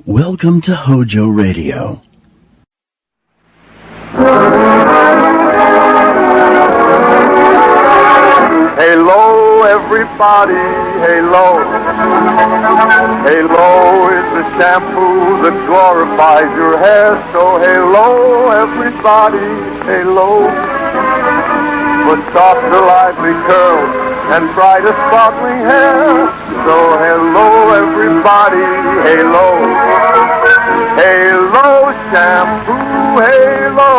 Welcome to HOJO Radio. Hello, everybody, hello. Halo is the shampoo that glorifies your hair. So hello, everybody, halo. For softer, lively curls and brighter, sparkling hair. So hello, everybody, halo. Halo shampoo, halo.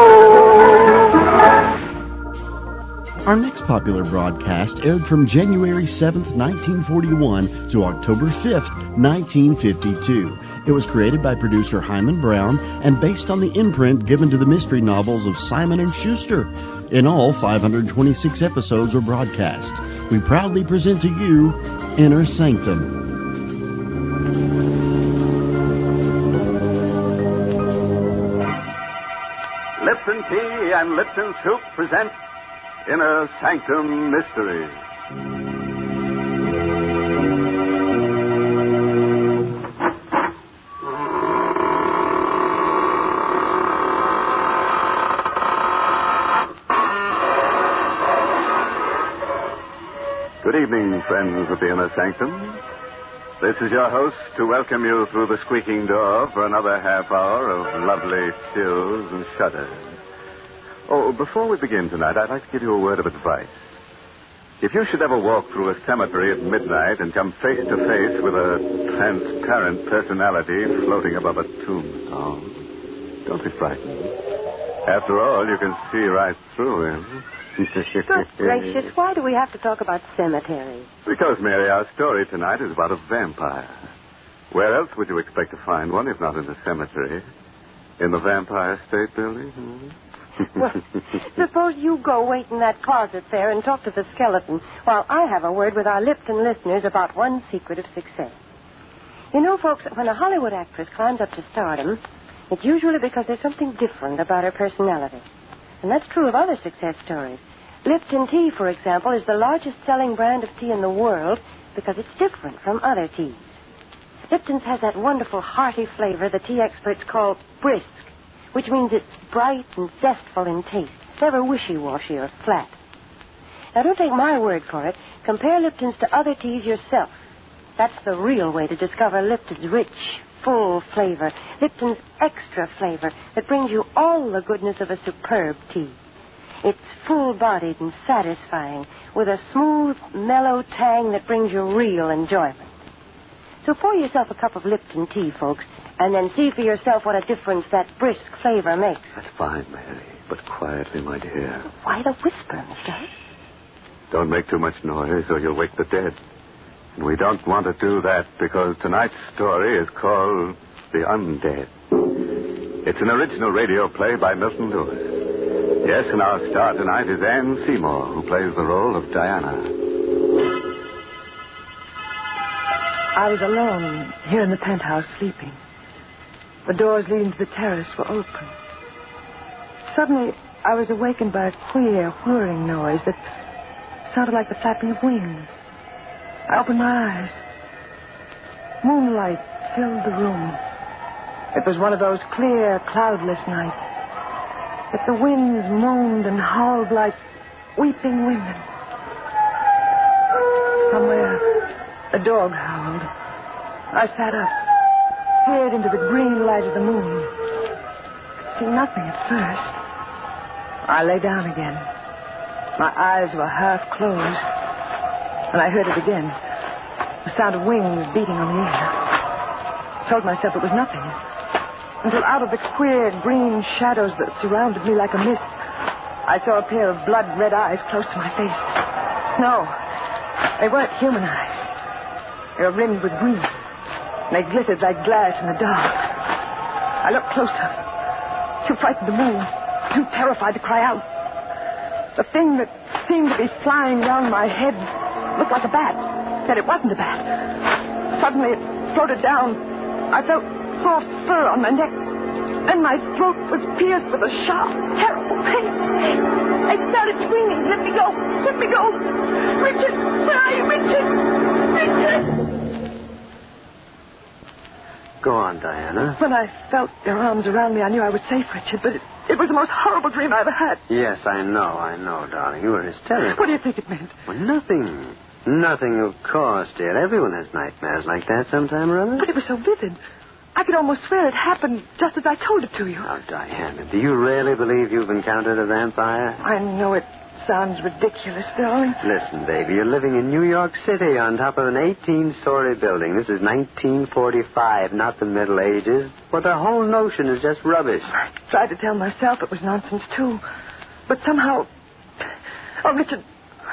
Our next popular broadcast aired from January 7th, 1941 to October 5th, 1952. It was created by producer Hyman Brown and based on the imprint given to the mystery novels of Simon & Schuster. In all, 526 episodes were broadcast. We proudly present to you Inner Sanctum. Lipton Tea and Lipton Soup present Inner Sanctum Mystery. Good evening, friends of the Inner Sanctum. This is your host to welcome you through the squeaking door for another half hour of lovely chills and shudders. Oh, before we begin tonight, I'd like to give you a word of advice. If you should ever walk through a cemetery at midnight and come face to face with a transparent personality floating above a tombstone, don't be frightened. After all, you can see right through him. Good gracious, why do we have to talk about cemeteries? Because, Mary, our story tonight is about a vampire. Where else would you expect to find one if not in a cemetery? In the Vampire State Building? Well, suppose you go wait in that closet there and talk to the skeleton while I have a word with our Lipton listeners about one secret of success. You know, folks, when a Hollywood actress climbs up to stardom, it's usually because there's something different about her personality. And that's true of other success stories. Lipton Tea, for example, is the largest selling brand of tea in the world because it's different from other teas. Lipton's has that wonderful hearty flavor the tea experts call brisk, which means it's bright and zestful in taste, never wishy-washy or flat. Now, don't take my word for it. Compare Lipton's to other teas yourself. That's the real way to discover Lipton's rich, full flavor, Lipton's extra flavor that brings you all the goodness of a superb tea. It's full-bodied and satisfying, with a smooth, mellow tang that brings you real enjoyment. So pour yourself a cup of Lipton tea, folks, and then see for yourself what a difference that brisk flavor makes. That's fine, Mary, but quietly, my dear. Why the whisper, Mr. Hunt? Don't make too much noise or you'll wake the dead. And we don't want to do that because tonight's story is called The Undead. It's an original radio play by Milton Lewis. Yes, and our star tonight is Anne Seymour, who plays the role of Diana. I was alone here in the penthouse sleeping. The doors leading to the terrace were open. Suddenly, I was awakened by a queer, whirring noise that sounded like the flapping of wings. I opened my eyes. Moonlight filled the room. It was one of those clear, cloudless nights. Yet the winds moaned and howled like weeping women. Somewhere, a dog howled. I sat up, peered into the green light of the moon. Could see nothing at first. I lay down again. My eyes were half closed, and I heard it again. The sound of wings beating on the air. I told myself it was nothing, until out of the queer green shadows that surrounded me like a mist, I saw a pair of blood-red eyes close to my face. No, they weren't human eyes. They were rimmed with green. And they glittered like glass in the dark. I looked closer. Too frightened to move. Too terrified to cry out. The thing that seemed to be flying round my head looked like a bat. Yet it wasn't a bat. Suddenly it floated down. I felt soft fur on my neck. Then my throat was pierced with a sharp, terrible pain. I started screaming, "Let me go! Let me go! Richard! Where are you, Richard? Richard!" Go on, Diana. When I felt your arms around me, I knew I was safe, Richard, but it was the most horrible dream I ever had. Yes, I know, darling. You were hysterical. What do you think it meant? Well, nothing. Nothing, of course, dear. Everyone has nightmares like that sometime or other. But it was so vivid. I could almost swear it happened just as I told it to you. Now, Diana, do you really believe you've encountered a vampire? I know it sounds ridiculous, darling. Listen, baby, you're living in New York City on top of an 18-story building. This is 1945, not the Middle Ages. Well, the whole notion is just rubbish. I tried to tell myself it was nonsense, too. But somehow... Oh, Richard,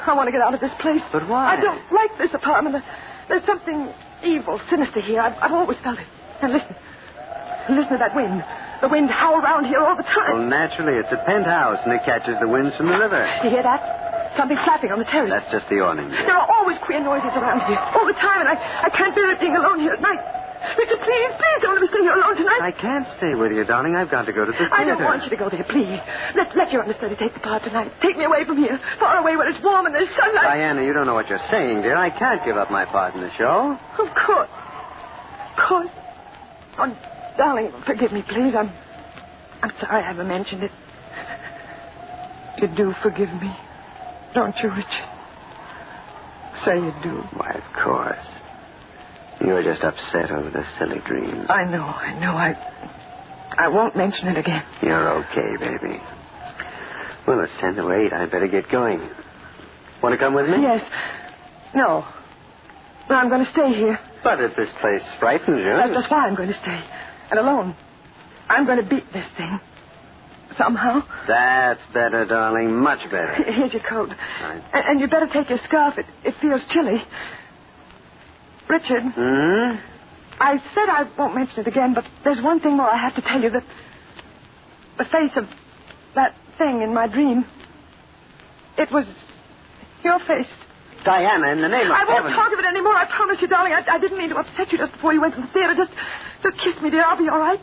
I want to get out of this place. But why? I don't like this apartment. There's something evil, sinister here. I've always felt it. Now, listen. Listen to that wind. The wind howl around here all the time. Well, naturally, it's a penthouse, and it catches the winds from the river. You hear that? Something flapping on the terrace. That's just the awning. There are always queer noises around here, all the time, and I can't bear it being alone here at night. Richard, please don't let me stay here alone tonight. I can't stay with you, darling. I've got to go to the theater. I don't want you to go there, please. Let your understudy take the part tonight. Take me away from here, far away where it's warm and there's sunlight. Diana, you don't know what you're saying, dear. I can't give up my part in the show. Of course. Of course. Oh, darling, forgive me, please. I'm sorry I ever mentioned it. You do forgive me, don't you, Richard? Say you do. Why, of course. You're just upset over the silly dream. I know. I won't mention it again. You're okay, baby. Well, it's 10 to 8. I'd better get going. Want to come with me? Yes. No. No, I'm going to stay here. But if this place frightens you... That's just why I'm going to stay. And alone. I'm going to beat this thing. Somehow. That's better, darling. Much better. Here's your coat. Right. And you better take your scarf. It feels chilly. Richard. Hmm? I said I won't mention it again, but there's one thing more I have to tell you. That the face of that thing in my dream, it was your face. Diana, in the name of I won't heaven... talk of it anymore, I promise you, darling. I didn't mean to upset you just before you went to the theater. Just kiss me, dear. I'll be all right.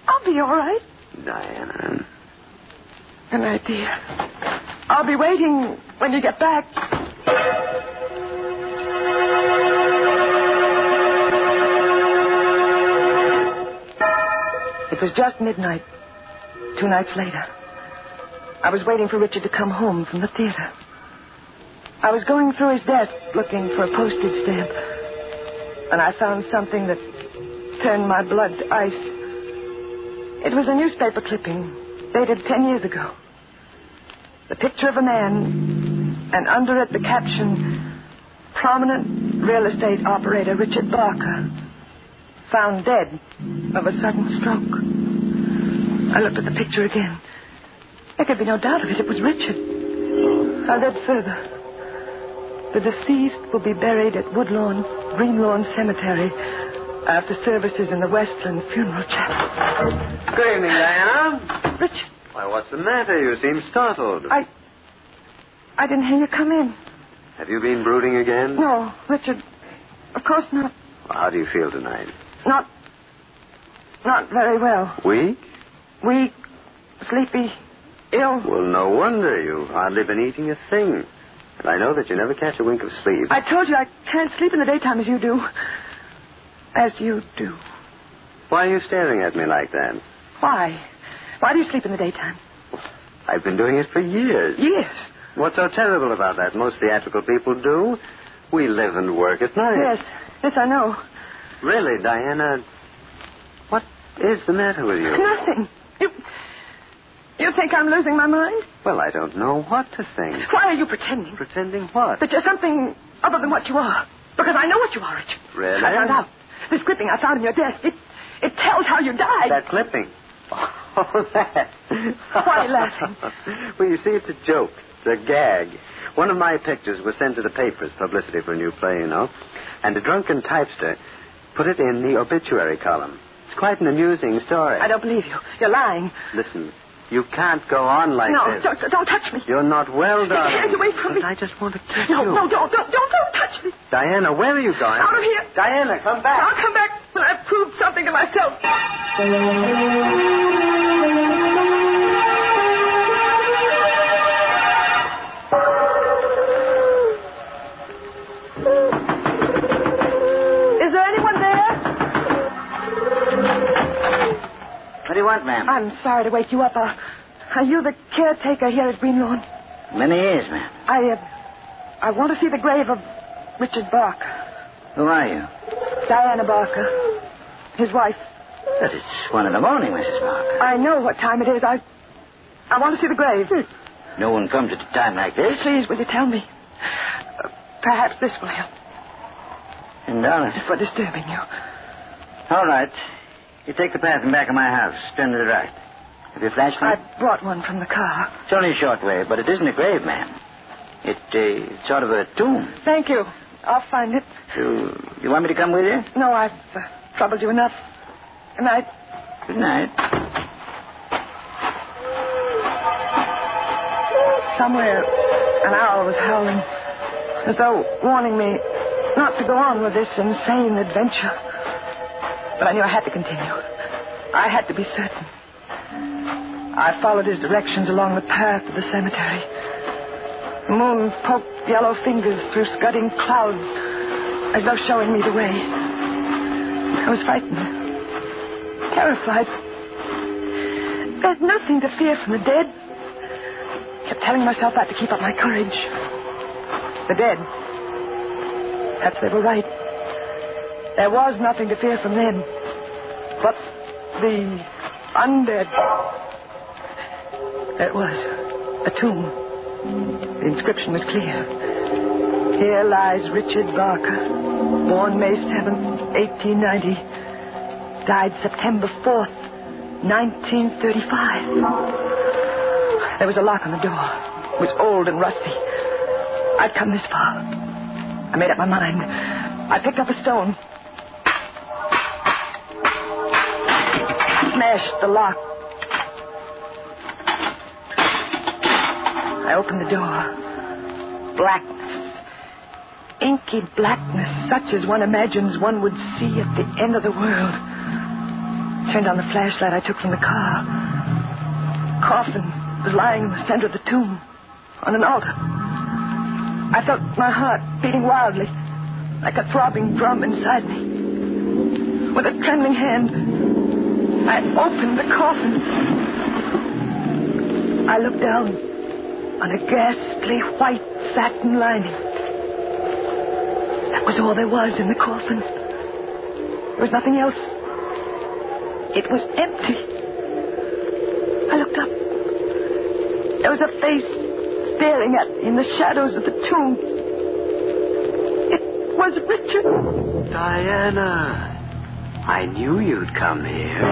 I'll be all right. Diana... Good night, dear. I'll be waiting when you get back. It was just midnight, 2 nights later. I was waiting for Richard to come home from the theater. I was going through his desk looking for a postage stamp, and I found something that turned my blood to ice. It was a newspaper clipping dated 10 years ago. The picture of a man, and under it the caption, "Prominent real estate operator Richard Barker, found dead of a sudden stroke." I looked at the picture again. There could be no doubt of it. It was Richard. I read further. The deceased will be buried at Woodlawn, Greenlawn Cemetery after services in the Westland Funeral Chapel. Good evening, Diana. Richard. Why, what's the matter? You seem startled. I didn't hear you come in. Have you been brooding again? No, Richard. Of course not. Well, how do you feel tonight? Not very well. Weak? Weak, sleepy, ill. Well, no wonder. You've hardly been eating a thing. And I know that you never catch a wink of sleep. I told you I can't sleep in the daytime as you do. As you do. Why are you staring at me like that? Why? Why do you sleep in the daytime? I've been doing it for years. Years? What's so terrible about that? Most theatrical people do. We live and work at night. Yes, I know. Really, Diana, what is the matter with you? Nothing. You think I'm losing my mind? Well, I don't know what to think. Why are you pretending? Pretending what? That you're something other than what you are. Because I know what you are, Richard. Really? I found out. This clipping I found in your desk, it tells how you died. That clipping? Oh, that. Why are you laughing? Well, you see, it's a joke. It's a gag. One of my pictures was sent to the papers, publicity for a new play, you know. And a drunken typester put it in the obituary column. It's quite an amusing story. I don't believe you. You're lying. Listen, you can't go on like this. No, don't touch me. You're not well, Get your darling. hands away from me. But I just want to kiss No, you. no, don't touch me. Diana, where are you going? Out of here. Diana, come back. I'll come back when I've proved something to myself. Is there anyone there? want, ma'am? I'm sorry to wake you up. Are you the caretaker here at Greenlawn? Many years, ma'am. I want to see the grave of Richard Barker. Who are you? Diana Barker. His wife. But it's 1 a.m, Mrs. Barker. I know what time it is. I want to see the grave. No one comes at a time like this. Please, will you tell me? Perhaps this will help. $10. For disturbing you. All right. You take the path in back of my house. Turn to the right. Have you a flashlight? I brought one from the car. It's only a short way, but it isn't a grave, ma'am. It's sort of a tomb. Thank you. I'll find it. You want me to come with you? No, I've troubled you enough. Good night. Good night. Somewhere, an owl was howling, as though warning me not to go on with this insane adventure. But I knew I had to continue. I had to be certain. I followed his directions along the path to the cemetery. The moon poked yellow fingers through scudding clouds, as though showing me the way. I was frightened, terrified. There's nothing to fear from the dead. I kept telling myself that to keep up my courage. The dead. Perhaps they were right. There was nothing to fear from them. But the undead. There was a tomb. The inscription was clear. Here lies Richard Barker, born May 7th, 1890. Died September 4th, 1935. There was a lock on the door. It was old and rusty. I'd come this far. I made up my mind. I picked up a stone. Smashed the lock. I opened the door. Blackness. Inky blackness, such as one imagines one would see at the end of the world. Turned on the flashlight I took from the car. Coffin was lying in the center of the tomb, on an altar. I felt my heart beating wildly, like a throbbing drum inside me. With a trembling hand, I opened the coffin. I looked down on a ghastly white satin lining. That was all there was in the coffin. There was nothing else. It was empty. I looked up. There was a face staring at me in the shadows of the tomb. It was Richard. Diana, I knew you'd come here.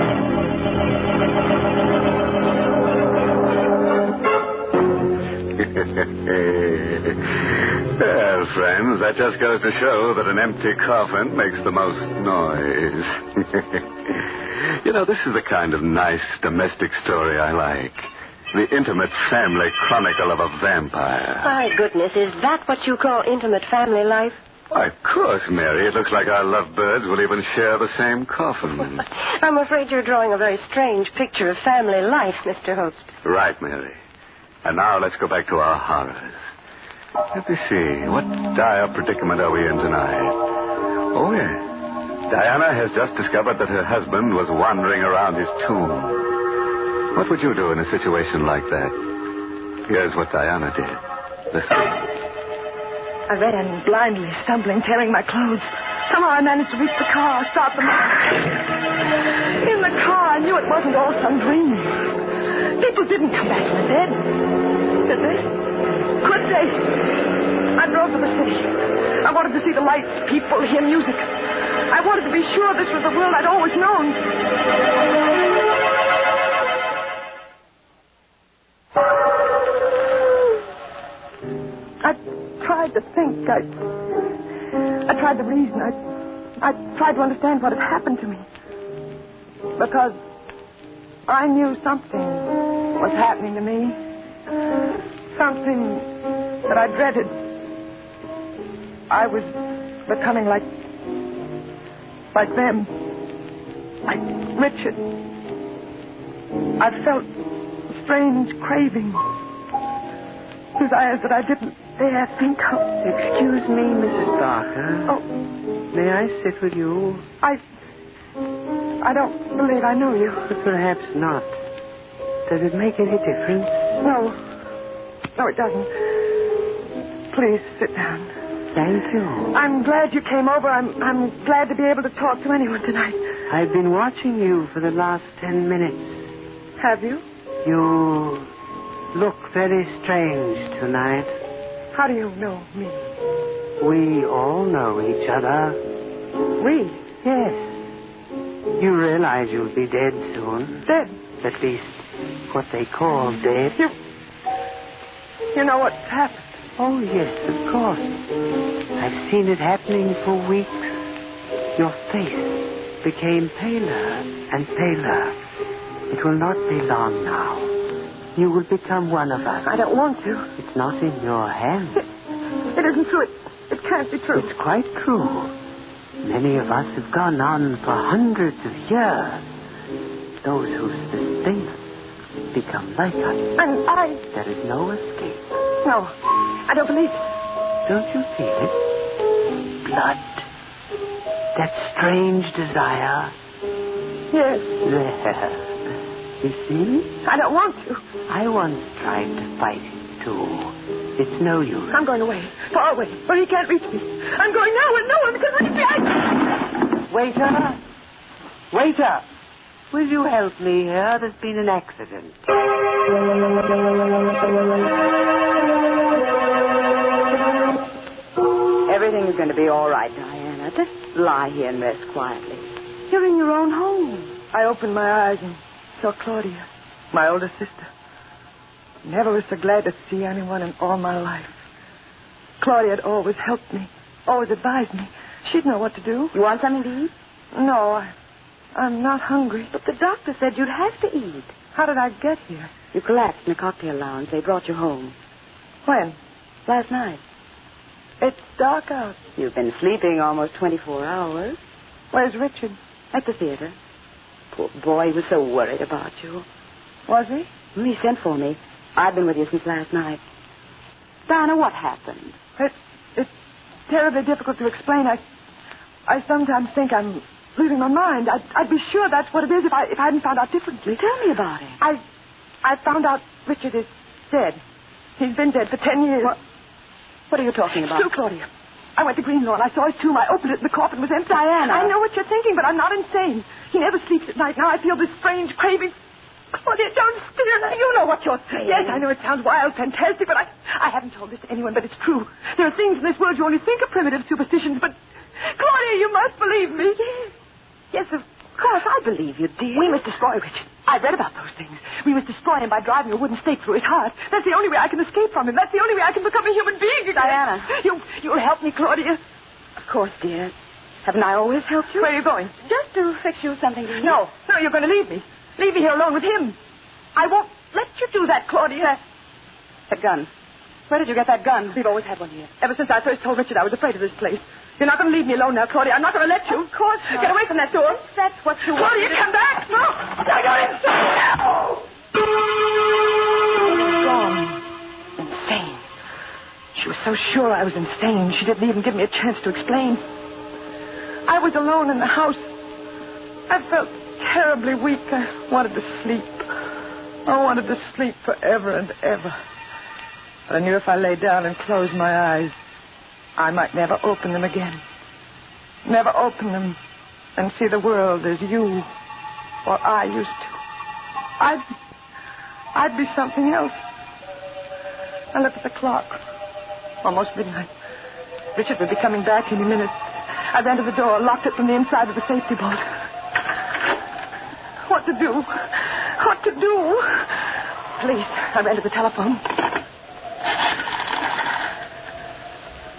Well, friends, that just goes to show that an empty coffin makes the most noise. You know, this is the kind of nice domestic story I like. The intimate family chronicle of a vampire. My goodness, is that what you call intimate family life? Why, of course, Mary. It looks like our lovebirds will even share the same coffin. I'm afraid you're drawing a very strange picture of family life, Mr. Host. Right, Mary. And now let's go back to our horrors. Let me see. What dire predicament are we in tonight? Oh, yes. Diana has just discovered that her husband was wandering around his tomb. What would you do in a situation like that? Here's what Diana did. Listen. I ran blindly, stumbling, tearing my clothes. Somehow I managed to reach the car, start the motor. In the car, I knew it wasn't all some dream. People didn't come back from the dead. Did they? Could they? I drove to the city. I wanted to see the lights, people, hear music. I wanted to be sure this was the world I'd always known. I tried to think. I tried to reason. I tried to understand what had happened to me. Because I knew something was happening to me. Something that I dreaded. I was becoming like them. Like Richard. I felt strange cravings. Desires that I didn't dare think of. Excuse me, Mrs. Barker. Oh. May I sit with you? I don't believe I know you. But perhaps not. Does it make any difference? No. No, it doesn't. Please sit down. Thank you. I'm glad you came over. I'm glad to be able to talk to anyone tonight. I've been watching you for the last 10 minutes. Have you? You look very strange tonight. How do you know me? We all know each other. We? Yes. You realize you'll be dead soon. Dead? At least what they call dead. You know what's happened? Oh, yes, of course. I've seen it happening for weeks. Your face became paler and paler. It will not be long now. You will become one of us. I don't want to. It's not in your hands. It isn't true. It can't be true. It's quite true. Many of us have gone on for hundreds of years. Those who sustain us become like us. And I... There is no escape. No, I don't believe it. Don't you feel it? Blood. That strange desire. Yes. There. You see? I don't want to. I once tried to fight it, too. It's no use. I'm going away. Far away. Where he can't reach me. I'm going now where no one can reach me. Waiter! Waiter! Will you help me here? There's been an accident. Everything is going to be all right, Diana. Just lie here and rest quietly. You're in your own home. I opened my eyes and saw Claudia, my older sister. Never was so glad to see anyone in all my life. Claudia had always helped me, always advised me. She'd know what to do. You want something to eat? No, I'm not hungry. But the doctor said you'd have to eat. How did I get here? You collapsed in a cocktail lounge. They brought you home. When? Last night. It's dark out. You've been sleeping almost 24 hours. Where's Richard? At the theater. Poor boy, he was so worried about you. Was he? He sent for me. I've been with you since last night. Diana, what happened? It's terribly difficult to explain. I sometimes think I'm losing my mind. I'd be sure that's what it is if I hadn't found out differently. Tell me about it. I found out Richard is dead. He's been dead for 10 years. What are you talking about? It's true, Claudia. I went to Greenlawn. I saw his tomb. I opened it and the coffin was empty. Diana. I know what you're thinking, but I'm not insane. He never sleeps at night. Now I feel this strange craving. Claudia, don't steer. You know what you're saying. Yes, I know it sounds wild, fantastic, but I haven't told this to anyone, but it's true. There are things in this world you only think are primitive superstitions, but Claudia, you must believe me. Yes, of course, I believe you, dear. We must destroy Richard. I read about those things. We must destroy him by driving a wooden stake through his heart. That's the only way I can escape from him. That's the only way I can become a human being again. Diana. You'll help me, Claudia. Of course, dear. Haven't I always helped you? Where are you going? Just to fix you something to eat. No, you're going to leave me. Leave me here alone with him. I won't let you do that, Claudia. That gun. Where did you get that gun? We've always had one here. Ever since I first told Richard I was afraid of this place. You're not going to leave me alone now, Claudia. I'm not going to let you. Of course not. Get away from that door. That's what you want. Claudia, come back. No. I got insane. Gone. Insane. She was so sure I was insane, she didn't even give me a chance to explain. I was alone in the house. I felt terribly weak. I wanted to sleep. I wanted to sleep forever and ever. But I knew if I lay down and closed my eyes, I might never open them again. Never open them and see the world as you or I used to. I'd be something else. I looked at the clock. Almost midnight. Richard would be coming back any minute. I ran to the door, locked it from the inside with a safety bolt. What to do? What to do? Police. I ran to the telephone.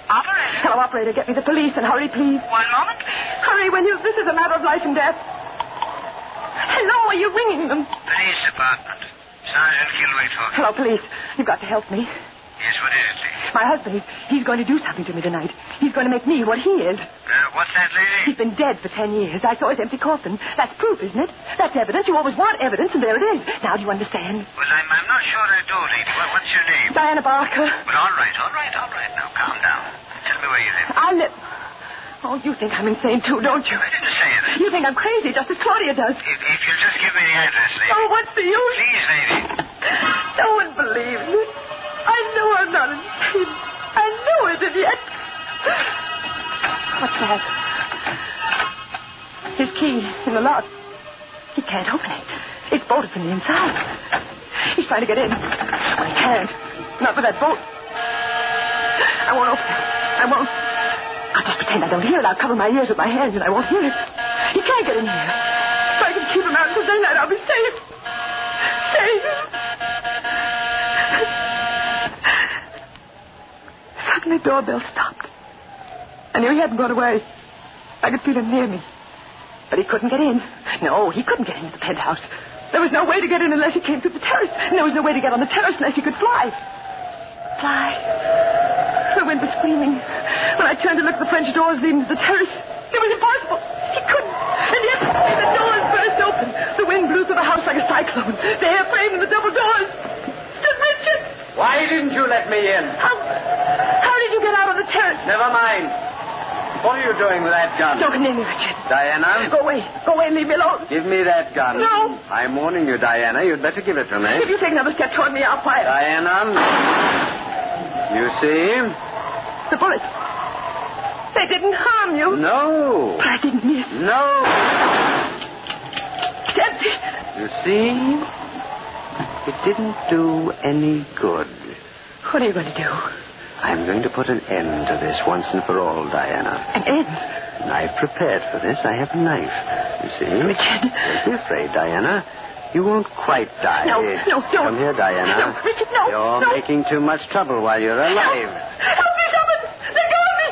Operator? Hello, operator. Get me the police and hurry, please. 1 moment. Hurry, will you? This is a matter of life and death. Hello, are you ringing them? Police department. Sergeant Kilway talking. Hello, police. You've got to help me. Yes, what is it, lady? My husband, he's going to do something to me tonight. He's going to make me what he is. What's that, lady? He's been dead for 10 years. I saw his empty coffin. That's proof, isn't it? That's evidence. You always want evidence, and there it is. Now, do you understand? Well, I'm not sure I do, lady. What's your name? Diana Barker. Well, all right. Now, calm down. Tell me where you live. Oh, you think I'm insane, too, don't you? I didn't say that. You think I'm crazy, just as Claudia does. If you'll just give me the address, lady. Oh, what's the use? Please, lady. No one believes me. I know I'm not insane. I know it, and yet... What's that? His key in the lock. He can't open it. It's bolted from the inside. He's trying to get in. Well, he can't. Not with that bolt. I won't open it. I won't. I'll just pretend I don't hear it. I'll cover my ears with my hands and I won't hear it. He can't get in here. If I can keep him out until daylight, I'll be safe. Safe. Suddenly, the doorbell stopped. I knew he hadn't gone away. I could feel him near me. But he couldn't get in. No, he couldn't get into the penthouse. There was no way to get in unless he came through the terrace. And there was no way to get on the terrace unless he could fly. Fly. The wind was screaming. When I turned to look at the French doors leading to the terrace, it was impossible. He couldn't. And yet, the doors burst open. The wind blew through the house like a cyclone. The air frame and the double doors. Stood Richard. Why didn't you let me in? How did you get out on the terrace? Never mind. What are you doing with that gun? Don't come near me, Richard. Diana? Go away. Go away and leave me alone. Give me that gun. No. I'm warning you, Diana. You'd better give it to me. If you take another step toward me, I'll fire. Diana? You see? The bullets. They didn't harm you. No. But I didn't miss. No. Empty. You see? It didn't do any good. What are you going to do? I'm going to put an end to this once and for all, Diana. An end? And I've prepared for this. I have a knife. You see? Richard. Don't be afraid, Diana. You won't quite die. No, don't. Come here, Diana. No, Richard, no. You're no. making too much trouble while you're alive. Help me, someone! They got me!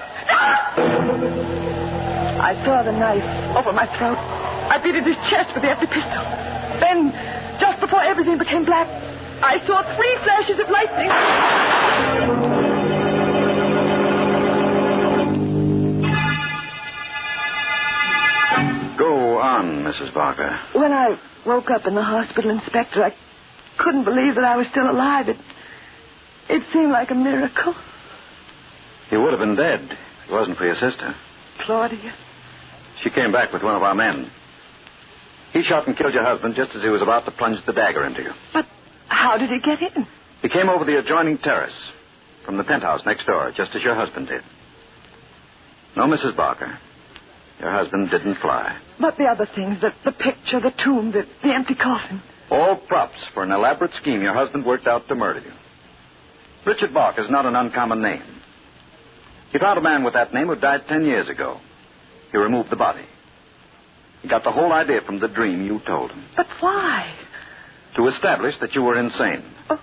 I saw the knife over my throat. I beat at his chest with the empty pistol. Then, just before everything became black, I saw 3 flashes of lightning. Go on, Mrs. Barker. When I woke up in the hospital, Inspector, I couldn't believe that I was still alive. It seemed like a miracle. You would have been dead if it wasn't for your sister. Claudia. She came back with one of our men. He shot and killed your husband just as he was about to plunge the dagger into you. But how did he get in? He came over the adjoining terrace from the penthouse next door, just as your husband did. No, Mrs. Barker. Your husband didn't fly. But the other things, the picture, the tomb, the empty coffin. All props for an elaborate scheme your husband worked out to murder you. Richard Barker is not an uncommon name. He found a man with that name who died 10 years ago. He removed the body. He got the whole idea from the dream you told him. But why? To establish that you were insane. Oh.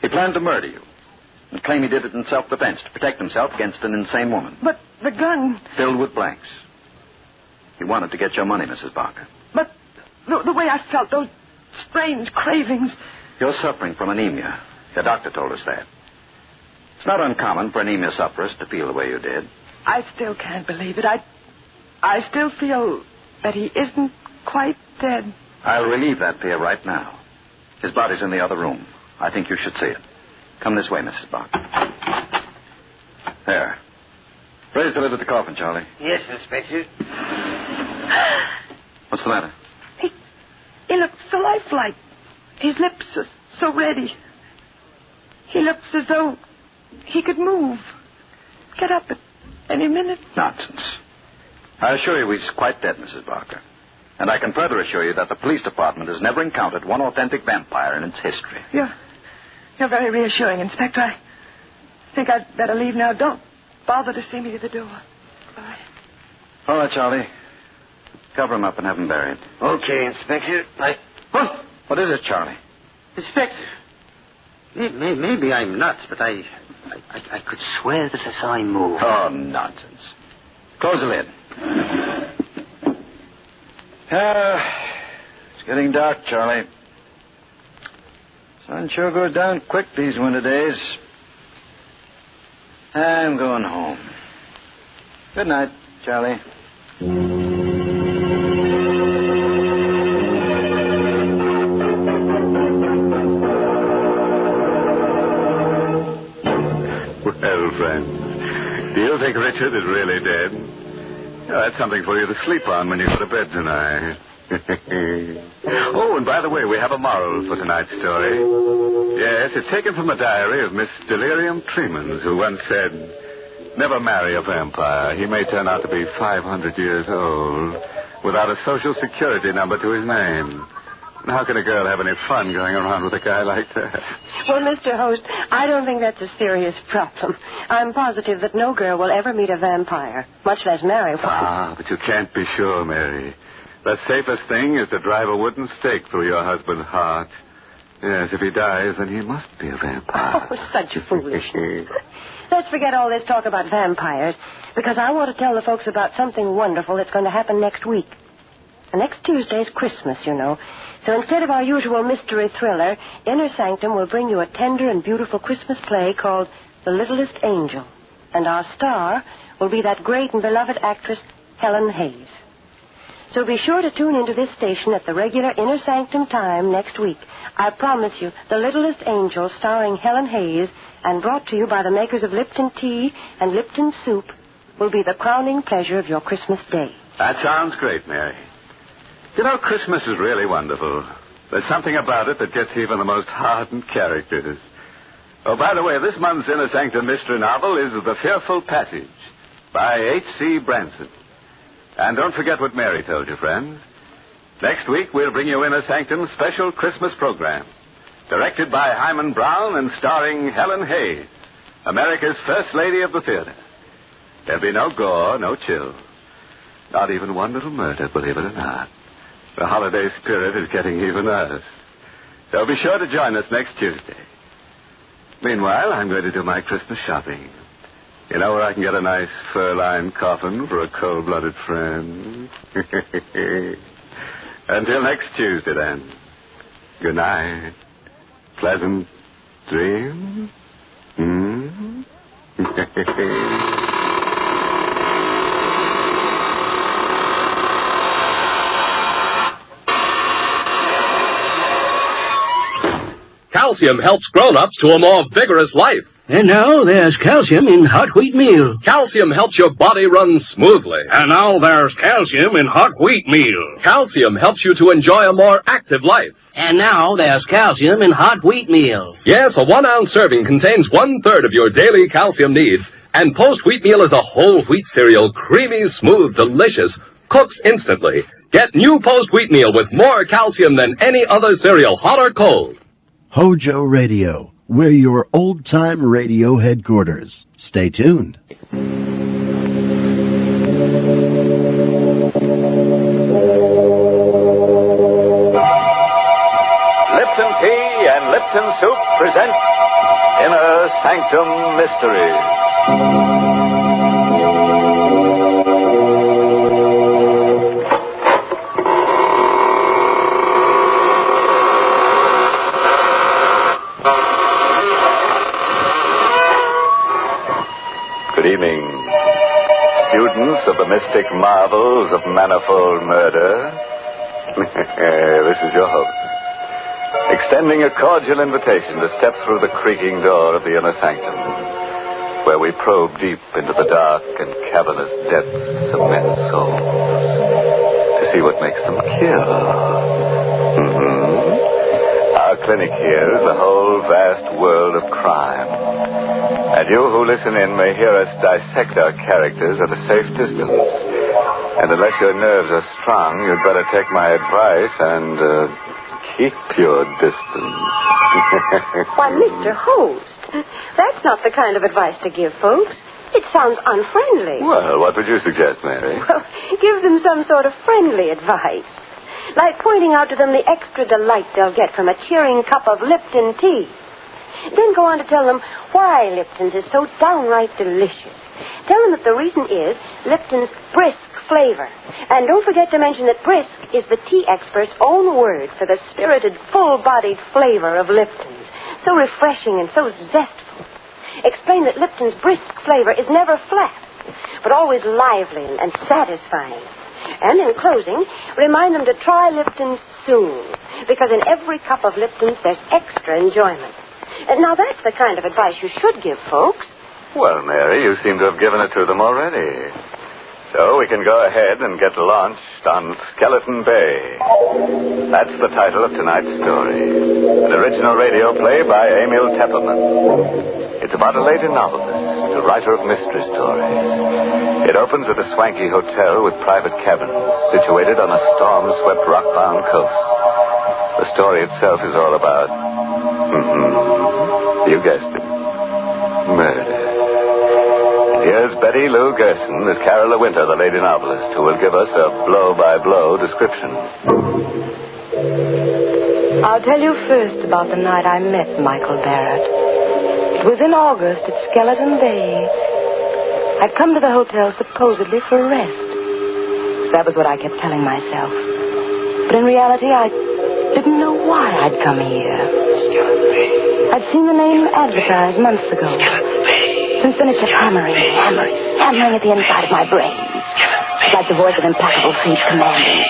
He planned to murder you and claim he did it in self-defense to protect himself against an insane woman. But the gun... Filled with blanks. He wanted to get your money, Mrs. Barker. But the way I felt, those strange cravings... You're suffering from anemia. Your doctor told us that. It's not uncommon for anemia sufferers to feel the way you did. I still can't believe it. I still feel that he isn't quite dead. I'll relieve that fear right now. His body's in the other room. I think you should see it. Come this way, Mrs. Barker. There. Raise the lid of the coffin, Charlie. Yes, Inspector. What's the matter? He looks so lifelike. His lips are so red. He looks as though he could move. Get up at any minute. Nonsense. I assure you he's quite dead, Mrs. Barker. And I can further assure you that the police department has never encountered one authentic vampire in its history. You're very reassuring, Inspector. I think I'd better leave now. Don't bother to see me at the door. Bye. All right, Charlie. Cover him up and have him buried. Okay, Inspector. What is it, Charlie? Inspector. Maybe I'm nuts, but I could swear that I saw him move. Oh, nonsense. Close the lid. It's getting dark, Charlie. Sun sure goes down quick these winter days. I'm going home. Good night, Charlie. Well, friends, do you think Richard is really dead? Oh, that's something for you to sleep on when you go to bed tonight. Oh, and by the way, we have a moral for tonight's story. Yes, it's taken from a diary of Miss Delirium Tremens, who once said, "Never marry a vampire. He may turn out to be 500 years old without a social security number to his name. And how can a girl have any fun going around with a guy like that?" Well, Mr. Host, I don't think that's a serious problem. I'm positive that no girl will ever meet a vampire, much less marry one. Ah, but you can't be sure, Mary. The safest thing is to drive a wooden stake through your husband's heart. Yes, if he dies, then he must be a vampire. Oh, such foolishness. Let's forget all this talk about vampires, because I want to tell the folks about something wonderful that's going to happen next week. And next Tuesday's Christmas, you know. So instead of our usual mystery thriller, Inner Sanctum will bring you a tender and beautiful Christmas play called The Littlest Angel. And our star will be that great and beloved actress, Helen Hayes. So be sure to tune into this station at the regular Inner Sanctum time next week. I promise you, The Littlest Angel, starring Helen Hayes, and brought to you by the makers of Lipton Tea and Lipton Soup, will be the crowning pleasure of your Christmas day. That sounds great, Mary. You know, Christmas is really wonderful. There's something about it that gets even the most hardened characters. Oh, by the way, this month's Inner Sanctum mystery novel is The Fearful Passage by H.C. Branson. And don't forget what Mary told you, friends. Next week, we'll bring you Inner Sanctum's special Christmas program, directed by Hyman Brown and starring Helen Hayes, America's First Lady of the Theater. There'll be no gore, no chill. Not even one little murder, believe it or not. The holiday spirit is getting even us. So be sure to join us next Tuesday. Meanwhile, I'm going to do my Christmas shopping. You know where I can get a nice fur-lined coffin for a cold-blooded friend? Until next Tuesday, then. Good night. Pleasant dreams. Calcium helps grown-ups to a more vigorous life. And now there's calcium in hot wheat meal. Calcium helps your body run smoothly. And now there's calcium in hot wheat meal. Calcium helps you to enjoy a more active life. And now there's calcium in hot wheat meal. Yes, a 1-ounce serving contains 1/3 of your daily calcium needs. And Post Wheat Meal is a whole wheat cereal, creamy, smooth, delicious, cooks instantly. Get new Post Wheat Meal with more calcium than any other cereal, hot or cold. HOJO Radio. We're your old-time radio headquarters. Stay tuned. Lipton Tea and Lipton Soup present Inner Sanctum Mysteries. Good evening, students of the mystic marvels of manifold murder. This is your host, extending a cordial invitation to step through the creaking door of the Inner Sanctum, where we probe deep into the dark and cavernous depths of men's souls to see what makes them kill. Our clinic here is the whole vast world of crime. And you who listen in may hear us dissect our characters at a safe distance. And unless your nerves are strong, you'd better take my advice and keep your distance. Why, Mr. Host, that's not the kind of advice to give folks. It sounds unfriendly. Well, what would you suggest, Mary? Well, give them some sort of friendly advice. Like pointing out to them the extra delight they'll get from a cheering cup of Lipton tea. Then go on to tell them why Lipton's is so downright delicious. Tell them that the reason is Lipton's brisk flavor. And don't forget to mention that brisk is the tea expert's own word for the spirited, full-bodied flavor of Lipton's. So refreshing and so zestful. Explain that Lipton's brisk flavor is never flat, but always lively and satisfying. And in closing, remind them to try Lipton soon, because in every cup of Lipton's there's extra enjoyment. And now that's the kind of advice you should give folks. Well, Mary, you seem to have given it to them already. So we can go ahead and get launched on Skeleton Bay. That's the title of tonight's story. An original radio play by Emil Tepperman. It's about a lady novelist, a writer of mystery stories. It opens at a swanky hotel with private cabins situated on a storm-swept rock-bound coast. The story itself is all about... you guessed it. Murder. Here's Betty Lou Gerson as Carol De Winter, the lady novelist, who will give us a blow-by-blow description. I'll tell you first about the night I met Michael Barrett. It was in August at Skeleton Bay. I'd come to the hotel supposedly for rest. That was what I kept telling myself. But in reality, I didn't know why I'd come here. I'd seen the name advertised months ago. Since then, it kept hammering at the inside of my brain. It's like the voice of implacable fate commanding.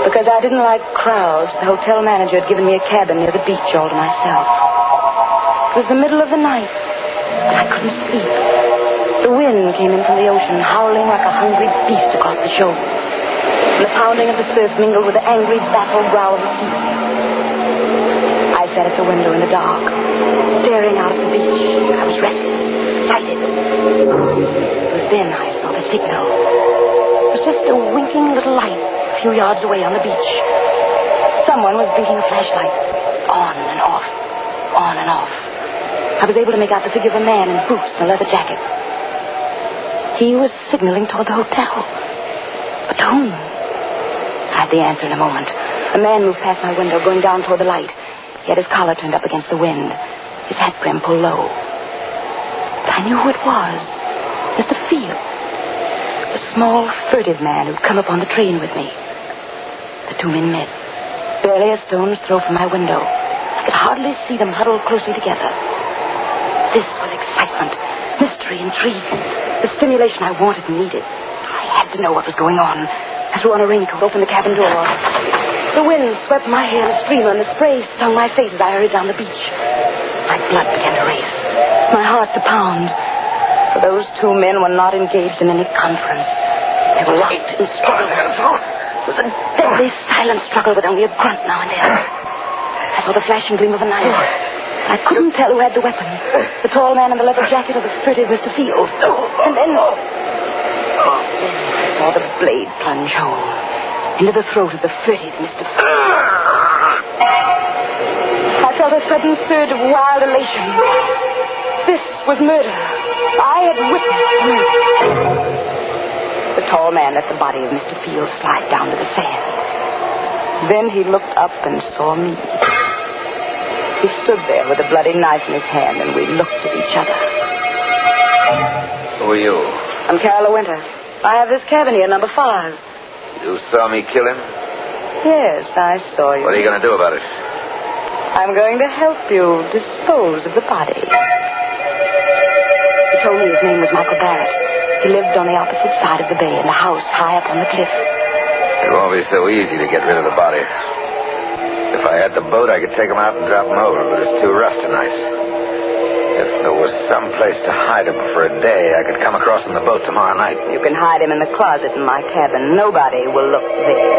Because I didn't like crowds, the hotel manager had given me a cabin near the beach all to myself. It was the middle of the night, but I couldn't sleep. The wind came in from the ocean, howling like a hungry beast across the shoals. And the pounding of the surf mingled with the angry, baffled growl of the sea. I sat at the window in the dark, staring out at the beach. I was restless, excited. It was then I saw the signal. It was just a winking little light a few yards away on the beach. Someone was blinking a flashlight. On and off, on and off. I was able to make out the figure of a man in boots and a leather jacket. He was signaling toward the hotel. But to whom? I had the answer in a moment. A man moved past my window, going down toward the light. He had his collar turned up against the wind, his hat brim pulled low. But I knew who it was. Mr. Field. The small, furtive man who'd come up on the train with me. The two men met, barely a stone's throw from my window. I could hardly see them huddled closely together. This was excitement, mystery, intrigue. The stimulation I wanted and needed. I had to know what was going on. I threw on a raincoat, opened the cabin door. The wind swept my hair in a streamer, and the spray stung my face as I hurried down the beach. My blood began to race, my heart to pound. For those two men were not engaged in any conference. They were locked in struggle. It was a deadly, silent struggle with only a grunt now and then. I saw the flashing gleam of a knife. I couldn't tell who had the weapon, the tall man in the leather jacket or the furtive Mr. Field. And then I saw the blade plunge home into the throat of the furtive Mr. Field. I felt a sudden surge of wild elation. This was murder. I had witnessed murder. The tall man let the body of Mr. Field slide down to the sand. Then he looked up and saw me. He stood there with a bloody knife in his hand, and we looked at each other. Who are you? I'm Carol De Winter. I have this cabin here, number 5. You saw me kill him? Yes, I saw you. What are you going to do about it? I'm going to help you dispose of the body. He told me his name was Michael Barrett. He lived on the opposite side of the bay in the house high up on the cliff. It won't be so easy to get rid of the body. If I had the boat, I could take him out and drop him over, but it's too rough tonight. If there was some place to hide him for a day, I could come across on the boat tomorrow night. You can hide him in the closet in my cabin. Nobody will look there.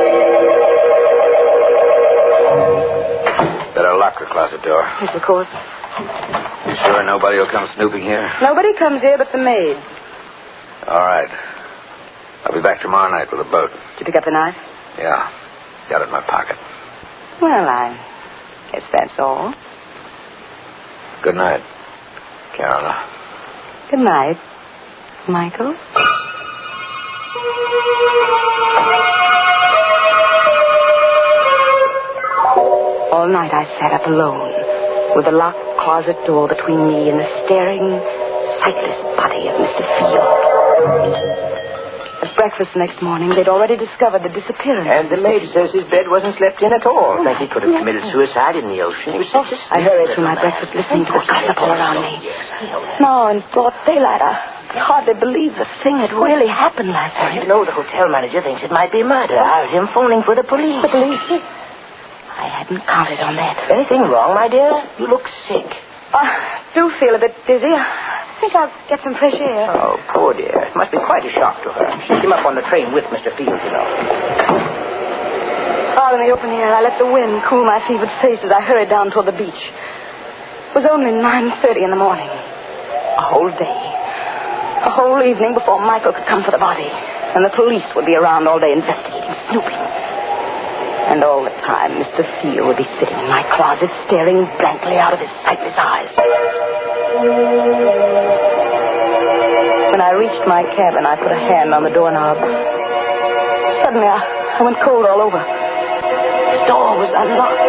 Better lock the closet door. Yes, of course. You sure nobody will come snooping here? Nobody comes here but the maid. All right. I'll be back tomorrow night with a boat. Did you pick up the knife? Yeah. Got it in my pocket. Well, I guess that's all. Good night, Carola. Good night, Michael. All night I sat up alone, with the locked closet door between me and the staring, sightless body of Mr. Field. At breakfast the next morning, they'd already discovered the disappearance. And the maid says his bed wasn't slept in at all. Like he could have committed suicide in the ocean. He was such a... I hurried through my breakfast listening to the gossip all around me. Now, in broad daylight, I hardly believe the thing had really happened last night. You know, the hotel manager thinks it might be murder. I heard him phoning for the police. The police? I I hadn't counted on that. Anything wrong, my dear? You look sick. I do feel a bit dizzy. I think I'll get some fresh air. Oh, poor dear. It must be quite a shock to her. She came up on the train with Mr. Fields, you know. Out in the open air, I let the wind cool my fevered face as I hurried down toward the beach. It was only 9:30 in the morning. A whole day. A whole evening before Michael could come for the body. And the police would be around all day investigating, snooping. And all the time, Mr. Field would be sitting in my closet, staring blankly out of his sightless eyes. When I reached my cabin, I put a hand on the doorknob. Suddenly, I went cold all over. The door was unlocked.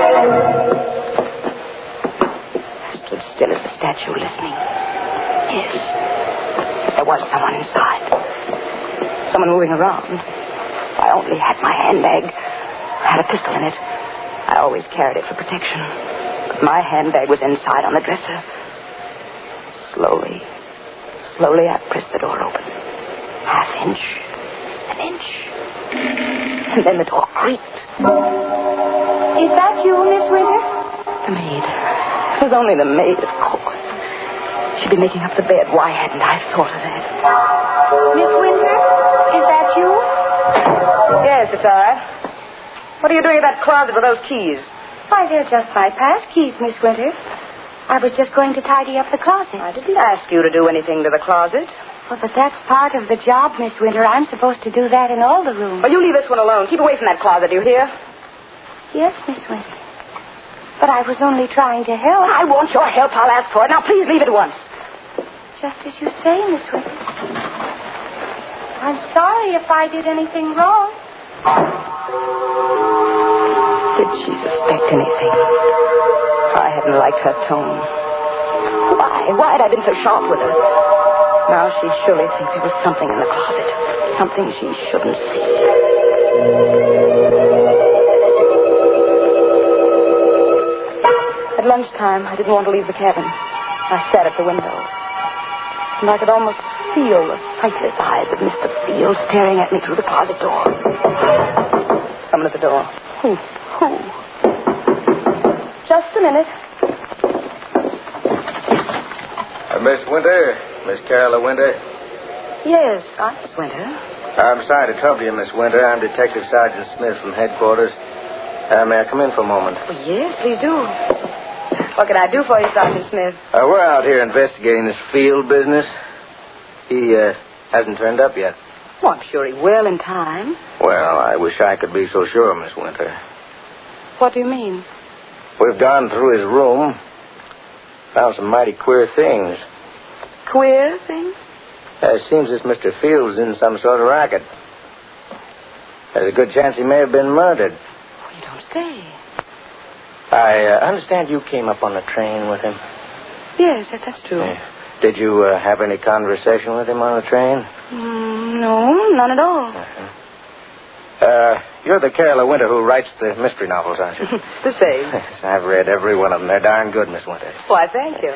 I stood still as a statue, listening. Yes, there was someone inside. Someone moving around. I only had my handbag. I had a pistol in it. I always carried it for protection. But my handbag was inside on the dresser. Slowly, I pressed the door open. Half inch, an inch. And then the door creaked. Is that you, Miss Winter? The maid. It was only the maid, of course. She'd be making up the bed. Why hadn't I thought of that? Miss Winter, is that you? Yes, it's I. What are you doing in that closet with those keys? Why, they're just my pass keys, Miss Winter. I was just going to tidy up the closet. I didn't ask you to do anything to the closet. Well, but that's part of the job, Miss Winter. I'm supposed to do that in all the rooms. Oh, you leave this one alone. Keep away from that closet, do you hear? Yes, Miss Winter. But I was only trying to help. I want your help. I'll ask for it. Now, please leave at once. Just as you say, Miss Winter. I'm sorry if I did anything wrong. Did she suspect anything? I hadn't liked her tone. Why had I been so sharp with her? Now she'd surely think there was something in the closet. Something she shouldn't see. At lunchtime, I didn't want to leave the cabin. I sat at the window. And I could almost feel the sightless eyes of Mr. Field staring at me through the closet door. Someone at the door. Who? Just a minute. Miss Winter? Miss Carolyn Winter? Yes, Miss Winter. I'm sorry to trouble you, Miss Winter. I'm Detective Sergeant Smith from headquarters. May I come in for a moment? Oh, yes, please do. What can I do for you, Sergeant Smith? We're out here investigating this Field business. He hasn't turned up yet. Oh, I'm sure he will in time. Well, I wish I could be so sure, Miss Winter. What do you mean? We've gone through his room. Found some mighty queer things. Queer things? It seems this Mr. Fields in some sort of racket. There's a good chance he may have been murdered. Oh, you don't say. I understand you came up on the train with him. Yes, that's true. Did you have any conversation with him on the train? No, none at all. You're the Carolyn Winter who writes the mystery novels, aren't you? The same. Yes, I've read every one of them. They're darn good, Miss Winter. Why, thank you.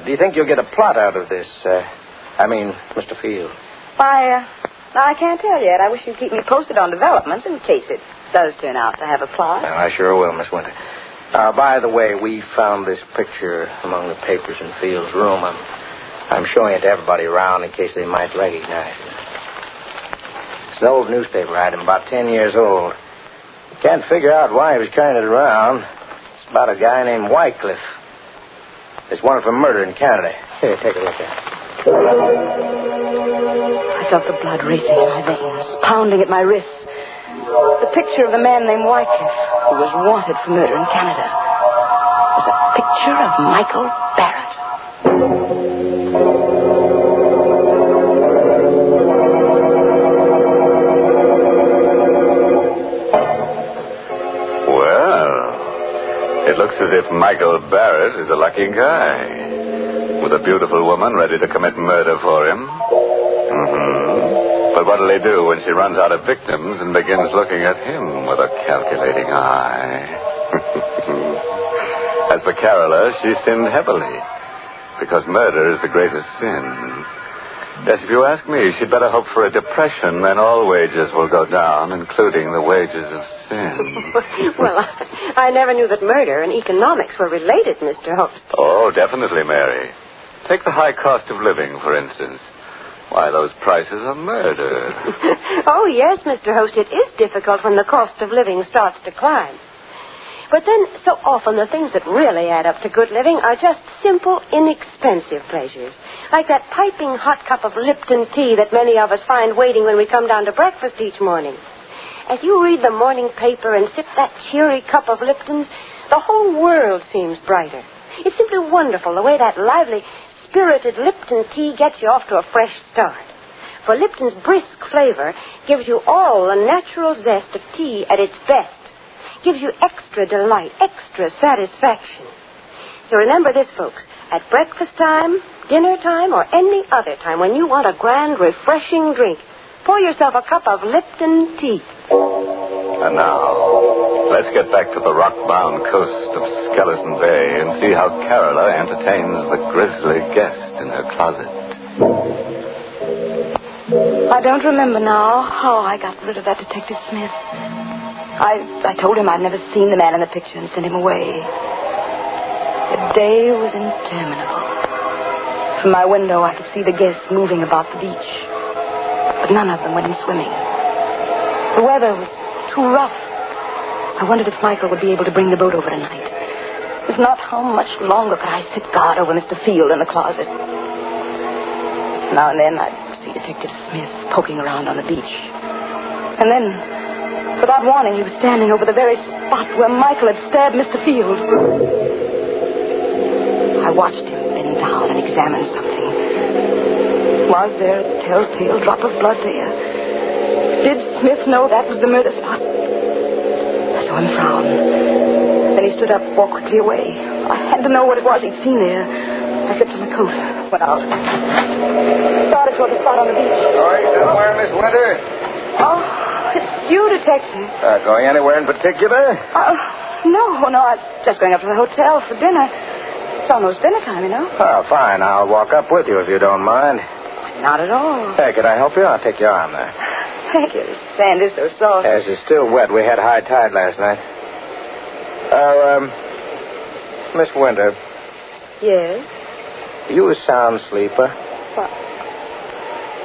Do you think you'll get a plot out of this? Mr. Field. Why, I can't tell yet. I wish you'd keep me posted on developments in case it does turn out to have a plot. Well, I sure will, Miss Winter. By the way, we found this picture among the papers in Field's room. I'm showing it to everybody around in case they might recognize it. It's an old newspaper item, about 10 years old. Can't figure out why he was carrying it around. It's about a guy named Wycliffe. It's wanted for murder in Canada. Here, take a look at it. I felt the blood racing in my veins, pounding at my wrists. The picture of the man named Wycliffe, who was wanted for murder in Canada, was a picture of Michael Barrett. It looks as if Michael Barrett is a lucky guy. With a beautiful woman ready to commit murder for him. But what'll he do when she runs out of victims and begins looking at him with a calculating eye? As for Carola, she sinned heavily. Because murder is the greatest sin. Yes, if you ask me, she'd better hope for a depression, then all wages will go down, including the wages of sin. Well, I never knew that murder and economics were related, Mr. Host. Oh, definitely, Mary. Take the high cost of living, for instance. Why, those prices are murder. Oh, yes, Mr. Host, it is difficult when the cost of living starts to climb. But then, so often, the things that really add up to good living are just simple, inexpensive pleasures. Like that piping hot cup of Lipton tea that many of us find waiting when we come down to breakfast each morning. As you read the morning paper and sip that cheery cup of Lipton's, the whole world seems brighter. It's simply wonderful the way that lively, spirited Lipton tea gets you off to a fresh start. For Lipton's brisk flavor gives you all the natural zest of tea at its best. Gives you extra delight, extra satisfaction. So remember this, folks. At breakfast time, dinner time, or any other time when you want a grand, refreshing drink, pour yourself a cup of Lipton tea. And now, let's get back to the rock-bound coast of Skeleton Bay and see how Carola entertains the grisly guest in her closet. I don't remember now how I got rid of that Detective Smith. I told him I'd never seen the man in the picture and sent him away. The day was interminable. From my window, I could see the guests moving about the beach. But none of them went in swimming. The weather was too rough. I wondered if Michael would be able to bring the boat over tonight. If not, how much longer could I sit guard over Mr. Field in the closet? Now and then, I'd see Detective Smith poking around on the beach. And then, without warning, he was standing over the very spot where Michael had stabbed Mr. Field. I watched him bend down and examine something. Was there a telltale drop of blood there? Did Smith know that was the murder spot? I saw him frown. Then he stood up, walked quickly away. I had to know what it was he'd seen there. I slipped on the coat, went out. Started toward the spot on the beach. Going somewhere, Miss Winter? Oh, it's you, Detective. Going anywhere in particular? No, I'm just going up to the hotel for dinner. It's almost dinner time, you know. Oh, fine. I'll walk up with you if you don't mind. Not at all. Hey, could I help you? I'll take your arm there. Thank you. The sand is so soft. Yes, it's still wet. We had high tide last night. Miss Winter. Yes? You a sound sleeper?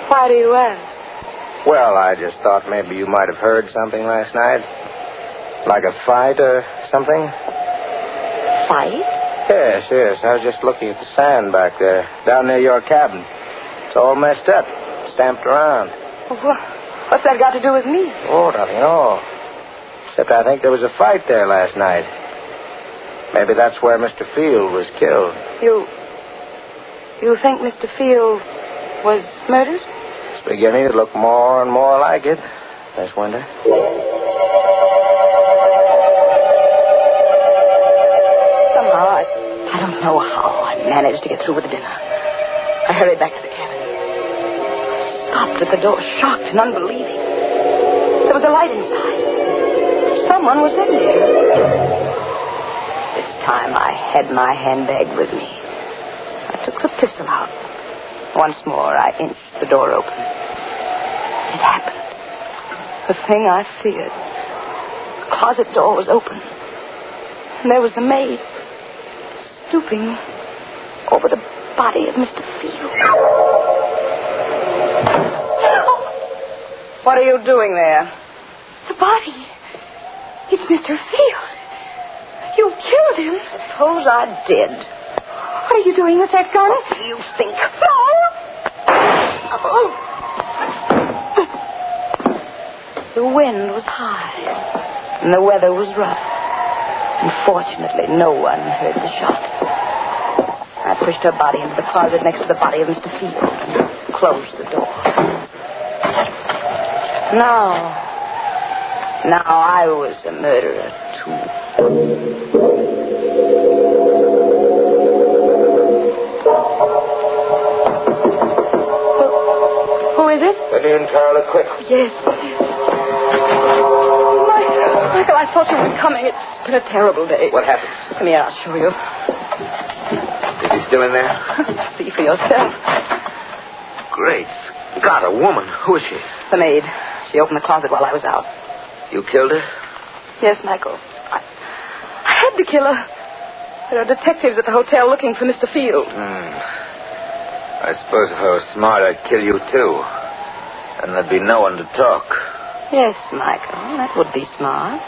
Why do you ask? Well, I just thought maybe you might have heard something last night. Like a fight or something. Fight? Yes. I was just looking at the sand back there, down near your cabin. It's all messed up, stamped around. What's that got to do with me? Oh, nothing at all. Except I think there was a fight there last night. Maybe that's where Mr. Field was killed. You think Mr. Field was murdered? It's beginning to look more and more like it, Miss Winter. Somehow, I don't know how I managed to get through with the dinner. I hurried back to the cabin. Stopped at the door, shocked and unbelieving. There was a light inside. Someone was in there. This time I had my handbag with me. I took the pistol out. Once more, I inched the door open. It happened. The thing I feared. The closet door was open. And there was the maid, stooping over the body of Mr. Field. What are you doing there? The body. It's Mr. Field. You killed him. Suppose I did. What are you doing with that gun? What do you think? No! Oh. The wind was high, and the weather was rough. Unfortunately, no one heard the shot. I pushed her body into the closet next to the body of Mr. Field and closed the door. Now I was a murderer, too. Who is it? Let in, Carla, quick. Yes. Michael, I thought you were coming. It's been a terrible day. What happened? Come here, I'll show you. Is he still in there? See for yourself. Great Scott, a woman. Who is she? The maid. She opened the closet while I was out. You killed her? Yes, Michael. I had to kill her. There are detectives at the hotel looking for Mr. Field. I suppose if I was smart, I'd kill you, too. And there'd be no one to talk. Yes, Michael, that would be smart.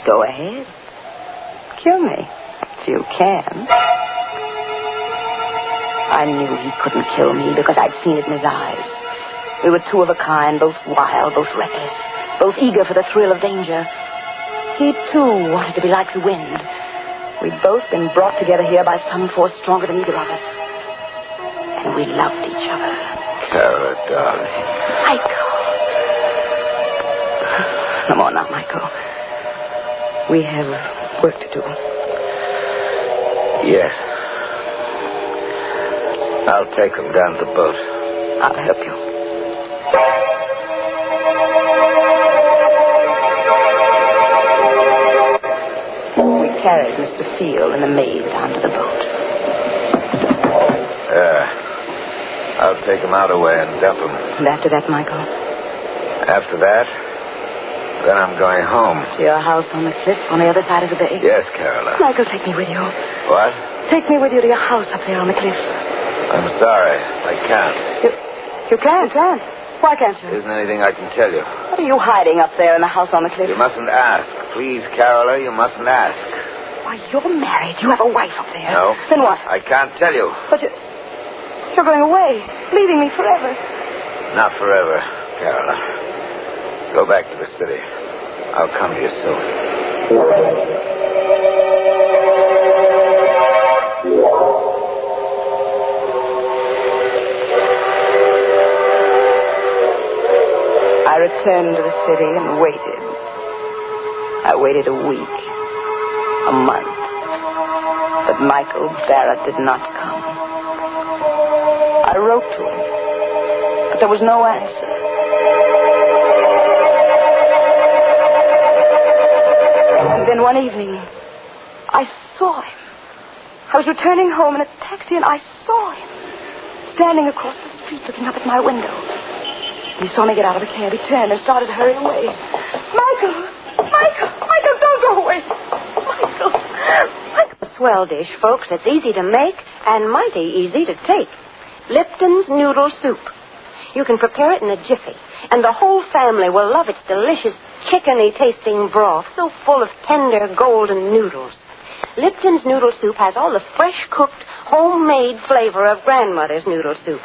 Go ahead. Kill me, if you can. I knew he couldn't kill me because I'd seen it in his eyes. We were two of a kind, both wild, both reckless, both eager for the thrill of danger. He, too, wanted to be like the wind. We'd both been brought together here by some force stronger than either of us. And we loved each other. Carla, darling. Michael. No more now, Michael. We have work to do. Yes. I'll take them down to the boat. I'll help you. We carried Mr. Field and the maid down to the boat. I'll take them out away and dump them. And after that, Michael? After that, then I'm going home. To your house on the cliff on the other side of the bay? Yes, Carola. Michael, take me with you. What? Take me with you to your house up there on the cliff. I'm sorry. I can't. You can't? Why can't you? There isn't anything I can tell you. What are you hiding up there in the house on the cliff? You mustn't ask. Please, Carola, you mustn't ask. Why, you're married. You have a wife up there. No. Then what? I can't tell you. But you're going away, leaving me forever. Not forever, Carola. Go back to the city. I'll come to you soon. I returned to the city and waited. I waited a week, a month. But Michael Barrett did not come. I wrote to him, but there was no answer. And then one evening, I saw him. I was returning home in a taxi, and I saw him standing across the street looking up at my window. He saw me get out of the cab. He turned and started to hurry away. Michael, don't go away. Michael. A swell dish, folks. It's easy to make and mighty easy to take. Lipton's Noodle Soup. You can prepare it in a jiffy, and the whole family will love its delicious chickeny-tasting broth, so full of tender golden noodles. Lipton's Noodle Soup has all the fresh-cooked, homemade flavor of grandmother's noodle soup.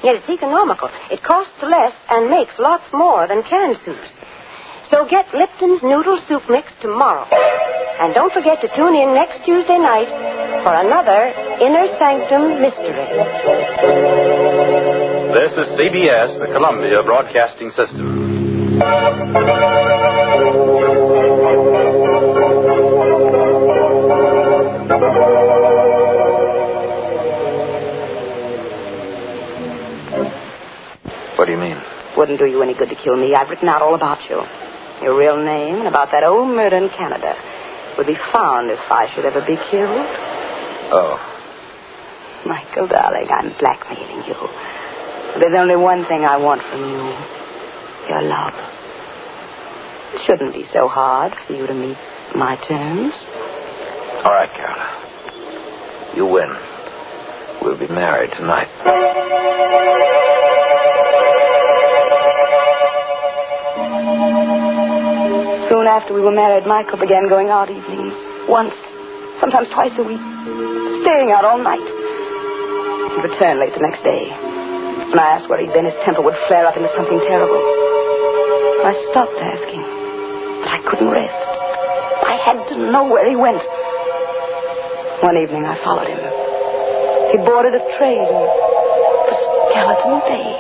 Yet it's economical. It costs less and makes lots more than canned soups. So get Lipton's Noodle Soup Mix tomorrow. And don't forget to tune in next Tuesday night for another Inner Sanctum Mystery. This is CBS, the Columbia Broadcasting System. What do you mean? Wouldn't do you any good to kill me. I've written out all about you. Your real name and about that old murder in Canada would be found if I should ever be killed. Oh. Michael, darling, I'm blackmailing you. There's only one thing I want from you. Your love. It shouldn't be so hard for you to meet my terms. All right, Carola. You win. We'll be married tonight. Soon after we were married, Michael began going out evenings. Once, sometimes twice a week. Staying out all night. He'd return late the next day. When I asked where he'd been, his temper would flare up into something terrible. I stopped asking, but I couldn't rest. I had to know where he went. One evening, I followed him. He boarded a train for Skeleton Bay.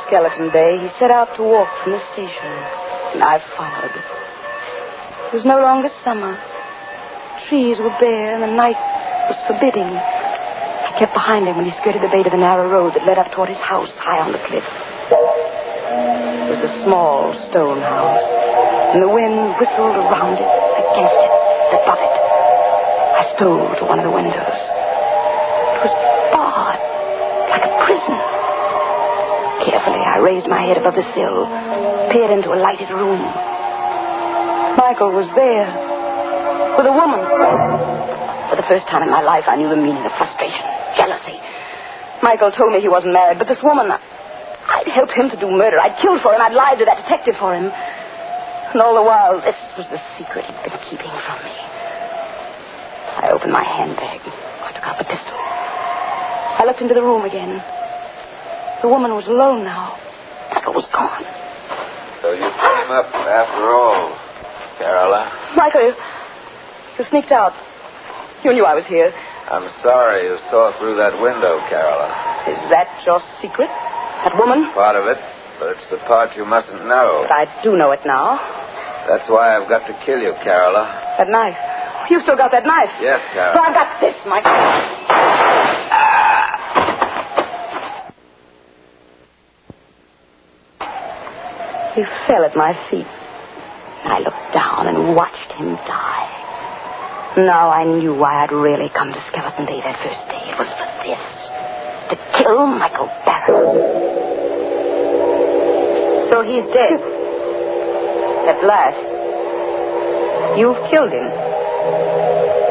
Skeleton Bay, he set out to walk from the station, and I followed. It was no longer summer. Trees were bare, and the night was forbidding. I kept behind him when he skirted the bay to the narrow road that led up toward his house high on the cliff. It was a small stone house, and the wind whistled around it, against it, above it. stole to one of the windows. It was barred, like a prison. Carefully, I raised my head above the sill, peered into a lighted room. Michael was there, with a woman. For the first time in my life, I knew the meaning of frustration, jealousy. Michael told me he wasn't married, but this woman, I'd helped him to do murder. I'd killed for him. I'd lied to that detective for him. And all the while, this was the secret he'd been keeping from me. I opened my handbag. I took out the pistol. I looked into the room again. The woman was alone now. Michael was gone. So you came up after all, Carola. Michael, you sneaked out. You knew I was here. I'm sorry you saw through that window, Carola. Is that your secret? That woman? Part of it, but it's the part you mustn't know. But I do know it now. That's why I've got to kill you, Carola. That knife. You still got that knife? Yes, Carola. So I've got this, Michael. He fell at my feet. I looked down and watched him die. Now I knew why I'd really come to Skeleton Day that first day. It was for this. To kill Michael Barrett. So he's dead. At last. You've killed him.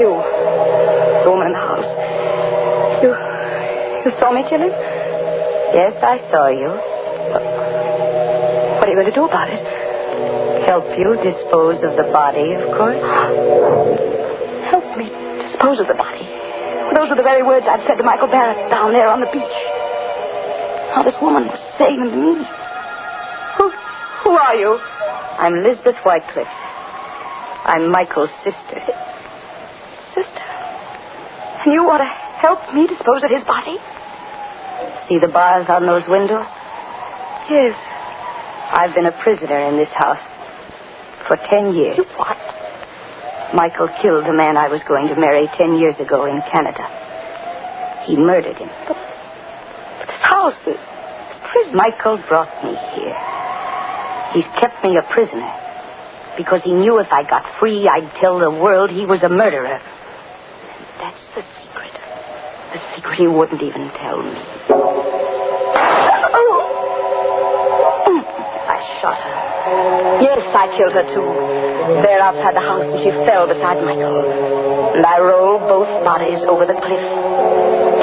You. The woman in the house. You saw me kill him? Yes, I saw you. What are you going to do about it? Help you dispose of the body, of course. Help me dispose of the body. Those were the very words I'd said to Michael Barrett down there on the beach. Now this woman was saying them to me. Who are you? I'm Lisbeth Whitecliffe. I'm Michael's sister. Sister? And you want to help me dispose of his body? See the bars on those windows? Yes. I've been a prisoner in this house for 10 years. You what? Michael killed the man I was going to marry 10 years ago in Canada. He murdered him. But this house, this prison... Michael brought me here. He's kept me a prisoner because he knew if I got free, I'd tell the world he was a murderer. And that's the secret. The secret he wouldn't even tell me. I shot her. Yes, I killed her, too. There outside the house, and she fell beside Michael. And I rolled both bodies over the cliff,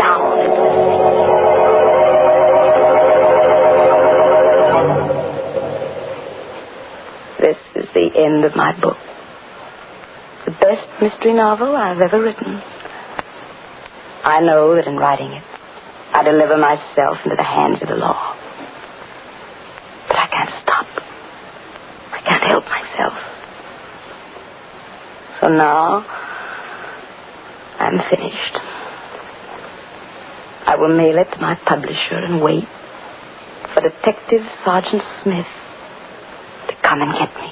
down into the sea. This is the end of my book. The best mystery novel I've ever written. I know that in writing it, I deliver myself into the hands of the law. But I can't stop. I can't help myself. So now, I'm finished. I will mail it to my publisher and wait for Detective Sergeant Smith to come and get me.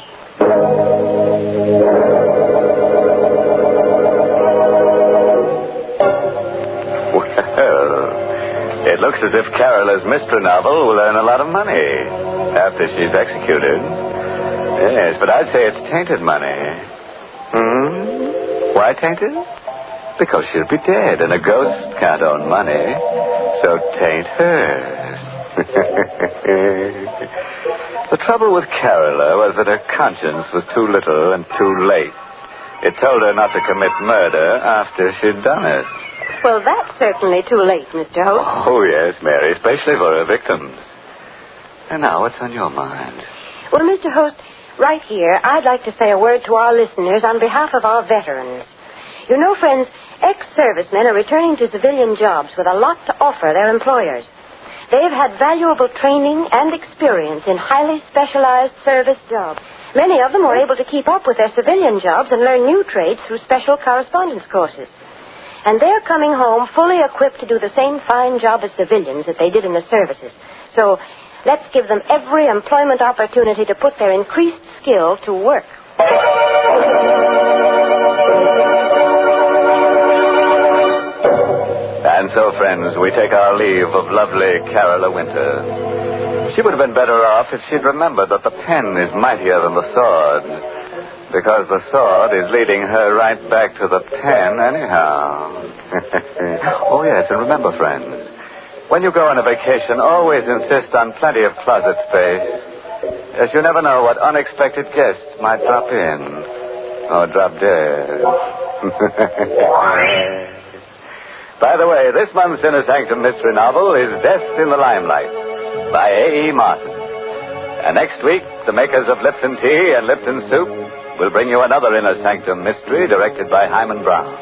It looks as if Carola's mystery novel will earn a lot of money after she's executed. Yes, but I'd say it's tainted money. Why tainted? Because she'll be dead, and a ghost can't own money, so taint hers. The trouble with Carola was that her conscience was too little and too late. It told her not to commit murder after she'd done it. Well, that's certainly too late, Mr. Host. Oh, yes, Mary, especially for her victims. And now, what's on your mind? Well, Mr. Host, right here, I'd like to say a word to our listeners on behalf of our veterans. You know, friends, ex-servicemen are returning to civilian jobs with a lot to offer their employers. They've had valuable training and experience in highly specialized service jobs. Many of them were able to keep up with their civilian jobs and learn new trades through special correspondence courses. And they're coming home fully equipped to do the same fine job as civilians that they did in the services. So let's give them every employment opportunity to put their increased skill to work. And so, friends, we take our leave of lovely Carola Winter. She would have been better off if she'd remembered that the pen is mightier than the sword. Because the sword is leading her right back to the pen anyhow. Oh, yes, and remember, friends, when you go on a vacation, always insist on plenty of closet space, as you never know what unexpected guests might drop in or drop dead. By the way, this month's Inner Sanctum mystery novel is Death in the Limelight by A.E. Martin. And next week, the makers of Lipton Tea and Lipton Soup will bring you another Inner Sanctum mystery directed by Hyman Brown.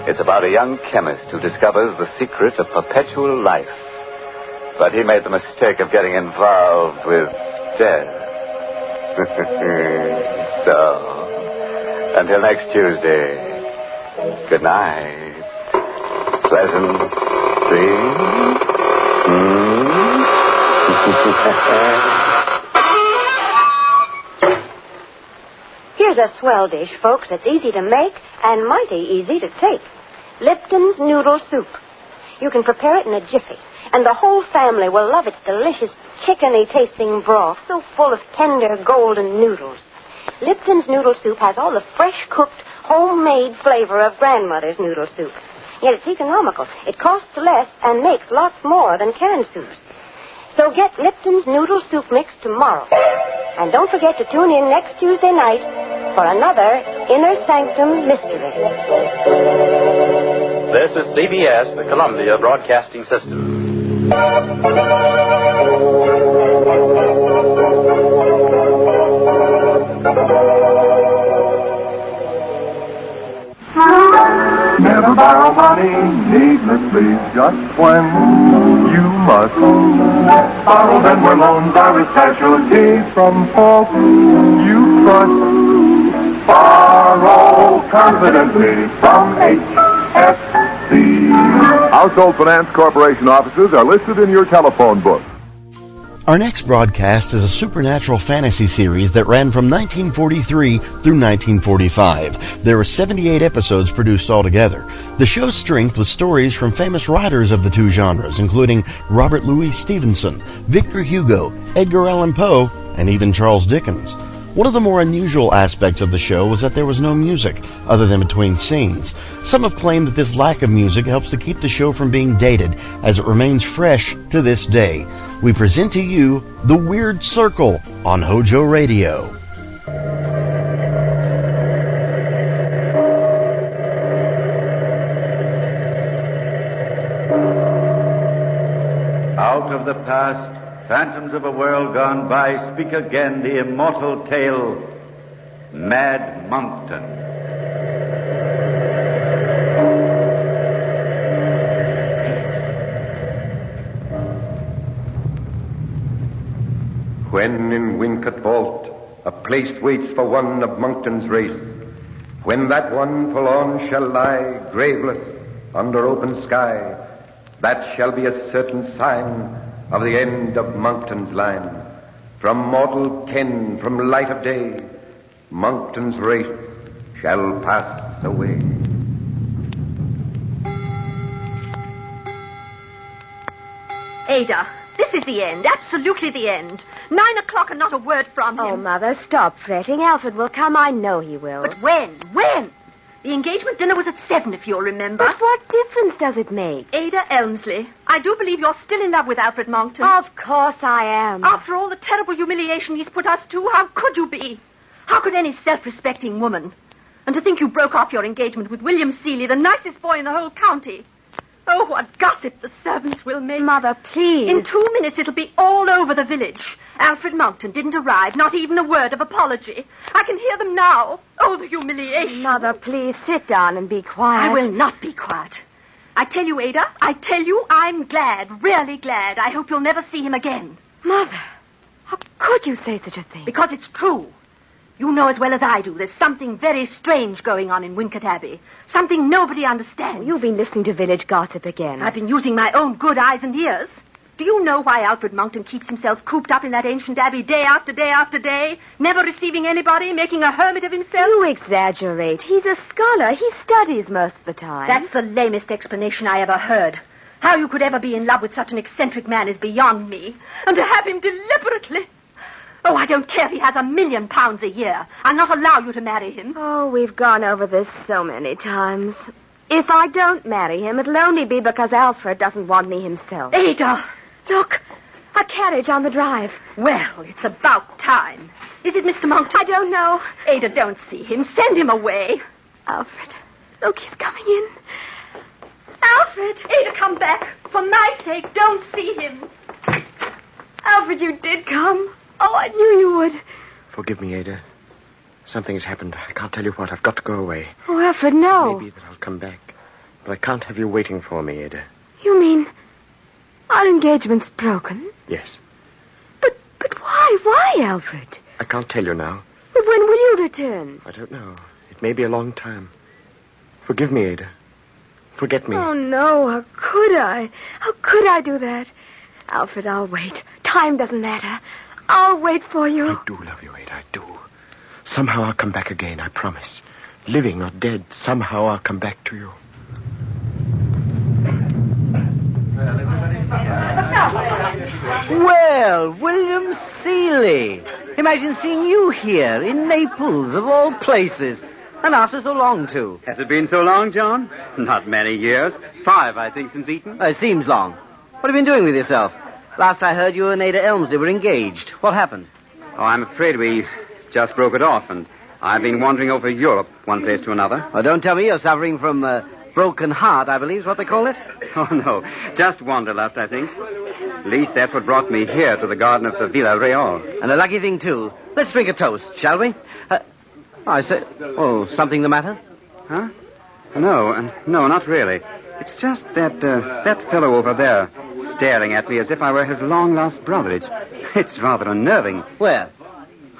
It's about a young chemist who discovers the secret of perpetual life. But he made the mistake of getting involved with death. So, until next Tuesday, good night. Pleasant dreams. Here's a swell dish, folks, that's easy to make and mighty easy to take. Lipton's Noodle Soup. You can prepare it in a jiffy, and the whole family will love its delicious chickeny-tasting broth, so full of tender golden noodles. Lipton's Noodle Soup has all the fresh-cooked, homemade flavor of grandmother's noodle soup. Yet it's economical. It costs less and makes lots more than canned soups. So get Lipton's Noodle Soup Mix tomorrow. And don't forget to tune in next Tuesday night for another Inner Sanctum Mystery. This is CBS, the Columbia Broadcasting System. Never borrow money needlessly, just when you must. Borrow them where loans are a specialty from folks you trust. Borrow confidently from HFC. Household Finance Corporation offices are listed in your telephone book. Our next broadcast is a supernatural fantasy series that ran from 1943 through 1945. There were 78 episodes produced altogether. The show's strength was stories from famous writers of the two genres, including Robert Louis Stevenson, Victor Hugo, Edgar Allan Poe, and even Charles Dickens. One of the more unusual aspects of the show was that there was no music, other than between scenes. Some have claimed that this lack of music helps to keep the show from being dated, as it remains fresh to this day. We present to you The Weird Circle on HOJO Radio. Out of the past, phantoms of a world gone by, speak again the immortal tale, Mad Monkton. When in Wincot Vault a place waits for one of Monkton's race, when that one forlorn shall lie graveless under open sky, that shall be a certain sign of the end of Monkton's line. From mortal ken, from light of day, Monkton's race shall pass away. Ada, this is the end, absolutely the end. 9 o'clock and not a word from him. Oh, Mother, stop fretting. Alfred will come. I know he will. But when? When? The engagement dinner was at 7, if you'll remember. But what difference does it make? Ada Elmsley, I do believe you're still in love with Alfred Monkton. Of course I am. After all the terrible humiliation he's put us to, how could you be? How could any self-respecting woman? And to think you broke off your engagement with William Seeley, the nicest boy in the whole county. Oh, what gossip the servants will make. Mother, please. In 2 minutes it'll be all over the village. Alfred Monkton didn't arrive, not even a word of apology. I can hear them now. Oh, the humiliation. Mother, please sit down and be quiet. I will not be quiet. I tell you, Ada, I tell you, I'm glad, really glad. I hope you'll never see him again. Mother, how could you say such a thing? Because it's true. You know as well as I do, there's something very strange going on in Wincot Abbey. Something nobody understands. Oh, you've been listening to village gossip again. I've been using my own good eyes and ears. Do you know why Alfred Monkton keeps himself cooped up in that ancient abbey day after day after day, never receiving anybody, making a hermit of himself? You exaggerate. He's a scholar. He studies most of the time. That's the lamest explanation I ever heard. How you could ever be in love with such an eccentric man is beyond me. And to have him deliberately... Oh, I don't care if he has £1 million a year. I'll not allow you to marry him. Oh, we've gone over this so many times. If I don't marry him, it'll only be because Alfred doesn't want me himself. Ada! Look, a carriage on the drive. Well, it's about time. Is it Mr. Monkton? I don't know. Ada, don't see him. Send him away. Alfred, look, he's coming in. Alfred! Ada, come back. For my sake, don't see him. Alfred, you did come. Oh, I knew you would. Forgive me, Ada. Something has happened. I can't tell you what. I've got to go away. Oh, Alfred, no. Maybe that I'll come back. But I can't have you waiting for me, Ada. You mean our engagement's broken? Yes. But why? Why, Alfred? I can't tell you now. But when will you return? I don't know. It may be a long time. Forgive me, Ada. Forget me. Oh, no. How could I? How could I do that? Alfred, I'll wait. Time doesn't matter. I'll wait for you. I do love you, Ada. I do. Somehow I'll come back again, I promise. Living or dead, somehow I'll come back to you. Well, William Seeley. Imagine seeing you here in Naples, of all places. And after so long, too. Has it been so long, John? Not many years. 5, I think, since Eton. It seems long. What have you been doing with yourself? Last I heard, you and Ada Elmsley were engaged. What happened? Oh, I'm afraid we just broke it off, and I've been wandering over Europe, one place to another. Oh, don't tell me you're suffering from a broken heart, I believe is what they call it. Oh, no. Just wanderlust, I think. At least that's what brought me here to the garden of the Villa Real. And a lucky thing, too. Let's drink a toast, shall we? I said... Oh, something the matter? Huh? No, not really. It's just that fellow over there staring at me as if I were his long-lost brother. It's rather unnerving. Where?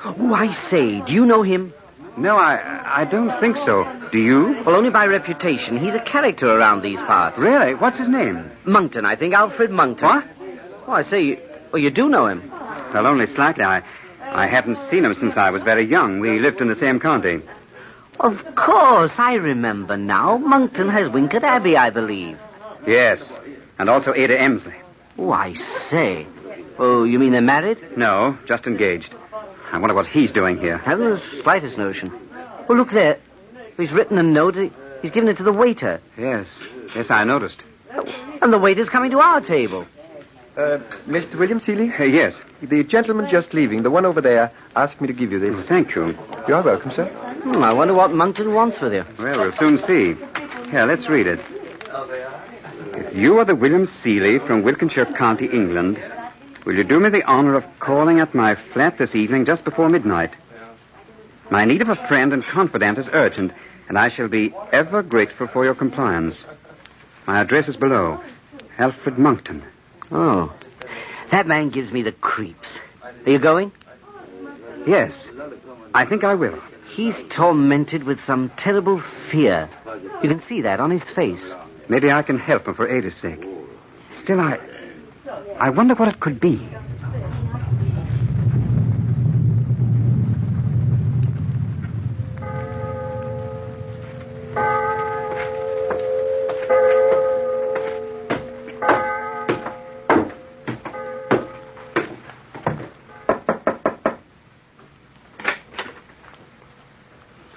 Oh, I say, do you know him? No, I don't think so. Do you? Well, only by reputation. He's a character around these parts. Really? What's his name? Monkton, I think. Alfred Monkton. What? Oh, I say, you do know him. Well, only slightly. I haven't seen him since I was very young. We lived in the same county. Of course, I remember now. Monkton has Wincot Abbey, I believe. Yes, and also Ada Emsley. Oh, I say. Oh, you mean they're married? No, just engaged. I wonder what he's doing here. Haven't the slightest notion. Well, look there. He's written a note. He's given it to the waiter. Yes, I noticed. And the waiter's coming to our table. Mr. William Seeley? Yes. The gentleman just leaving, the one over there, asked me to give you this. Thank you. You're welcome, sir. I wonder what Monkton wants with you. Well, we'll soon see. Here, let's read it. If you are the William Seeley from Wiltshire County, England, will you do me the honor of calling at my flat this evening just before midnight? My need of a friend and confidant is urgent, and I shall be ever grateful for your compliance. My address is below. Alfred Monkton. Oh, that man gives me the creeps. Are you going? Yes, I think I will. He's tormented with some terrible fear. You can see that on his face. Maybe I can help him for Ada's sake. Still, I wonder what it could be.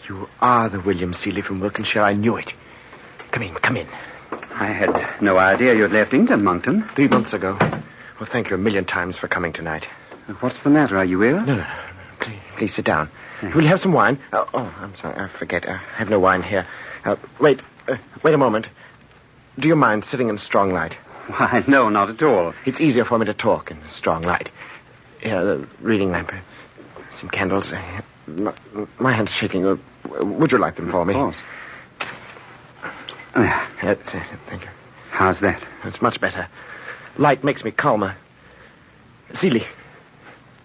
You are the William Seeley from Wiltshire. I knew it. Come in. I had no idea you'd left England, Monkton. 3 months ago. Well, thank you a million times for coming tonight. What's the matter? Are you ill? No. Please sit down. Will you have some wine? Oh, I'm sorry. I forget. I have no wine here. Wait a moment. Do you mind sitting in strong light? Why, no, not at all. It's easier for me to talk in strong light. Here, the reading lamp. Some candles. My hand's shaking. Would you like them for me? Of course. Thank you. How's that? It's much better. Light makes me calmer. Seeley,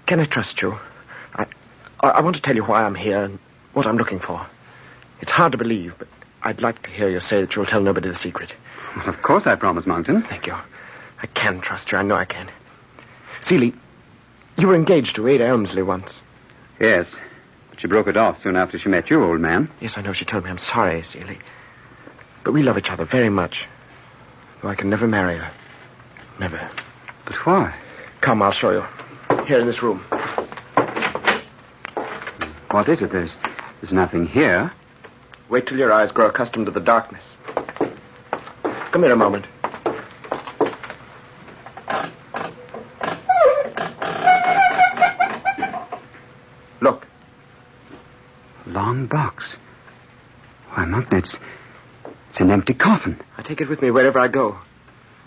can I trust you? I want to tell you why I'm here and what I'm looking for. It's hard to believe, but I'd like to hear you say that you'll tell nobody the secret. Well, of course I promise, Monkton. Thank you. I can trust you. I know I can. Seeley, you were engaged to Ada Elmsley once. Yes, but she broke it off soon after she met you, old man. Yes, I know. She told me. I'm sorry, Seeley. But we love each other very much. Though I can never marry her. Never. But why? Come, I'll show you. Here in this room. What is it? There's nothing here. Wait till your eyes grow accustomed to the darkness. Come here a moment. Look. Long box. Why, Monkton, it's an empty coffin. I take it with me wherever I go.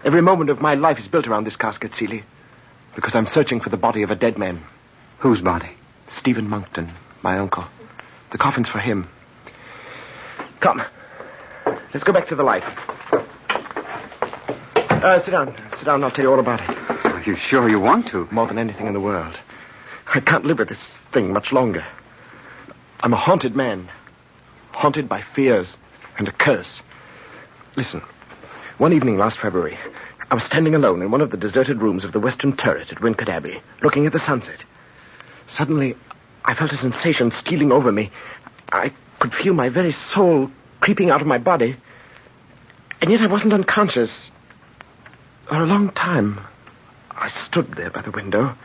Every moment of my life is built around this casket, Seeley. Because I'm searching for the body of a dead man. Whose body? Stephen Monkton, my uncle. The coffin's for him. Come. Let's go back to the light. Sit down. Sit down, I'll tell you all about it. Are you sure you want to? More than anything in the world. I can't live with this thing much longer. I'm a haunted man. Haunted by fears and a curse. Listen. One evening last February, I was standing alone in one of the deserted rooms of the western turret at Wincott Abbey, looking at the sunset. Suddenly, I felt a sensation stealing over me. I could feel my very soul creeping out of my body. And yet I wasn't unconscious. For a long time, I stood there by the window,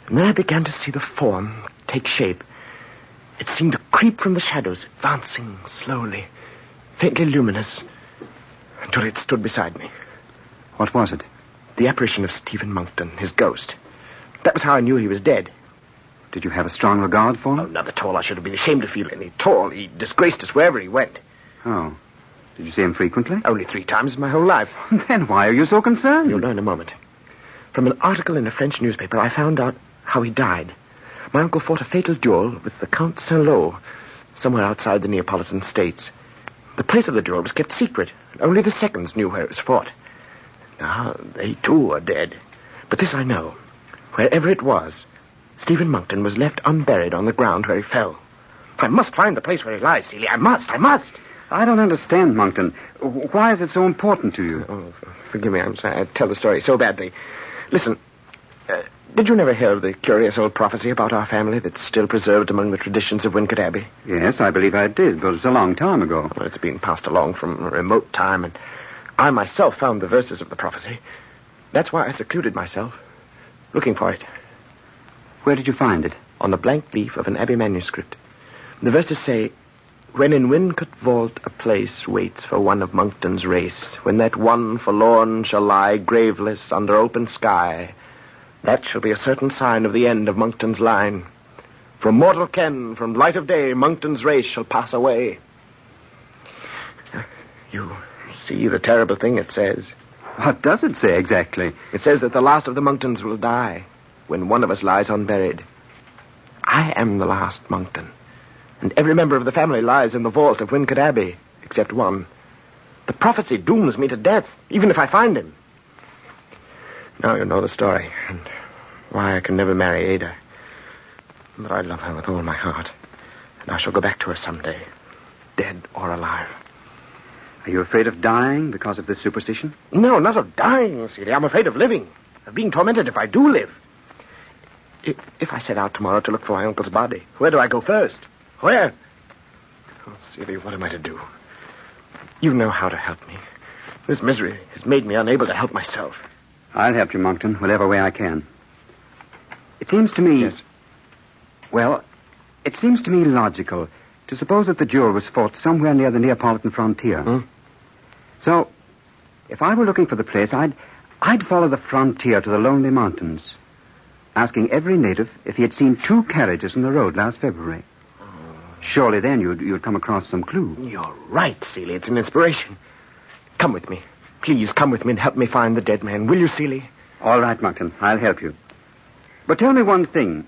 and then I began to see the form take shape. It seemed to creep from the shadows, advancing slowly, faintly luminous, until it stood beside me. What was it? The apparition of Stephen Monkton, his ghost. That was how I knew he was dead. Did you have a strong regard for him? Oh, not at all. I should have been ashamed to feel any at all. He disgraced us wherever he went. Oh. Did you see him frequently? Only 3 times in my whole life. Then why are you so concerned? You'll know in a moment. From an article in a French newspaper, I found out how he died. My uncle fought a fatal duel with the Count Saint-Lô, somewhere outside the Neapolitan states. The place of the duel was kept secret. Only the seconds knew where it was fought. Now, they too are dead. But this I know. Wherever it was, Stephen Monkton was left unburied on the ground where he fell. I must find the place where he lies, Celia. I must. I don't understand, Monkton. Why is it so important to you? Oh, forgive me. I'm sorry. I tell the story so badly. Listen, did you never hear of the curious old prophecy about our family that's still preserved among the traditions of Wincott Abbey? Yes, I believe I did, but it's a long time ago. Well, it's been passed along from a remote time, and I myself found the verses of the prophecy. That's why I secluded myself, looking for it. Where did you find it? On the blank leaf of an Abbey manuscript. The verses say, "When in Wincott vault a place waits for one of Monkton's race, when that one forlorn shall lie graveless under open sky, that shall be a certain sign of the end of Monkton's line. From mortal ken, from light of day, Monkton's race shall pass away." You see the terrible thing it says. What does it say exactly? It says that the last of the Monktons will die when one of us lies unburied. I am the last Monkton, and every member of the family lies in the vault of Wincott Abbey, except one. The prophecy dooms me to death, even if I find him. Now you know the story, and why I can never marry Ada. But I love her with all my heart, and I shall go back to her someday, dead or alive. Are you afraid of dying because of this superstition? No, not of dying, Celia. I'm afraid of living, of being tormented if I do live. If I set out tomorrow to look for my uncle's body, where do I go first? Where? Oh, Celia, what am I to do? You know how to help me. This misery has made me unable to help myself. I'll help you, Monkton, whatever way I can. It seems to me... Yes? Well, it seems to me logical to suppose that the duel was fought somewhere near the Neapolitan frontier. Hmm? So, if I were looking for the place, I'd follow the frontier to the lonely mountains, asking every native if he had seen 2 carriages on the road last February. Surely then you'd come across some clue. You're right, Celia. It's an inspiration. Come with me. Please come with me and help me find the dead man. Will you, Celia? All right, Monkton. I'll help you. But tell me one thing.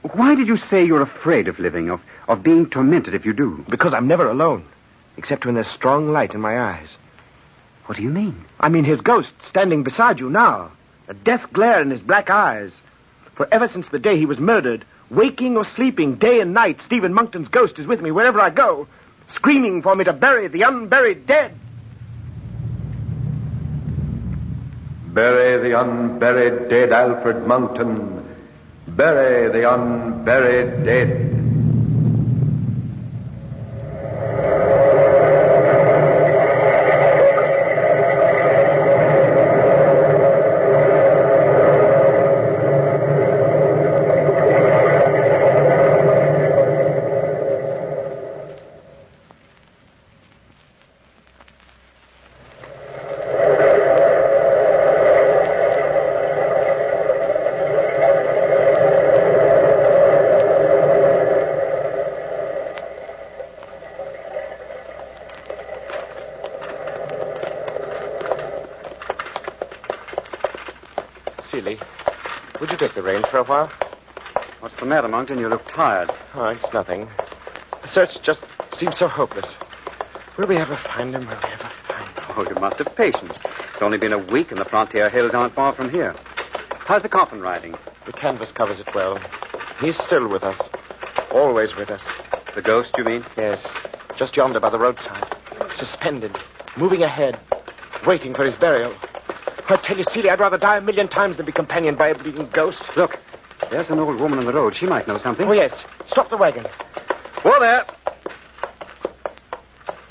Why did you say you're afraid of living, of being tormented if you do? Because I'm never alone, except when there's strong light in my eyes. What do you mean? I mean his ghost standing beside you now. A death glare in his black eyes. For ever since the day he was murdered, waking or sleeping, day and night, Stephen Monkton's ghost is with me wherever I go, screaming for me to bury the unburied dead. Bury the unburied dead, Alfred Monkton. Bury the unburied dead. while? What's the matter, Monkton? You look tired. Oh, it's nothing. The search just seems so hopeless. Will we ever find him? Will we ever find him? Oh, you must have patience. It's only been a week and the frontier hills aren't far from here. How's the coffin riding? The canvas covers it well. He's still with us. Always with us. The ghost, you mean? Yes. Just yonder by the roadside. Suspended. Moving ahead. Waiting for his burial. I tell you, Celia, I'd rather die 1,000,000 times than be companioned by a bleeding ghost. Look, there's an old woman on the road. She might know something. Oh, yes. Stop the wagon. Whoa there.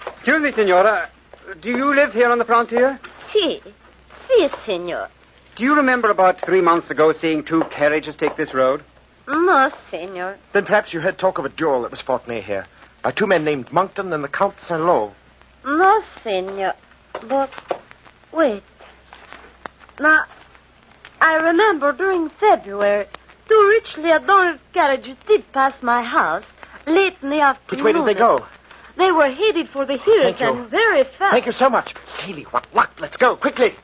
Excuse me, Senora. Do you live here on the frontier? Si, senor. Do you remember about 3 months ago seeing 2 carriages take this road? No, senor. Then perhaps you heard talk of a duel that was fought near here by 2 men named Monkton and the Count Saint-Lô. No, senor. But, wait. Now, I remember during February, 2 richly adorned carriages did pass my house late in the afternoon. Which way did they go? They were headed for the hills and very fast. Thank you so much. Celia, what luck. Let's go, quickly.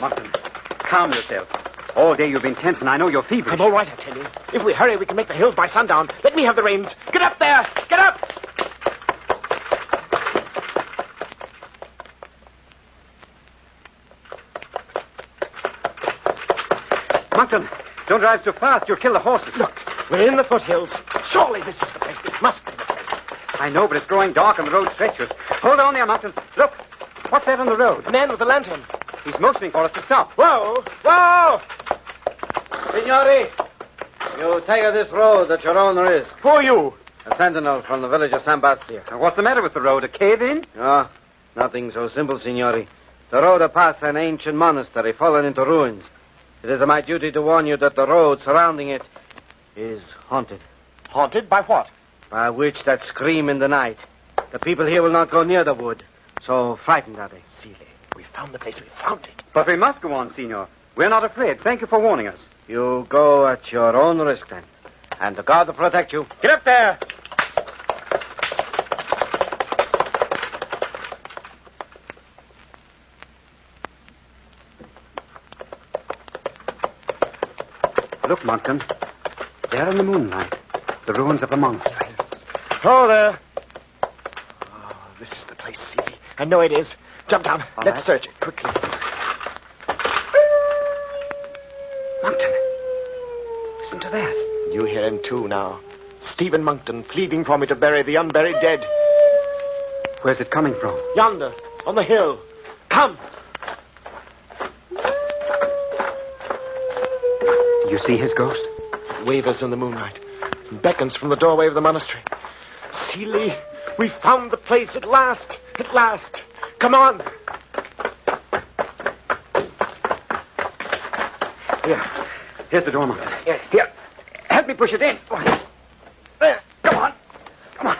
Monkton, calm yourself. All day you've been tense, and I know you're feverish. I'm all right, I tell you. If we hurry, we can make the hills by sundown. Let me have the reins. Get up there! Get up! Monkton, don't drive so fast. You'll kill the horses. Look, we're in the foothills. Surely this is the place. This must be the place. I know, but it's growing dark and the road's treacherous. Hold on there, Monkton. Look, what's that on the road? A man with a lantern. He's motioning for us to stop. Whoa! Whoa! Signori, you take this road at your own risk. Who are you? A sentinel from the village of San Bastia. What's the matter with the road? A cave-in? No, nothing so simple, signori. The road passes an ancient monastery fallen into ruins. It is my duty to warn you that the road surrounding it is haunted. Haunted by what? By a witch that scream in the night. The people here will not go near the wood. So frightened are they. Celia, we found the place. We found it. But we must go on, Senor. We're not afraid. Thank you for warning us. You go at your own risk, then. And God will protect you. Get up there! Look, Monkton. There in the moonlight. The ruins of the monastery. Oh, there. Oh, this is the place, Celia. I know it is. Jump down. Let's search it quickly. Monkton. Listen to that. You hear him, too, now. Stephen Monkton pleading for me to bury the unburied dead. Where's it coming from? Yonder, on the hill. Come. You see his ghost? Wavers in the moonlight and beckons from the doorway of the monastery. Celia, we found the place at last. At last. Come on. Here. Here's the door, Monkton. Yes. Here. Help me push it in. There. Come on. Come on.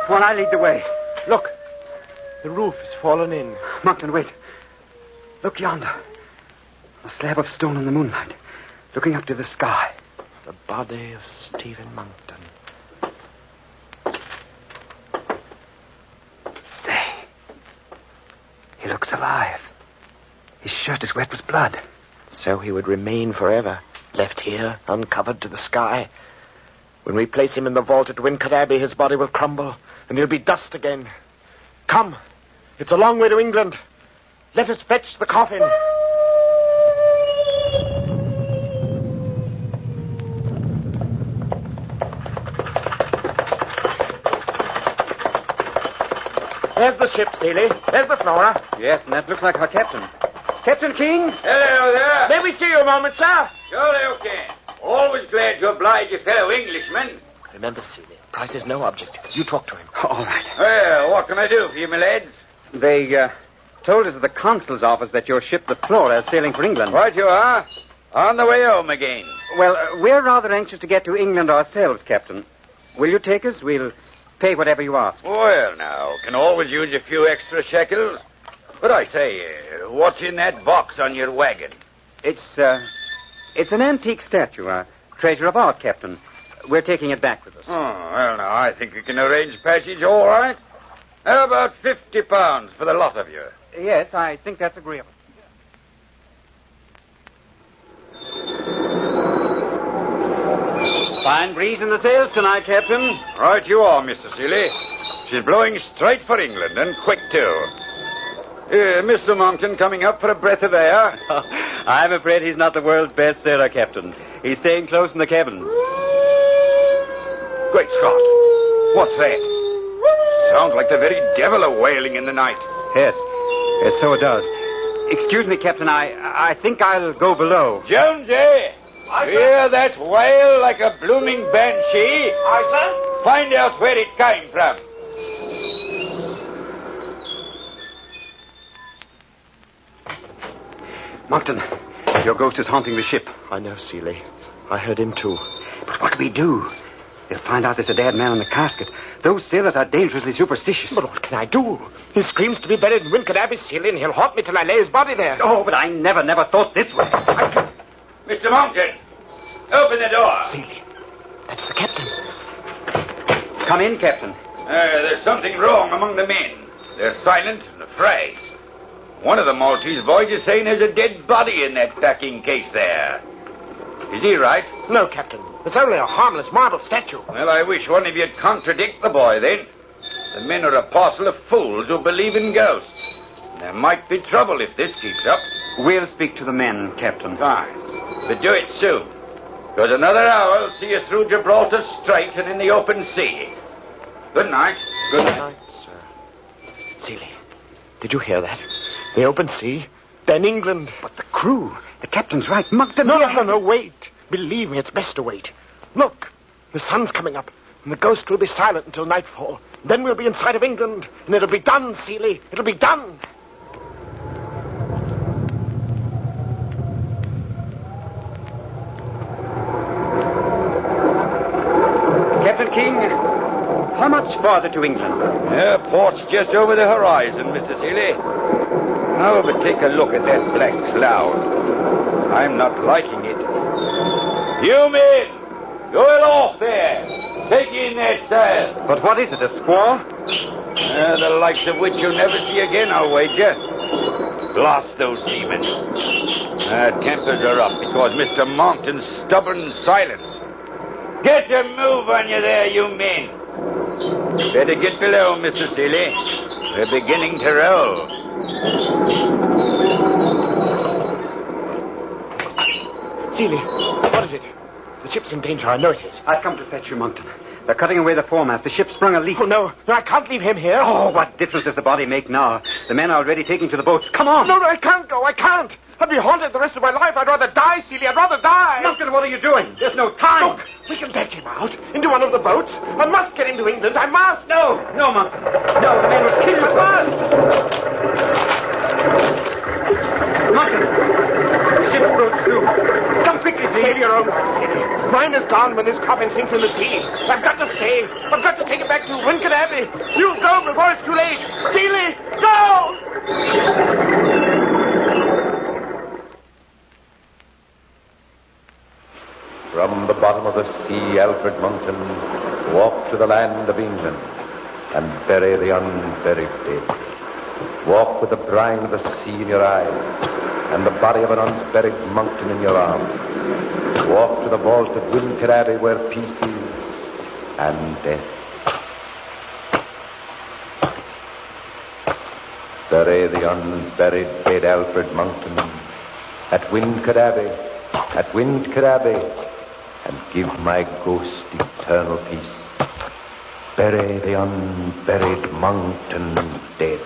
Come on, I lead the way. Look. The roof is fallen in. Monkton, wait. Look yonder. A slab of stone in the moonlight, looking up to the sky. The body of Stephen Monkton. Say, he looks alive. His shirt is wet with blood. So he would remain forever, left here, uncovered to the sky. When we place him in the vault at Wincott Abbey, his body will crumble, and he'll be dust again. Come, it's a long way to England. Let us fetch the coffin. There's the ship, Celia. There's the Flora. Yes, and that looks like her captain. Captain King? Hello there. May we see you a moment, sir? Surely you can. Always glad to oblige a fellow Englishman. Remember, Celia, price is no object. You talk to him. All right. Well, what can I do for you, my lads? They told us at the consul's office that your ship, the Flora, is sailing for England. Right you are. On the way home again. Well, we're rather anxious to get to England ourselves, Captain. Will you take us? We'll pay whatever you ask. Well, now, can always use a few extra shekels. But I say, what's in that box on your wagon? It's an antique statue, a treasure of art, Captain. We're taking it back with us. Oh, well, now, I think we can arrange passage all right. How about £50 for the lot of you? Yes, I think that's agreeable. Fine breeze in the sails tonight, Captain. Right you are, Mr. Seeley. She's blowing straight for England, and quick, too. Mr. Monkton coming up for a breath of air? I'm afraid he's not the world's best sailor, Captain. He's staying close in the cabin. Great Scott! What's that? Sounds like the very devil a wailing in the night. Yes, so it does. Excuse me, Captain, I think I'll go below. Jonesy! Hear that wail like a blooming banshee? Aye, sir? Find out where it came from. Monkton, your ghost is haunting the ship. I know, Seeley. I heard him too. But what do we do? They'll find out there's a dead man in the casket. Those sailors are dangerously superstitious. But what can I do? He screams to be buried in Wincott Abbey, Seeley, and he'll haunt me till I lay his body there. Oh, but I never thought this way. Mr. Monkton, open the door. Seeley, that's the captain. Come in, Captain. There's something wrong among the men. They're silent and afraid. One of the Maltese boys is saying there's a dead body in that packing case there. Is he right? No, Captain. It's only a harmless marble statue. Well, I wish one of you'd contradict the boy, then. The men are a parcel of fools who believe in ghosts. There might be trouble if this keeps up. We'll speak to the men, Captain. Fine. But do it soon. Because another hour will see you through Gibraltar Strait and in the open sea. Good night. Good night, sir. Seeley, did you hear that? The open sea, then England. But the crew, the captain's right. Monkton. No, wait. Believe me, it's best to wait. Look, the sun's coming up, and the ghost will be silent until nightfall. Then we'll be in sight of England, and it'll be done, Seeley. It'll be done. Captain King, how much farther to England? Port's just over the horizon, Mr. Seeley. Now, but take a look at that black cloud. I'm not liking it. You men, go aloft there. Take in that sail. But what is it, a squall? The likes of which you'll never see again, I'll wager. Blast those seamen. Tempers are up because Mr. Monkton's stubborn silence. Get a move on you there, you men. Better get below, Mr. Seeley. We're beginning to roll. Seeley, what is it? The ship's in danger, I know it is. I've come to fetch you, Monkton. They're cutting away the foremast. The ship sprung a leak. Oh, no, I can't leave him here. Oh, what difference does the body make now? The men are already taking to the boats. Come on. No, I can't go. I can't. I'll be haunted the rest of my life. I'd rather die, Seeley. I'd rather die. Monkton, what are you doing? There's no time. Look, we can take him out into one of the boats. I must get him to England. I must. No, Monkton. No, the men will kill you. I must. Monkton, the ship broke through. Come quickly, please. Save your own life, Seeley. Mine is gone when this coffin sinks in the sea. I've got to stay. I've got to take it back to Wincott Abbey. You go before it's too late. Seeley, go! From the bottom of the sea, Alfred Monkton walked to the land of England and bury the unburied dead. Walk with the brine of the sea in your eyes and the body of an unburied Monkton in your arms. Walk to the vault of Wincott Abbey where peace is and death. Bury the unburied dead Alfred Monkton at Wincott Abbey, and give my ghost eternal peace. Bury the unburied Monkton dead.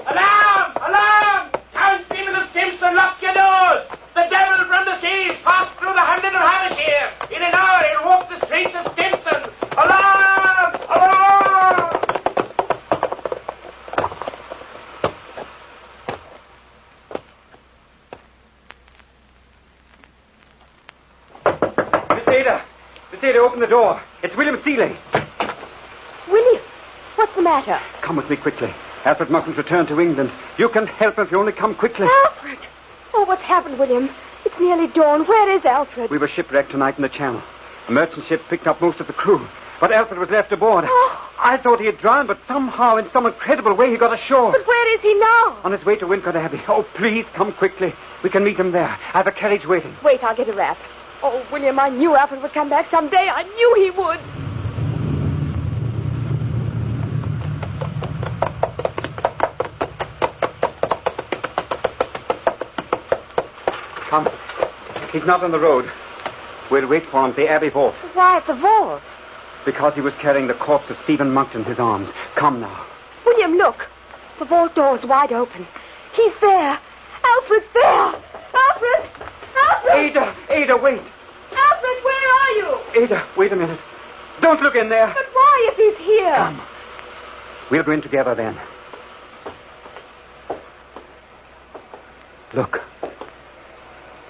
Alarm! Townspeople of Stimson, lock your doors! The devil from the seas passed through the hamlet of Havishire. In an hour he'll walk the streets of Stimson. Alarm! Alarm! Miss Ada, open the door. It's William Seeley. William, what's the matter? Come with me quickly. Alfred Monkton's returned to England. You can help him if you only come quickly. Alfred! Oh, what's happened, William? It's nearly dawn. Where is Alfred? We were shipwrecked tonight in the Channel. A merchant ship picked up most of the crew. But Alfred was left aboard. Oh. I thought he had drowned, but somehow, in some incredible way, he got ashore. But where is he now? On his way to Wincott Abbey. Oh, please, come quickly. We can meet him there. I have a carriage waiting. Wait, I'll get a wrap. Oh, William, I knew Alfred would come back someday. I knew he would. Come. He's not on the road. We'll wait for him at the Abbey vault. Why at the vault? Because he was carrying the corpse of Stephen Monkton in his arms. Come now. William, look. The vault door is wide open. He's there. Alfred's there. Alfred! Alfred! Ada, wait. Alfred, where are you? Ada, wait a minute. Don't look in there. But why if he's here? Come. We'll go in together then. Look.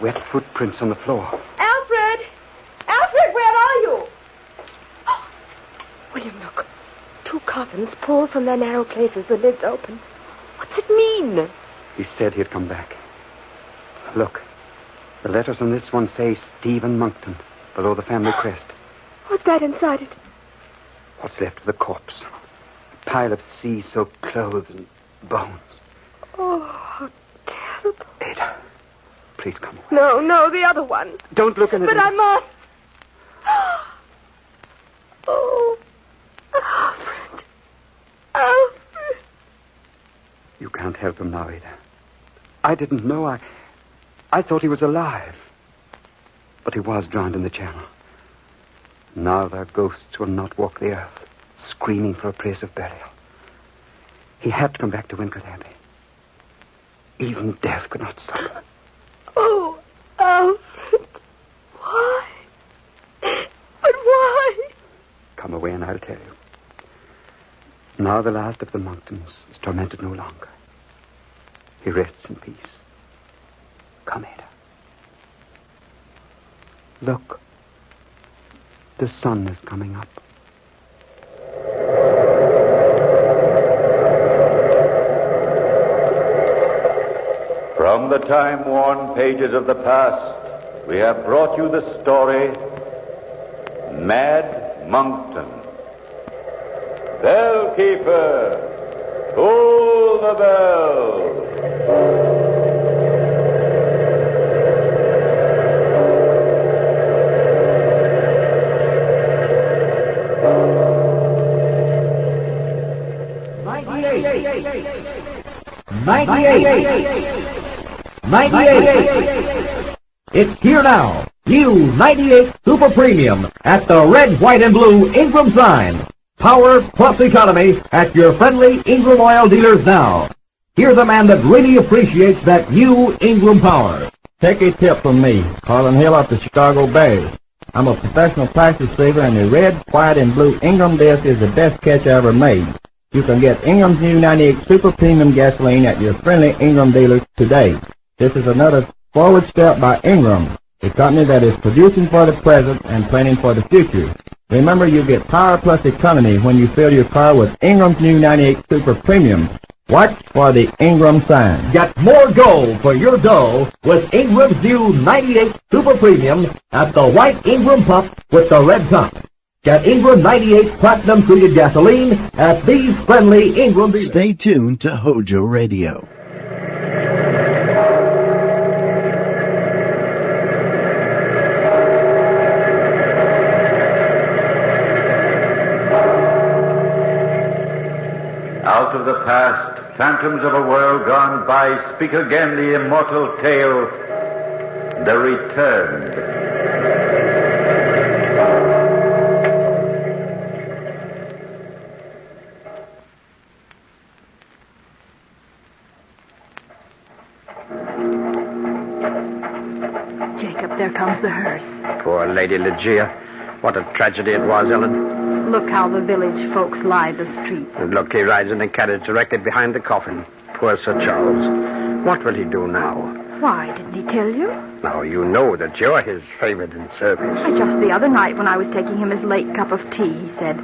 Wet footprints on the floor. Alfred! Alfred, where are you? Oh. William, look. 2 coffins pulled from their narrow places, the lids open. What's it mean? He said he'd come back. Look. The letters on this one say Stephen Monkton below the family crest. What's that inside it? What's left of the corpse? A pile of sea-soaked clothes and bones. Oh, how terrible. Ada, please come away. No, the other one. Don't look in it. But I must. Oh, Alfred. Alfred. You can't help him now, Ada. I didn't know. I thought he was alive. But he was drowned in the channel. Now their ghosts will not walk the earth, screaming for a place of burial. He had to come back to Wincott Abbey. Even death could not stop him. Oh, Alfred. Why? But why? Come away and I'll tell you. Now the last of the Monktons is tormented no longer. He rests in peace. Come, Ada. Look. The sun is coming up. From the time-worn pages of the past, we have brought you the story, Mad Monkton. Bellkeeper, toll the bell. It's here now. New 98 Super Premium at the red, white, and blue Ingram sign. Power plus economy at your friendly Ingram oil dealers now. Here's a man that really appreciates that new Ingram power. Take a tip from me, Harlan Hill up the Chicago Bears. I'm a professional practice saver, and the red, white, and blue Ingram disc is the best catch I ever made. You can get Ingram's new 98 Super Premium gasoline at your friendly Ingram dealers today. This is another forward step by Ingram, a company that is producing for the present and planning for the future. Remember, you get power plus economy when you fill your car with Ingram's new 98 Super Premium. Watch for the Ingram sign. Get more gold for your dough with Ingram's new 98 Super Premium at the white Ingram pump with the red top. Get Ingram 98 Platinum Treated Gasoline at these friendly Ingram dealers. Stay tuned to HOJO Radio. Out of the past, phantoms of a world gone by, speak again the immortal tale, The Returned. Jacob, there comes the hearse. Poor Lady Ligeia. What a tragedy it was, Ellen. Look how the village folks lie the street. And look, he rides in a carriage directly behind the coffin. Poor Sir Charles. What will he do now? Why, didn't he tell you? Now, you know that you're his favorite in service. Just the other night when I was taking him his late cup of tea, he said,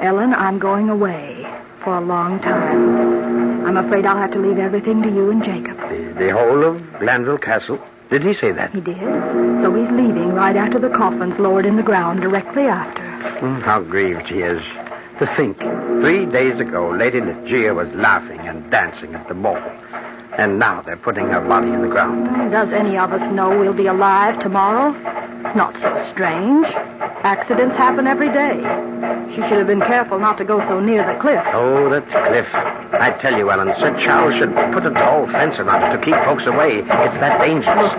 Ellen, I'm going away for a long time. I'm afraid I'll have to leave everything to you and Jacob. The whole of Glanville Castle? Did he say that? He did. So he's leaving right after the coffin's lowered in the ground directly after. How grieved she is. To think, 3 days ago, Lady Ligeia was laughing and dancing at the ball. And now they're putting her body in the ground. Does any of us know we'll be alive tomorrow? Not so strange. Accidents happen every day. She should have been careful not to go so near the cliff. Oh, the cliff. I tell you, Ellen, Sir Charles should put a tall fence around it to keep folks away. It's that dangerous.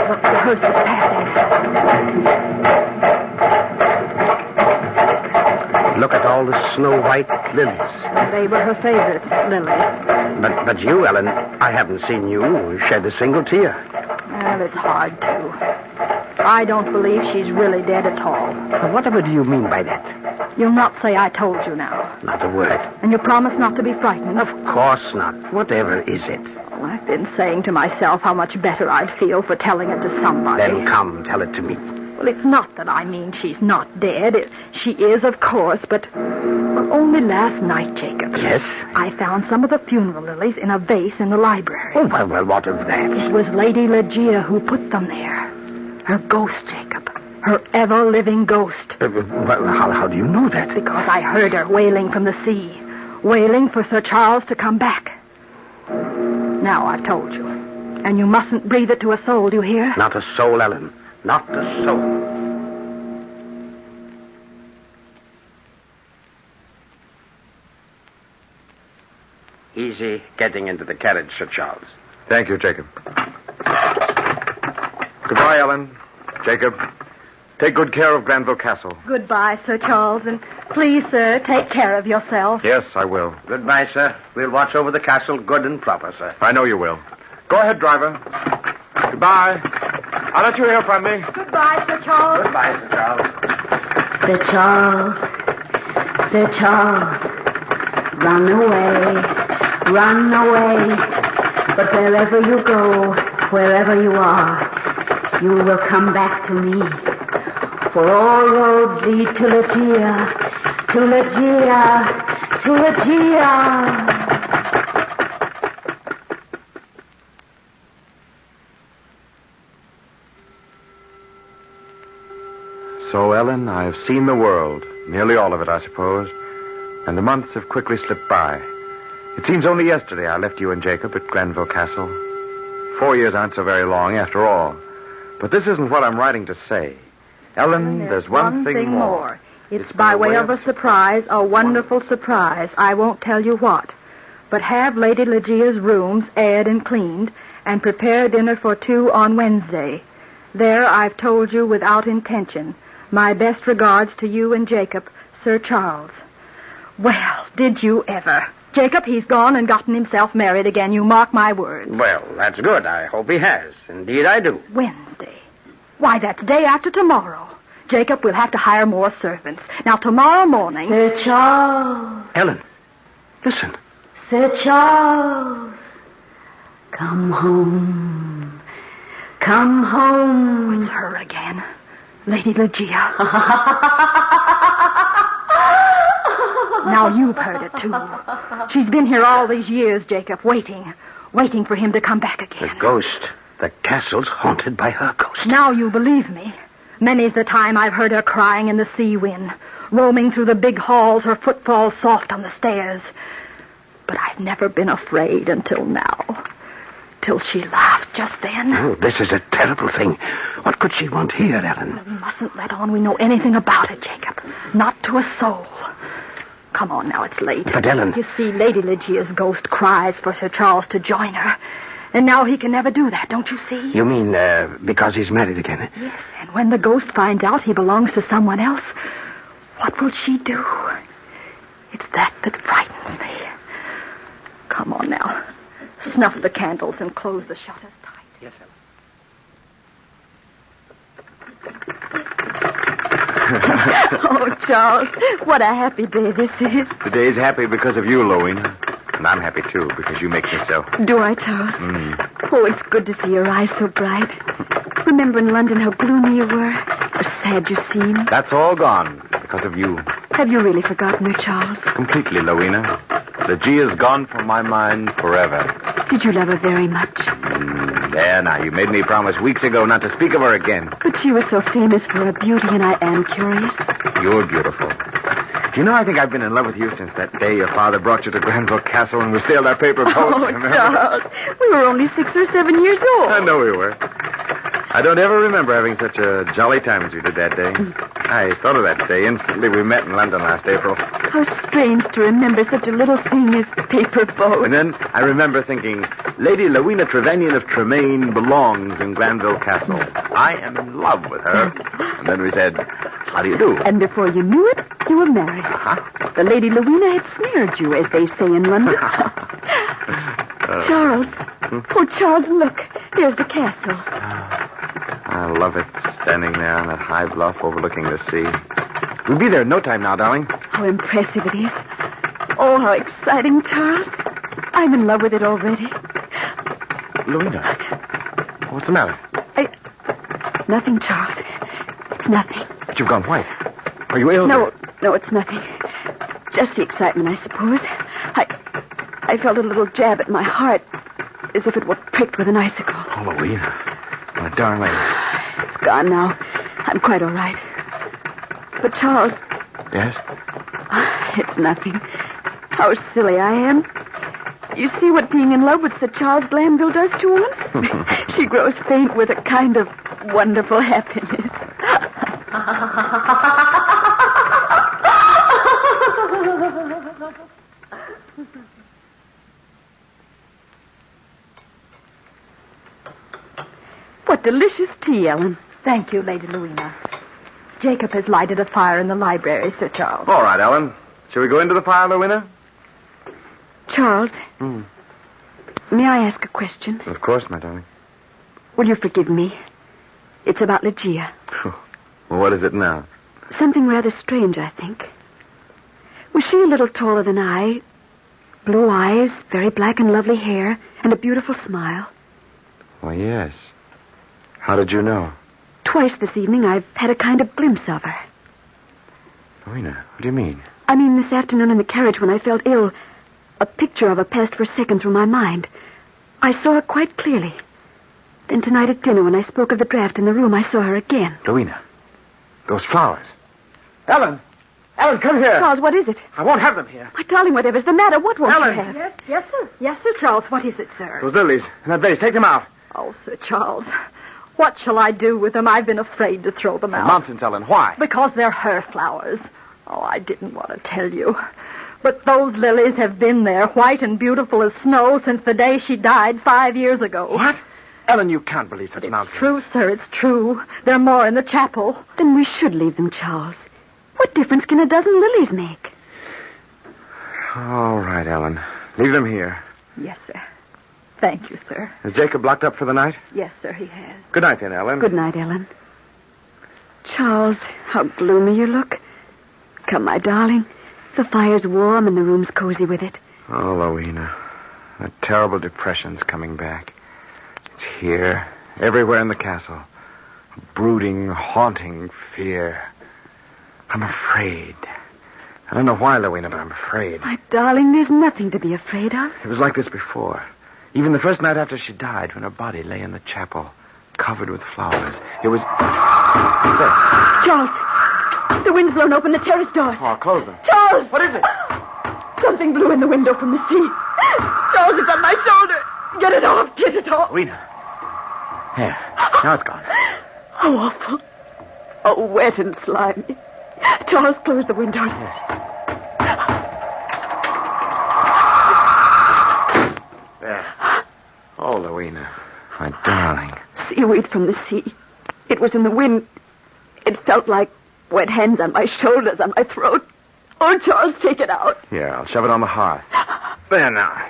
Look, the hearse is passing. Look at all the snow-white lilies. They were her favorites, lilies. But you, Ellen, I haven't seen you shed a single tear. Well, it's hard to. I don't believe she's really dead at all. Whatever do you mean by that? You'll not say I told you now. Not a word. And you promise not to be frightened? Of course not. Whatever is it? Oh, I've been saying to myself how much better I'd feel for telling it to somebody. Then come, tell it to me. Well, it's not that I mean she's not dead. She is, of course, but only last night, Jacob. Yes? I found some of the funeral lilies in a vase in the library. Oh, well, what of that? It was Lady Ligeia who put them there. Her ghost, Jacob. Her ever-living ghost. Well, how do you know that? Because I heard her wailing from the sea, wailing for Sir Charles to come back. Now I've told you. And you mustn't breathe it to a soul, do you hear? Not a soul, Ellen. Not a soul. Easy getting into the carriage, Sir Charles. Thank you, Jacob. Goodbye, Ellen. Jacob, take good care of Granville Castle. Goodbye, Sir Charles, and please, sir, take care of yourself. Yes, I will. Goodbye, sir. We'll watch over the castle good and proper, sir. I know you will. Go ahead, driver. Goodbye. I'll let you hear from me. Goodbye, Sir Charles. Goodbye, Sir Charles. Sir Charles. Sir Charles. Run away. Run away. But wherever you go, wherever you are, you will come back to me. For all roads lead to Ligeia. To Ligeia. To Ligeia. So, Ellen, I have seen the world. Nearly all of it, I suppose. And the months have quickly slipped by. It seems only yesterday I left you and Jacob at Granville Castle. 4 years aren't so very long, after all. But this isn't what I'm writing to say. Ellen, there's one thing more. It's by way of a surprise, a wonderful surprise. I won't tell you what. But have Lady Ligeia's rooms aired and cleaned, and prepare dinner for 2 on Wednesday. There I've told you without intention. My best regards to you and Jacob, Sir Charles. Well, did you ever? Jacob, he's gone and gotten himself married again. You mark my words. Well, that's good. I hope he has. Indeed, I do. Wednesday. Why, that's day after tomorrow. Jacob, we'll have to hire more servants. Now, tomorrow morning... Sir Charles. Ellen, listen. Sir Charles. Come home. Come home. It's her again. Lady Ligeia. Now you've heard it, too. She's been here all these years, Jacob, waiting for him to come back again. The ghost. The castle's haunted by her ghost. Now you believe me. Many's the time I've heard her crying in the sea wind, roaming through the big halls, her footfalls soft on the stairs. But I've never been afraid until now. Till she laughed just then. Oh, this is a terrible thing. What could she want here, Ellen? We mustn't let on we know anything about it, Jacob. Not to a soul. Come on now, it's late. But, Ellen... You see, Lady Ligeia's ghost cries for Sir Charles to join her. And now he can never do that, don't you see? You mean, because he's married again? Yes, and when the ghost finds out he belongs to someone else, what will she do? It's that frightens me. Come on now. Snuff the candles and close the shutters tight. Yes, Ellen. Oh, Charles, what a happy day this is. The day's happy because of you, Louina. And I'm happy, too, because you make me so. Do I, Charles? Oh, it's good to see your eyes so bright. Remember in London how gloomy you were? How sad you seemed? That's all gone because of you. Have you really forgotten her, Charles? Completely, Louina. Ligeia's gone from my mind forever. Did you love her very much? There now, you made me promise weeks ago not to speak of her again. But she was so famous for her beauty, and I am curious. You're beautiful. Do you know, I think I've been in love with you since that day your father brought you to Granville Castle and we sailed our paper boats. Oh, remember? Charles, we were only 6 or 7 years old. I know we were. I don't ever remember having such a jolly time as we did that day. I thought of that day instantly we met in London last April. How strange to remember such a little thing as paper boat. And then I remember thinking, Lady Lowena Trevanion of Tremaine belongs in Granville Castle. I am in love with her. And then we said, how do you do? And before you knew it, you were married. The Lady Lowena had snared you, as they say in London. Charles. Oh, Charles, look. There's the castle. I love it, standing there on that high bluff overlooking the sea. We'll be there in no time now, darling. How impressive it is. Oh, how exciting, Charles. I'm in love with it already. Louina, what's the matter? Nothing, Charles. It's nothing. But you've gone white. Are you ill? No, it's nothing. Just the excitement, I suppose. I felt a little jab at my heart, as if it were pricked with an icicle. Oh, Louina. My darling. It's gone now. I'm quite all right. But, Charles... Yes? It's nothing. How silly I am. You see what being in love with Sir Charles Glanville does to one? She grows faint with a kind of wonderful happiness. What delicious tea, Ellen. Thank you, Lady Louina. Jacob has lighted a fire in the library, Sir Charles. All right, Ellen. Shall we go into the fire, Louina? Charles, may I ask a question? Of course, my darling. Will you forgive me? It's about Ligeia. Well, what is it now? Something rather strange, I think. Was she a little taller than I? Blue eyes, very black and lovely hair, and a beautiful smile. Why, yes. How did you know? Twice this evening I've had a kind of glimpse of her. Louina, what do you mean? I mean this afternoon in the carriage when I felt ill. A picture of her passed for a second through my mind. I saw her quite clearly. Then tonight at dinner when I spoke of the draft in the room, I saw her again. Louina, those flowers. Ellen! Ellen, come here. Charles, what is it? I won't have them here. My darling, whatever's the matter? What won't Ellen! you have? Yes, sir. Yes, Sir Charles. What is it, sir? Those lilies in that vase, take them out. Oh, Sir Charles. What shall I do with them? I've been afraid to throw them out. Nonsense, Ellen. Why? Because they're her flowers. Oh, I didn't want to tell you. But those lilies have been there, white and beautiful as snow, since the day she died 5 years ago. What? Ellen, you can't believe such nonsense. It's true, sir. It's true. There are more in the chapel. Then we should leave them, Charles. What difference can a dozen lilies make? All right, Ellen. Leave them here. Yes, sir. Thank you, sir. Is Jacob locked up for the night? Yes, sir, he has. Good night, then, Ellen. Good night, Ellen. Charles, how gloomy you look. Come, my darling. The fire's warm and the room's cozy with it. Oh, Louina. That terrible depression's coming back. It's here, everywhere in the castle. A brooding, haunting fear. I'm afraid. I don't know why, Louina, but I'm afraid. My darling, there's nothing to be afraid of. It was like this before. Even the first night after she died, when her body lay in the chapel, covered with flowers. It was... There. Charles, the wind's blown open the terrace doors. Oh, I'll close them. Charles! What is it? Something blew in the window from the sea. Charles, it's on my shoulder. Get it off. Get it off. Louina. There. Now it's gone. How awful. Oh, wet and slimy. Charles, close the windows. Yes. There. Oh, Louina. My darling. Seaweed from the sea. It was in the wind. It felt like wet hands on my shoulders, on my throat. Oh, Charles, take it out. Here, I'll shove it on the hearth. There now.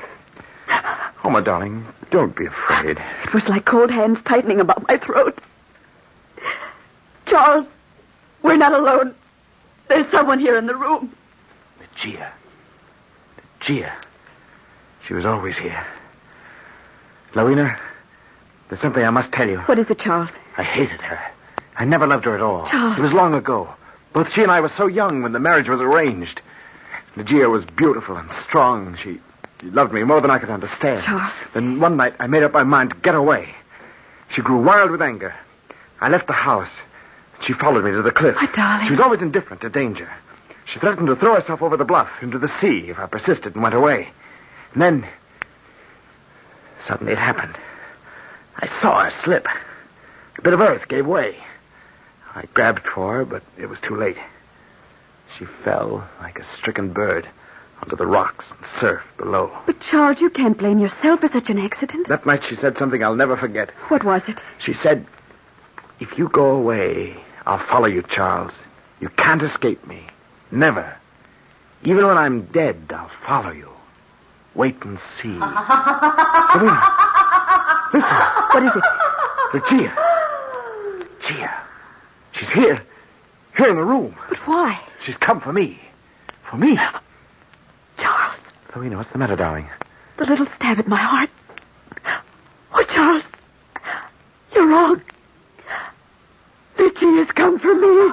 Oh, my darling, don't be afraid. It was like cold hands tightening about my throat. Charles, we're not alone. There's someone here in the room. Ligeia. Ligeia. She was always here. Louina, there's something I must tell you. What is it, Charles? I hated her. I never loved her at all. Charles. It was long ago. Both she and I were so young when the marriage was arranged. Ligeia was beautiful and strong. She loved me more than I could understand. Charles. Then one night I made up my mind to get away. She grew wild with anger. I left the house. She followed me to the cliff. My darling. She was always indifferent to danger. She threatened to throw herself over the bluff into the sea if I persisted and went away. And then, suddenly it happened. I saw her slip. A bit of earth gave way. I grabbed for her, but it was too late. She fell like a stricken bird onto the rocks and surf below. But, Charles, you can't blame yourself for such an accident. That night she said something I'll never forget. What was it? She said, "If you go away, I'll follow you, Charles. You can't escape me. Never. Even when I'm dead, I'll follow you. Wait and see." Lorena, listen. What is it? Lucia. Lucia. She's here. Here in the room. But why? She's come for me. For me. Charles. Lorena, what's the matter, darling? The little stab at my heart. Oh, Charles. You're wrong. Lucia's come for me.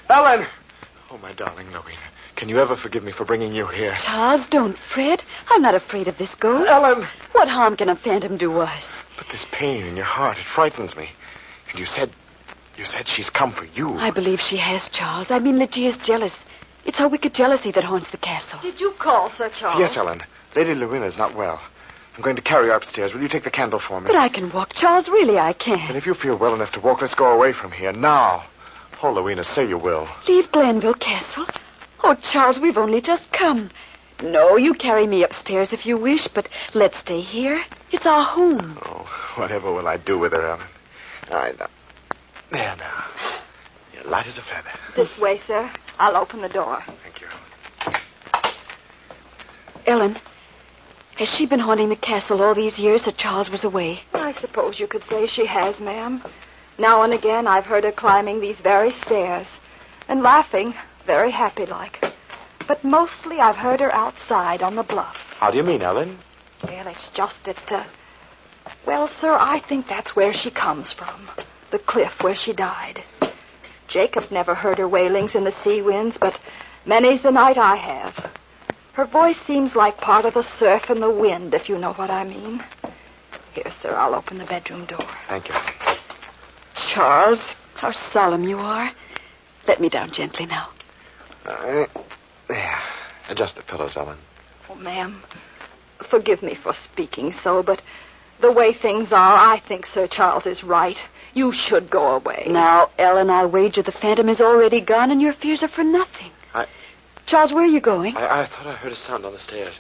Ellen! Oh, my darling Louina, can you ever forgive me for bringing you here? Charles, don't fret. I'm not afraid of this ghost. Ellen! What harm can a phantom do us? But this pain in your heart, it frightens me. And you said she's come for you. I believe she has, Charles. I mean, Lygia's jealous. It's her wicked jealousy that haunts the castle. Did you call, Sir Charles? Yes, Ellen. Lady Louina's not well. I'm going to carry her upstairs. Will you take the candle for me? But I can walk, Charles. Really, I can. And if you feel well enough to walk, let's go away from here now. Oh, Louina, say you will. Leave Glenville Castle? Oh, Charles, we've only just come. No, you carry me upstairs if you wish, but let's stay here. It's our home. Oh, whatever will I do with her, Ellen? All right, now. There now. You're light as a feather. This way, sir. I'll open the door. Thank you. Ellen, has she been haunting the castle all these years that Charles was away? I suppose you could say she has, ma'am. Now and again, I've heard her climbing these very stairs and laughing, very happy-like. But mostly I've heard her outside on the bluff. How do you mean, Ellen? Well, it's just that, well, sir, I think that's where she comes from. The cliff where she died. Jacob never heard her wailings in the sea winds, but many's the night I have. Her voice seems like part of the surf and the wind, if you know what I mean. Here, sir, I'll open the bedroom door. Thank you. Charles, how solemn you are. Let me down gently now. There. Adjust the pillows, Ellen. Oh, ma'am, forgive me for speaking so, but the way things are, I think Sir Charles is right. You should go away. Now, Ellen, I'll wager the phantom is already gone and your fears are for nothing. Charles, where are you going? I thought I heard a sound on the stairs.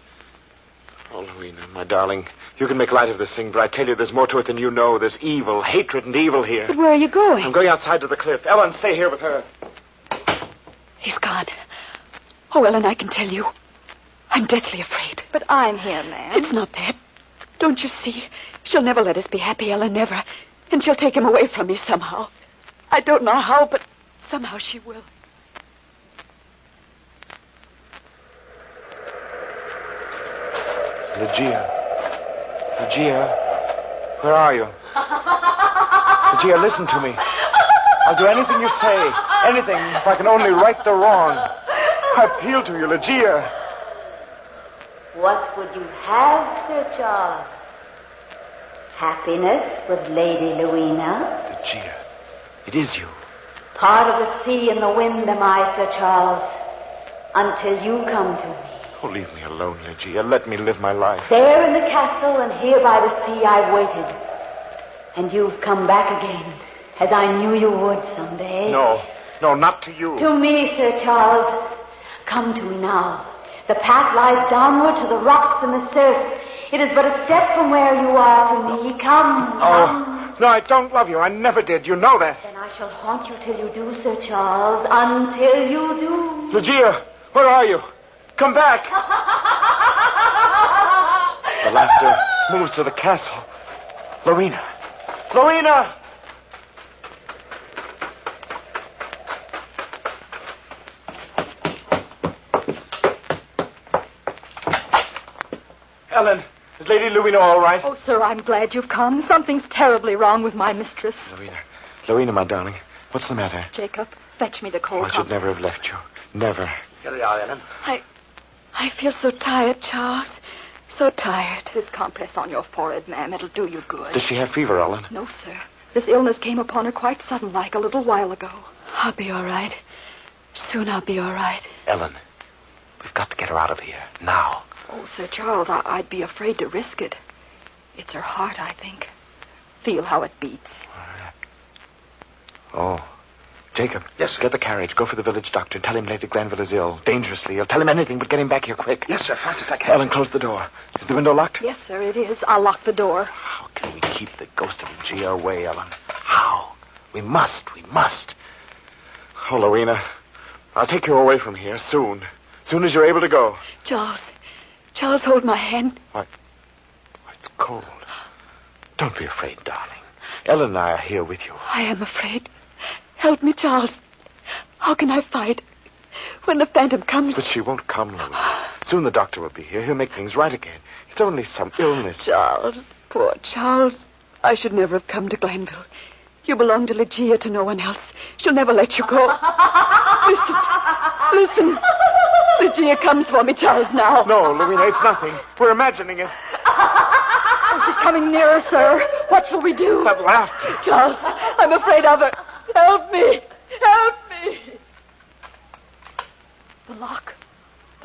Oh, Louina, my darling, you can make light of this thing, but I tell you there's more to it than you know. There's evil, hatred and evil here. But where are you going? I'm going outside to the cliff. Ellen, stay here with her. He's gone. Oh, Ellen, I can tell you. I'm deathly afraid. But I'm here, ma'am. It's not that. Don't you see? She'll never let us be happy, Ellen, never. And she'll take him away from me somehow. I don't know how, but somehow she will. Lygia, where are you? Lygia, listen to me. I'll do anything you say. Anything, if I can only right the wrong. I appeal to you, Lygia. What would you have, Sir Charles? Happiness with Lady Louina? Lygia, it is you. Part of the sea and the wind am I, Sir Charles, until you come to me. Oh, leave me alone, Lygia. Let me live my life. There in the castle and here by the sea I've waited. And you've come back again, as I knew you would someday. No, not to you. To me, Sir Charles. Come to me now. The path lies downward to the rocks and the surf. It is but a step from where you are to me. Come. No, I don't love you. I never did. You know that. Then I shall haunt you till you do, Sir Charles. Until you do. Lygia, where are you? Come back! The laughter moves to the castle. Rowena! Rowena! Ellen, is Lady Louina all right? Oh, sir, I'm glad you've come. Something's terribly wrong with my mistress. Louina, my darling, what's the matter? Jacob, fetch me the cold I should never have left you. Never. Here they are, Ellen. I feel so tired, Charles. So tired. This compress on your forehead, ma'am. It'll do you good. Does she have fever, Ellen? No, sir. This illness came upon her quite sudden-like a little while ago. I'll be all right. Soon I'll be all right. Ellen, we've got to get her out of here. Now. Oh, Sir Charles, I'd be afraid to risk it. It's her heart, I think. Feel how it beats. Oh. Jacob. Yes, sir. Get the carriage. Go for the village doctor. Tell him Lady Granville is ill. Dangerously ill. Tell him anything, but get him back here quick. Yes, sir. Fast as I can. Ellen, close the door. Is the window locked? Yes, sir, it is. I'll lock the door. How can we keep the ghost of Gia away, Ellen? How? We must. Oh, Louina, I'll take you away from here soon. Soon as you're able to go. Charles, hold my hand. Why, it's cold. Don't be afraid, darling. Ellen and I are here with you. I am afraid. Help me, Charles. How can I fight when the phantom comes? But she won't come, Louina. Soon the doctor will be here. He'll make things right again. It's only some illness. Charles, poor Charles. I should never have come to Glenville. You belong to Ligeia, to no one else. She'll never let you go. Listen. Ligeia comes for me, Charles, now. No, Louina, it's nothing. We're imagining it. Oh, she's coming nearer, sir. What shall we do? That laughter. Charles, I'm afraid of her. Help me. Help me. The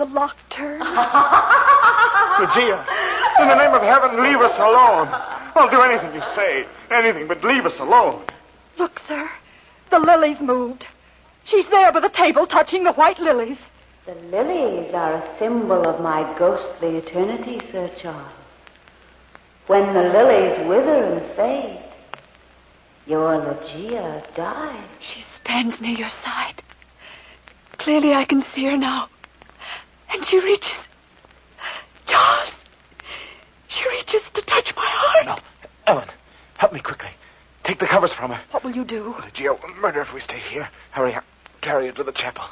lock turned. Ligeia, in the name of heaven, leave us alone. I'll do anything you say. Anything, but leave us alone. Look, sir. The lilies moved. She's there by the table touching the white lilies. The lilies are a symbol of my ghostly eternity, Sir Charles. When the lilies wither and fade, your Ligeia dies. She stands near your side. Clearly I can see her now. And she reaches... Charles! She reaches to touch my heart. No. Ellen, help me quickly. Take the covers from her. What will you do? Ligeia will murder if we stay here. Hurry up. Carry her to the chapel.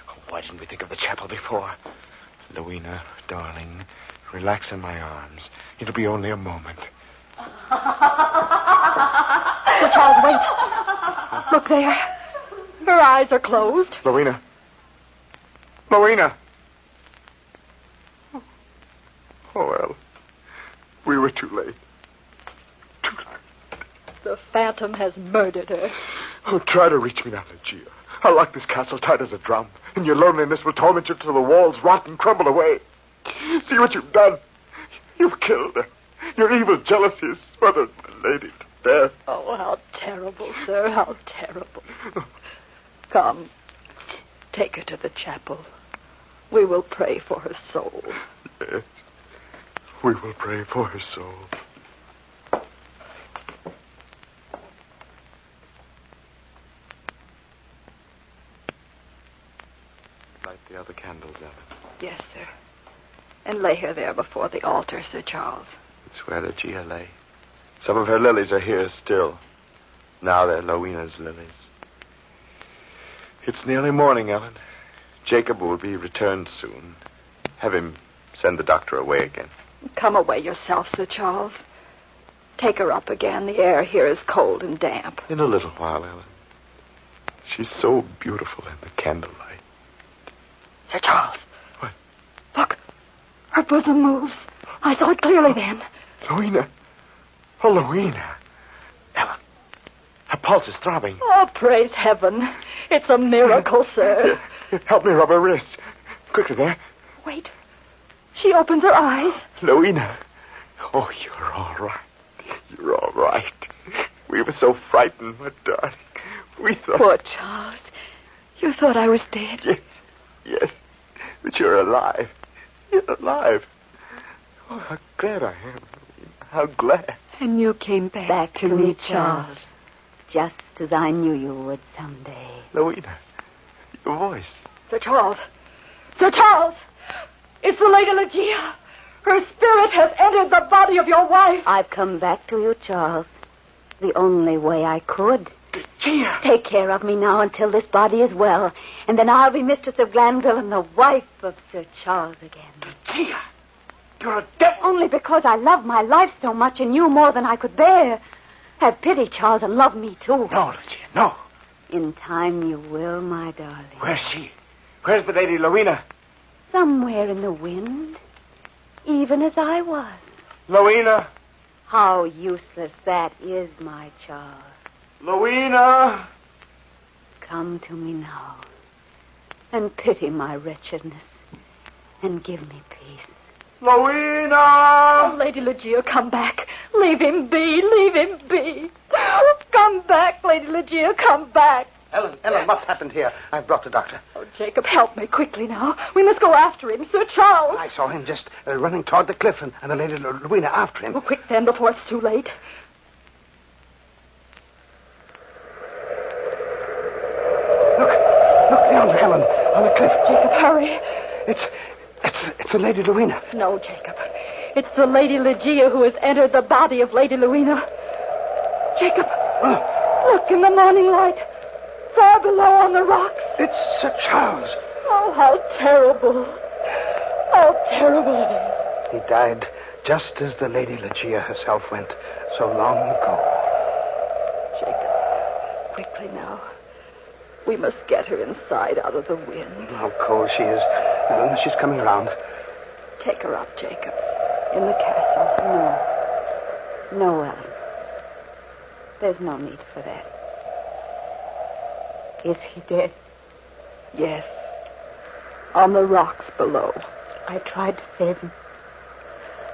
Oh, why didn't we think of the chapel before? Louina, darling, relax in my arms. It'll be only a moment. Sir Charles, wait. Look there. Her eyes are closed. Louina. Louina. Oh, well. We were too late. Too late. The phantom has murdered her. Oh, try to reach me now, Ligeia. I'll lock this castle tight as a drum, and your loneliness will torment you till the walls rot and crumble away. See what you've done. You've killed her. Your evil jealousy has smothered my lady to death. Oh, how terrible, sir, how terrible. Come, take her to the chapel. We will pray for her soul. Yes, we will pray for her soul. Light the other candles, Ellen. Yes, sir. And lay her there before the altar, Sir Charles. It's where Ligeia lay. Some of her lilies are here still. Now they're Louina's lilies. It's nearly morning, Ellen. Jacob will be returned soon. Have him send the doctor away again. Come away yourself, Sir Charles. Take her up again. The air here is cold and damp. In a little while, Ellen. She's so beautiful in the candlelight. Sir Charles. What? Look. Her bosom moves. I saw it clearly then. Louina. Oh, Louina. Ellen. Her pulse is throbbing. Oh, praise heaven. It's a miracle, sir. Here, help me rub her wrist. Quickly there. Wait. She opens her eyes. Louina. Oh, you're all right. You're all right. We were so frightened, my darling. We thought... Poor Charles. You thought I was dead. Yes. But you're alive. You're alive. Oh, how glad I am. How glad. And you came back to me, Charles. Just as I knew you would someday. Louina, your voice. Sir Charles. Sir Charles! It's the Lady Ligeia. Her spirit has entered the body of your wife. I've come back to you, Charles. The only way I could. Ligeia! Take care of me now until this body is well, and then I'll be mistress of Glanville and the wife of Sir Charles again. Ligeia! You're a devil! Only because I love my life so much and you more than I could bear. Have pity, Charles, and love me too. No, Ligeia, no. In time you will, my darling. Where's she? Where's the Lady Rowena? Somewhere in the wind, even as I was. Rowena! How useless that is, my Charles. Rowena! Come to me now, and pity my wretchedness, and give me peace. Rowena! Oh, Lady Ligeia, come back. Leave him be. Leave him be. Come back, Lady Ligeia, come back. Ellen, what's happened here? I've brought the doctor. Oh, Jacob, help me quickly now. We must go after him, Sir Charles. I saw him just running toward the cliff and the Lady Rowena after him. Oh, quick then, before it's too late. Look yonder, Ellen, on the cliff. Jacob, hurry. It's the Lady Rowena. No, Jacob. It's the Lady Ligeia who has entered the body of Lady Rowena. Jacob, look in the morning light. Far below on the rocks. It's Sir Charles. Oh, how terrible. How terrible it is. He died just as the Lady Ligeia herself went so long ago. Jacob, quickly now. We must get her inside out of the wind. How cold she is. She's coming around. Take her up, Jacob. In the castle. No, Ellen. There's no need for that. Is he dead? Yes. On the rocks below. I tried to save him.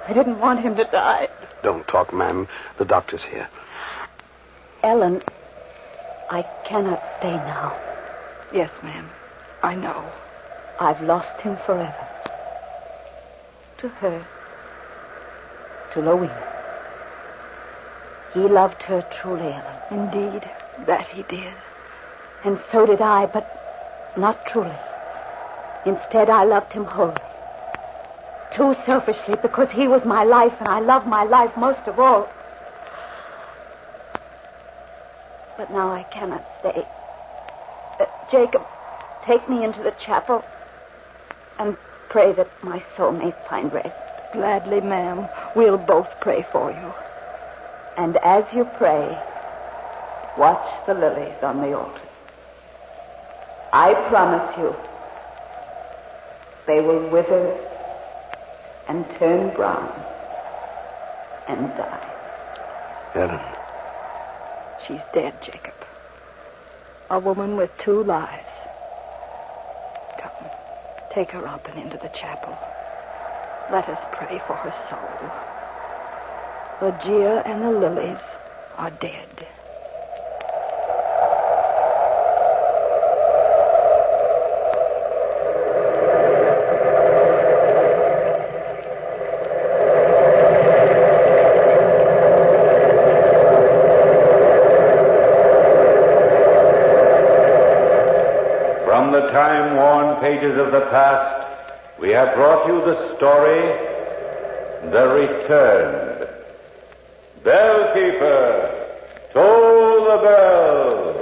I didn't want him to die. Don't talk, ma'am. The doctor's here. Ellen, I cannot stay now. Yes, ma'am. I know. I've lost him forever. To her. To Rowena. He loved her truly, Ellen. Indeed, that he did. And so did I, but not truly. Instead, I loved him wholly. Too selfishly, because he was my life, and I love my life most of all. But now I cannot stay. Jacob, take me into the chapel and pray that my soul may find rest. Gladly, ma'am. We'll both pray for you. And as you pray, watch the lilies on the altar. I promise you, they will wither and turn brown and die. Ellen. She's dead, Jacob. A woman with 2 lives. Come, take her up and into the chapel. Let us pray for her soul. Ligeia and the lilies are dead. From the time-worn pages of the past, we have brought you the story, The Returned. Bellkeeper, toll the bell.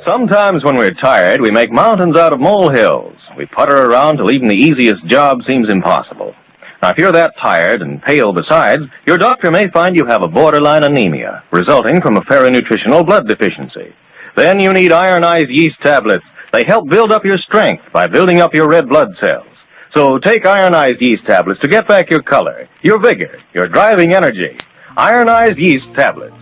Sometimes when we're tired, we make mountains out of molehills. We putter around till even the easiest job seems impossible. Now, if you're that tired and pale besides, your doctor may find you have a borderline anemia, resulting from a ferronutritional blood deficiency. Then you need ironized yeast tablets. They help build up your strength by building up your red blood cells. So take ironized yeast tablets to get back your color, your vigor, your driving energy. Ironized yeast tablets.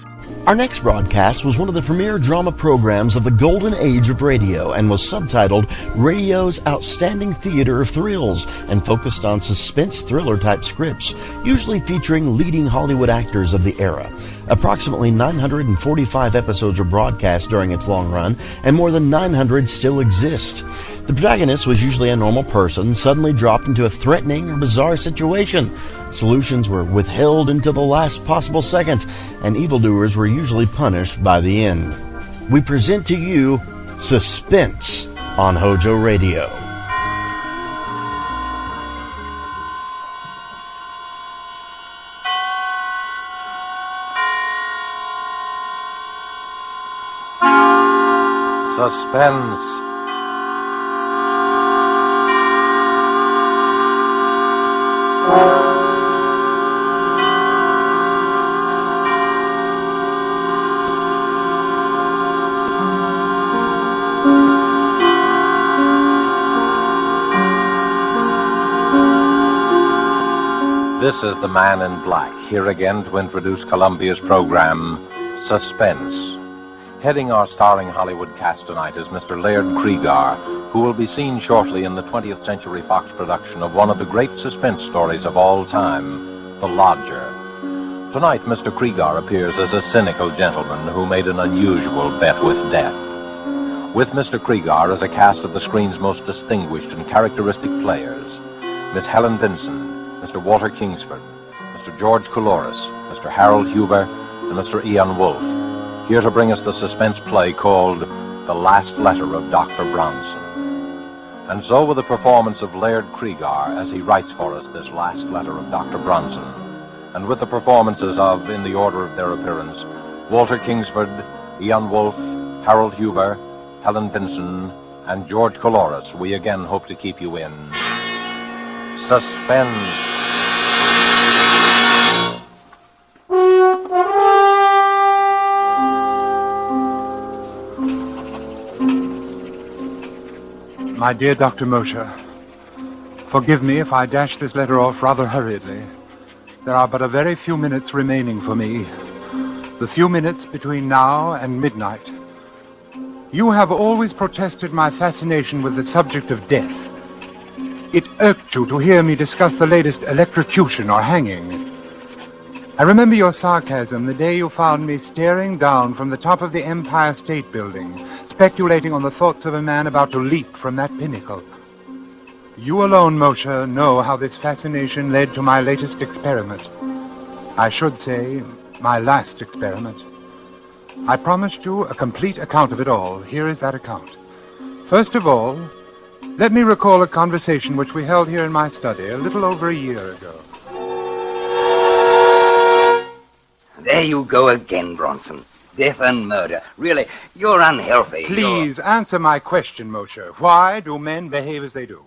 Our next broadcast was one of the premier drama programs of the golden age of radio and was subtitled Radio's Outstanding Theater of Thrills and focused on suspense thriller-type scripts, usually featuring leading Hollywood actors of the era. Approximately 945 episodes were broadcast during its long run, and more than 900 still exist. The protagonist was usually a normal person, suddenly dropped into a threatening or bizarre situation. Solutions were withheld until the last possible second, and evildoers were usually punished by the end. We present to you Suspense on HOJO Radio. Suspense. This is the Man in Black, here again to introduce Columbia's program, Suspense. Heading our starring Hollywood cast tonight is Mr. Laird Creegar, who will be seen shortly in the 20th Century Fox production of one of the great suspense stories of all time, The Lodger. Tonight, Mr. Creegar appears as a cynical gentleman who made an unusual bet with death. With Mr. Creegar is a cast of the screen's most distinguished and characteristic players, Miss Helen Vinson, Mr. Walter Kingsford, Mr. George Couloris, Mr. Harold Huber, and Mr. Ian Wolfe, here to bring us the suspense play called The Last Letter of Dr. Bronson. And so with the performance of Laird Creegar as he writes for us this last letter of Dr. Bronson, and with the performances of, in the order of their appearance, Walter Kingsford, Ian Wolfe, Harold Huber, Helen Vinson, and George Couloris, we again hope to keep you in Suspense. My dear Dr. Mosher, forgive me if I dash this letter off rather hurriedly. There are but a very few minutes remaining for me. The few minutes between now and midnight. You have always protested my fascination with the subject of death. It irked you to hear me discuss the latest electrocution or hanging. I remember your sarcasm the day you found me staring down from the top of the Empire State Building, speculating on the thoughts of a man about to leap from that pinnacle. You alone, Moshe, know how this fascination led to my latest experiment. I should say, my last experiment. I promised you a complete account of it all. Here is that account. First of all, let me recall a conversation which we held here in my study a little over a year ago. There you go again, Bronson. Death and murder. Really, you're unhealthy. Please answer my question, Moshe. Why do men behave as they do?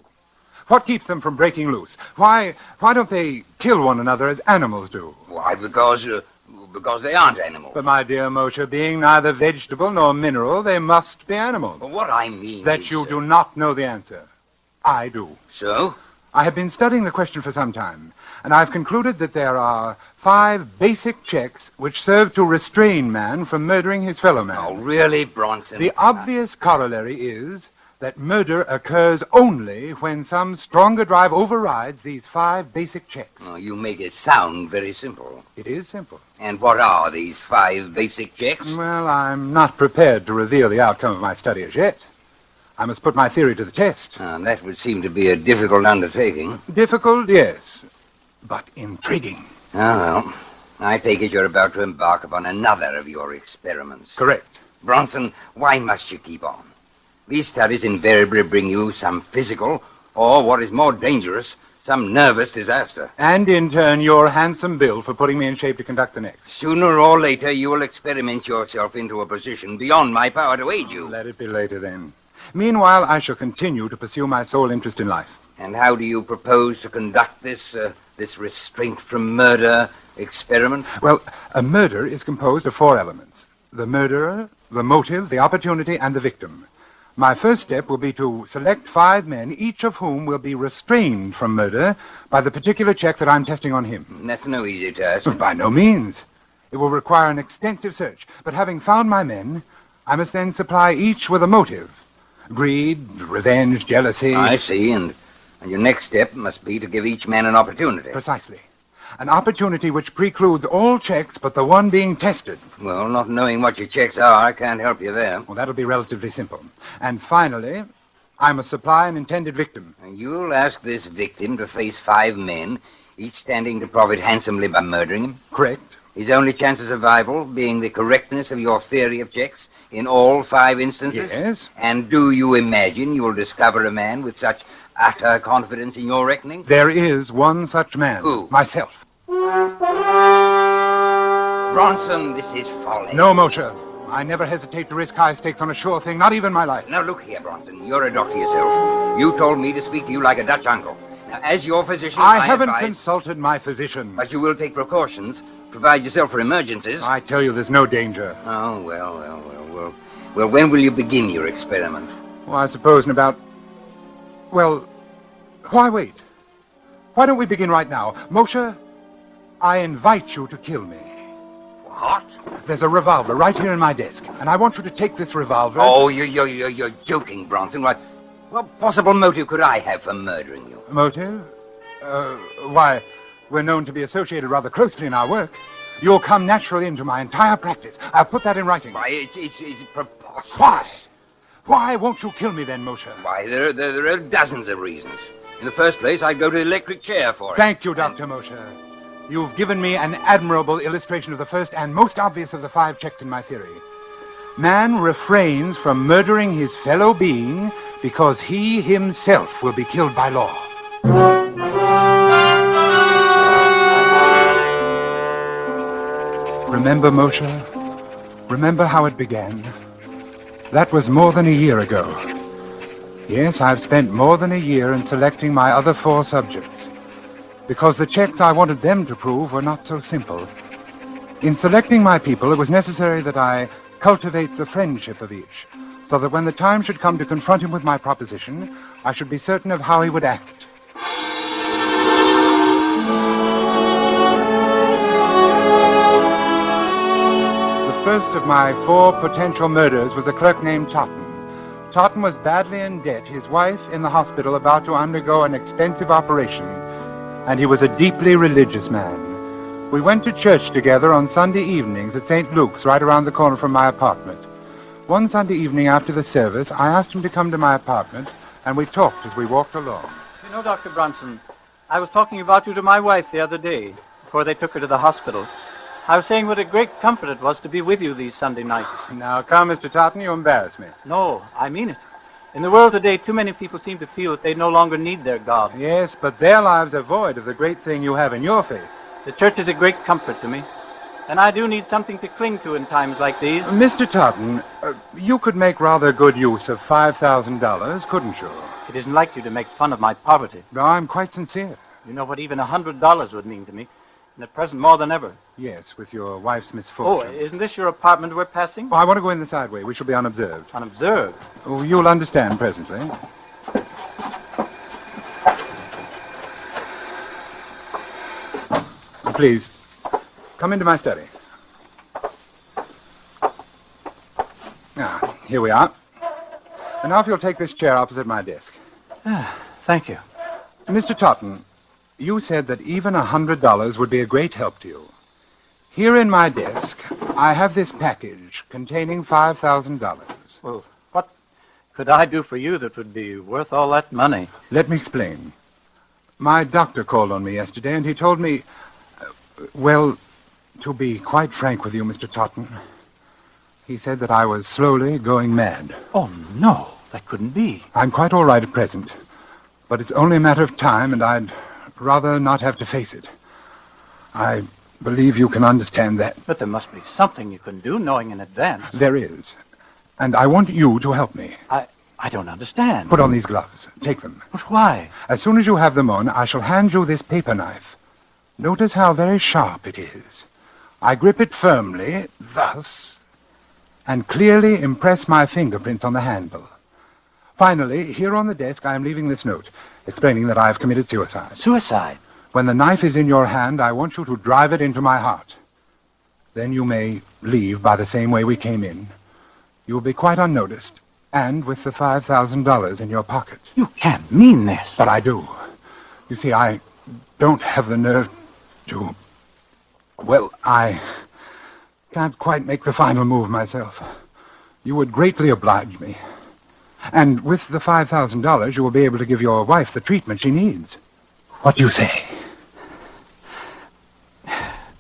What keeps them from breaking loose? Why don't they kill one another as animals do? Why, because they aren't animals. But, my dear Moshe, being neither vegetable nor mineral, they must be animals. But what I mean that is... you do not know the answer. I do. So? I have been studying the question for some time, and I've concluded that there are 5 basic checks which serve to restrain man from murdering his fellow man. Oh, really, Bronson? The obvious corollary is that murder occurs only when some stronger drive overrides these 5 basic checks. Oh, you make it sound very simple. It is simple. And what are these 5 basic checks? Well, I'm not prepared to reveal the outcome of my study as yet. I must put my theory to the test. That would seem to be a difficult undertaking. Difficult, yes, but intriguing. Oh, well, I take it you're about to embark upon another of your experiments. Correct. Bronson, why must you keep on? These studies invariably bring you some physical, or what is more dangerous, some nervous disaster. And in turn, your handsome bill for putting me in shape to conduct the next. Sooner or later, you will experiment yourself into a position beyond my power to aid you. Let it be later, then. Meanwhile, I shall continue to pursue my sole interest in life. And how do you propose to conduct this restraint from murder experiment? Well, a murder is composed of 4 elements. The murderer, the motive, the opportunity, and the victim. My first step will be to select 5 men, each of whom will be restrained from murder by the particular check that I'm testing on him. That's no easy task. By no means. It will require an extensive search. But having found my men, I must then supply each with a motive. Greed, revenge, jealousy. I see, and your next step must be to give each man an opportunity. Precisely. An opportunity which precludes all checks but the one being tested. Well, not knowing what your checks are, I can't help you there. Well, that'll be relatively simple. And finally, I must supply an intended victim. You'll ask this victim to face 5 men, each standing to profit handsomely by murdering him? Correct. His only chance of survival being the correctness of your theory of checks in all 5 instances? Yes. And do you imagine you will discover a man with such utter confidence in your reckoning? There is one such man. Who? Myself. Bronson, this is folly. No, Moshe. I never hesitate to risk high stakes on a sure thing, not even my life. Now, look here, Bronson. You're a doctor yourself. You told me to speak to you like a Dutch uncle. Now, as your physician, I haven't advise... consulted my physician. But you will take precautions, provide yourself for emergencies. I tell you, there's no danger. Oh, well. Well, when will you begin your experiment? Well, I suppose in about... Well, why wait? Why don't we begin right now? Moshe, I invite you to kill me. What? There's a revolver right here in my desk, and I want you to take this revolver... Oh, you're joking, Bronson. What possible motive could I have for murdering you? Motive? Why, we're known to be associated rather closely in our work. You'll come naturally into my entire practice. I'll put that in writing. Why, it's preposterous. Why won't you kill me then, Moshe? Why, there are dozens of reasons. In the first place, I'd go to the electric chair for it. Thank you, Dr. Moshe. You've given me an admirable illustration of the first and most obvious of the 5 checks in my theory. Man refrains from murdering his fellow being because he himself will be killed by law. Remember, Moshe? Remember how it began? That was more than a year ago. Yes, I've spent more than a year in selecting my other 4 subjects, because the checks I wanted them to prove were not so simple. In selecting my people, it was necessary that I cultivate the friendship of each, so that when the time should come to confront him with my proposition, I should be certain of how he would act. The first of my 4 potential murders was a clerk named Totten. Totten was badly in debt, his wife in the hospital about to undergo an expensive operation, and he was a deeply religious man. We went to church together on Sunday evenings at St. Luke's, right around the corner from my apartment. One Sunday evening after the service, I asked him to come to my apartment, and we talked as we walked along. You know, Dr. Bronson, I was talking about you to my wife the other day, before they took her to the hospital. I was saying what a great comfort it was to be with you these Sunday nights. Now, come, Mr. Totten, you embarrass me. No, I mean it. In the world today, too many people seem to feel that they no longer need their God. Yes, but their lives are void of the great thing you have in your faith. The church is a great comfort to me, and I do need something to cling to in times like these. Mr. Totten, you could make rather good use of $5,000, couldn't you? It isn't like you to make fun of my poverty. No, I'm quite sincere. You know what even $100 would mean to me, and at present more than ever. Yes, with your wife's misfortune. Oh, isn't this your apartment we're passing? Oh, I want to go in the side way. We shall be unobserved. Unobserved? Oh, you'll understand presently. Please, come into my study. Now, here we are. And now if you'll take this chair opposite my desk. Thank you. Mr. Totten, you said that even $100 would be a great help to you. Here in my desk, I have this package containing $5,000. Well, what could I do for you that would be worth all that money? Let me explain. My doctor called on me yesterday, and he told me... well, to be quite frank with you, Mr. Totten, he said that I was slowly going mad. Oh, no, that couldn't be. I'm quite all right at present, but it's only a matter of time, and I'd rather not have to face it. I believe you can understand that. But there must be something you can do, knowing in advance. There is, and I want you to help me. I don't understand. Put on these gloves. Take them. But why? As soon as you have them on, I shall hand you this paper knife. Notice how very sharp it is. I grip it firmly, thus, and clearly impress my fingerprints on the handle. Finally, here on the desk, I am leaving this note, explaining that I have committed suicide. Suicide? When the knife is in your hand, I want you to drive it into my heart. Then you may leave by the same way we came in. You will be quite unnoticed, and with the $5,000 in your pocket. You can't mean this. But I do. You see, I don't have the nerve to... Well, I can't quite make the final move myself. You would greatly oblige me. And with the $5,000, you will be able to give your wife the treatment she needs. What do you say?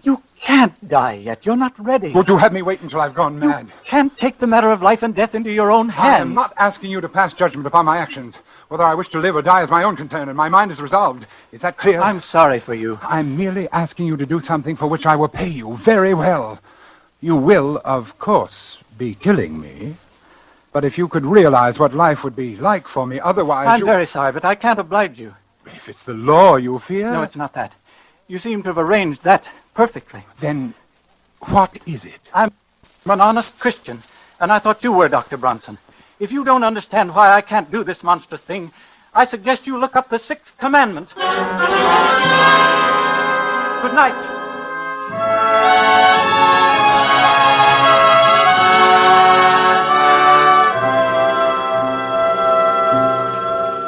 You can't die yet. You're not ready. Would you have me wait until I've gone mad? You can't take the matter of life and death into your own hands. I am not asking you to pass judgment upon my actions. Whether I wish to live or die is my own concern, and my mind is resolved. Is that clear? I'm sorry for you. I'm merely asking you to do something for which I will pay you very well. You will, of course, be killing me. But if you could realize what life would be like for me otherwise... I'm very sorry, but I can't oblige you. If it's the law you fear... No, it's not that. You seem to have arranged that perfectly. Then what is it? I'm an honest Christian, and I thought you were, Dr. Bronson. If you don't understand why I can't do this monstrous thing, I suggest you look up the 6th commandment. Good night.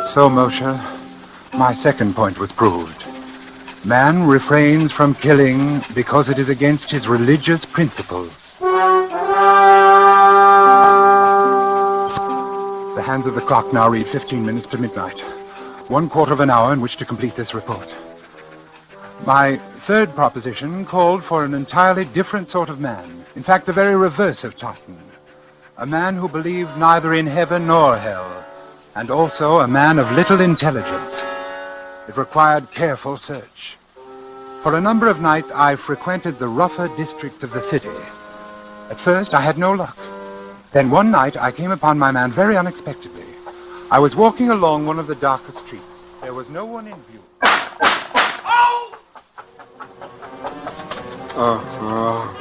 So, Moshe, my second point was proved. Man refrains from killing because it is against his religious principles. The hands of the clock now read 15 minutes to midnight. 1/4 of an hour in which to complete this report. My third proposition called for an entirely different sort of man. In fact, the very reverse of Tartan. A man who believed neither in heaven nor hell, and also a man of little intelligence. It required careful search. For a number of nights, I frequented the rougher districts of the city. At first, I had no luck. Then one night, I came upon my man very unexpectedly. I was walking along one of the darker streets. There was no one in view.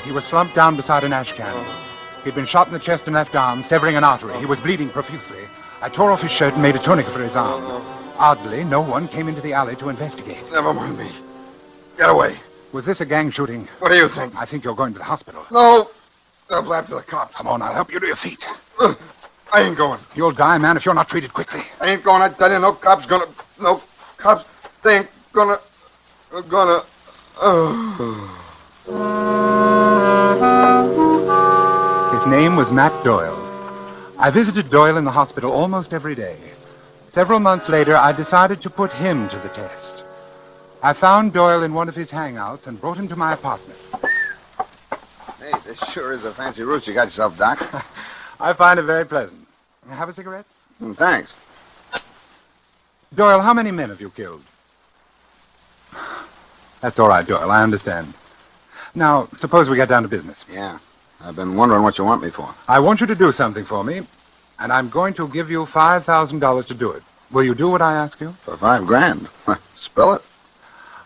He was slumped down beside an ash can. He'd been shot in the chest and left arm, severing an artery. He was bleeding profusely. I tore off his shirt and made a tourniquet for his arm. Oddly, no one came into the alley to investigate. Never mind me. Get away. Was this a gang shooting? What do you think? I think you're going to the hospital. No. They'll blab to the cops. Come on, I'll help you to your feet. I ain't going. You'll die, man, if you're not treated quickly. I ain't going, I tell you. No cops gonna... No cops. They ain't gonna... His name was Matt Doyle. I visited Doyle in the hospital almost every day. Several months later, I decided to put him to the test. I found Doyle in one of his hangouts and brought him to my apartment. Hey, this sure is a fancy roost you got yourself, Doc. I find it very pleasant. Have a cigarette? Thanks. Doyle, how many men have you killed? That's all right, Doyle. I understand. Now, suppose we get down to business. Yeah. I've been wondering what you want me for. I want you to do something for me, and I'm going to give you $5,000 to do it. Will you do what I ask you? For $5,000? Spell it.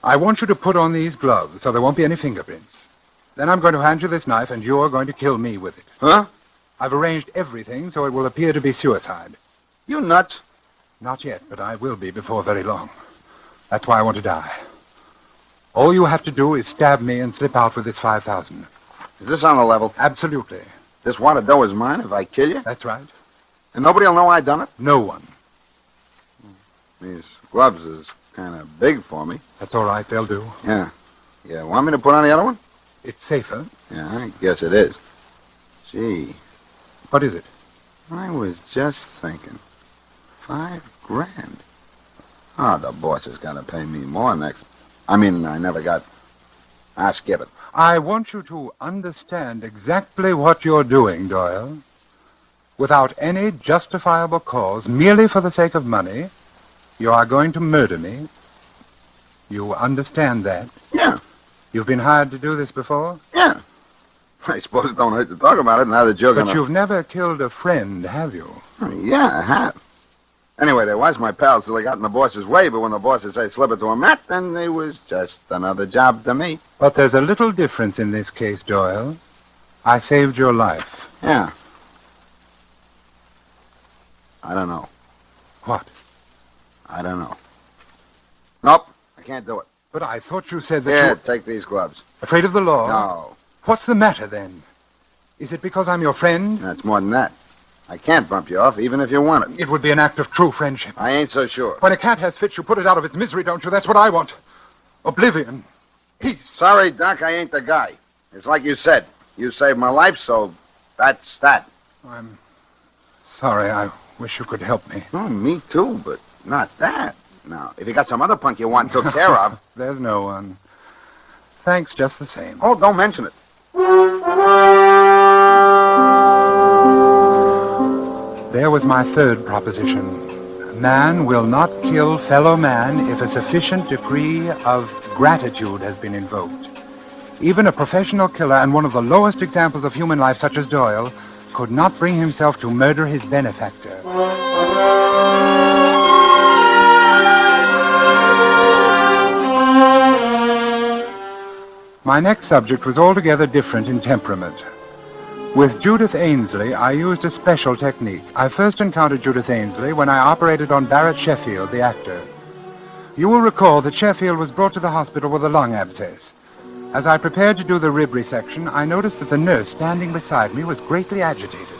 I want you to put on these gloves so there won't be any fingerprints. Then I'm going to hand you this knife, and you're going to kill me with it. Huh? I've arranged everything so it will appear to be suicide. You nuts? Not yet, but I will be before very long. That's why I want to die. All you have to do is stab me and slip out with this $5,000. Is this on the level? Absolutely. This wad of dough is mine if I kill you? That's right. And nobody will know I done it? No one. These gloves is kind of big for me. That's all right. They'll do. Yeah. You want me to put on the other one? It's safer. Yeah, I guess it is. Gee. What is it? I was just thinking. $5,000. Oh, the boss is going to pay me more next. I never got... I'll skip it. I want you to understand exactly what you're doing, Doyle. Without any justifiable cause, merely for the sake of money, you are going to murder me. You understand that? Yeah. You've been hired to do this before? Yeah. I suppose it don't hurt to talk about it now that you're But you've never killed a friend, have you? Yeah, I have. Anyway, they was my pals till they got in the boss's way, but when the bosses say slip it to a Matt, then they was just another job to me. But there's a little difference in this case, Doyle. I saved your life. Yeah. I don't know. What? I don't know. Nope, I can't do it. But I thought you said that Yeah, you... take these gloves. Afraid of the law? No. What's the matter, then? Is it because I'm your friend? That's more than that. I can't bump you off, even if you want it. It would be an act of true friendship. I ain't so sure. When a cat has fits, you put it out of its misery, don't you? That's what I want. Oblivion. Peace. Sorry, Doc, I ain't the guy. It's like you said. You saved my life, so that's that. I'm sorry. I wish you could help me. Oh, me too, but not that. Now, if you got some other punk you want took care of... There's no one. Thanks just the same. Oh, don't mention it. There was my third proposition. Man will not kill fellow man if a sufficient degree of gratitude has been invoked. Even a professional killer and one of the lowest examples of human life, such as Doyle, could not bring himself to murder his benefactor. My next subject was altogether different in temperament. With Judith Ainsley, I used a special technique. I first encountered Judith Ainsley when I operated on Barrett Sheffield, the actor. You will recall that Sheffield was brought to the hospital with a lung abscess. As I prepared to do the rib resection, I noticed that the nurse standing beside me was greatly agitated.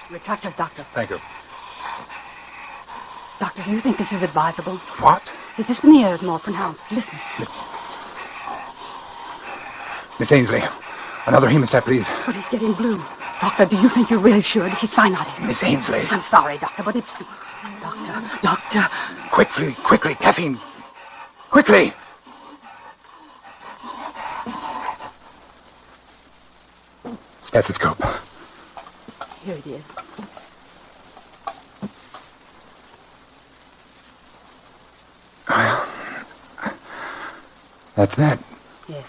Retractors, Doctor. Thank you. Doctor, do you think this is advisable? What? His dyspnea is more pronounced. Listen. Miss Ainsley, another hemostat, please. But he's getting blue. Doctor, do you think you really should? He's cyanotic. Miss Ainsley. I'm sorry, Doctor, but if... Doctor. Quickly, caffeine. Quickly. Stethoscope. Here it is. That's that. Yes.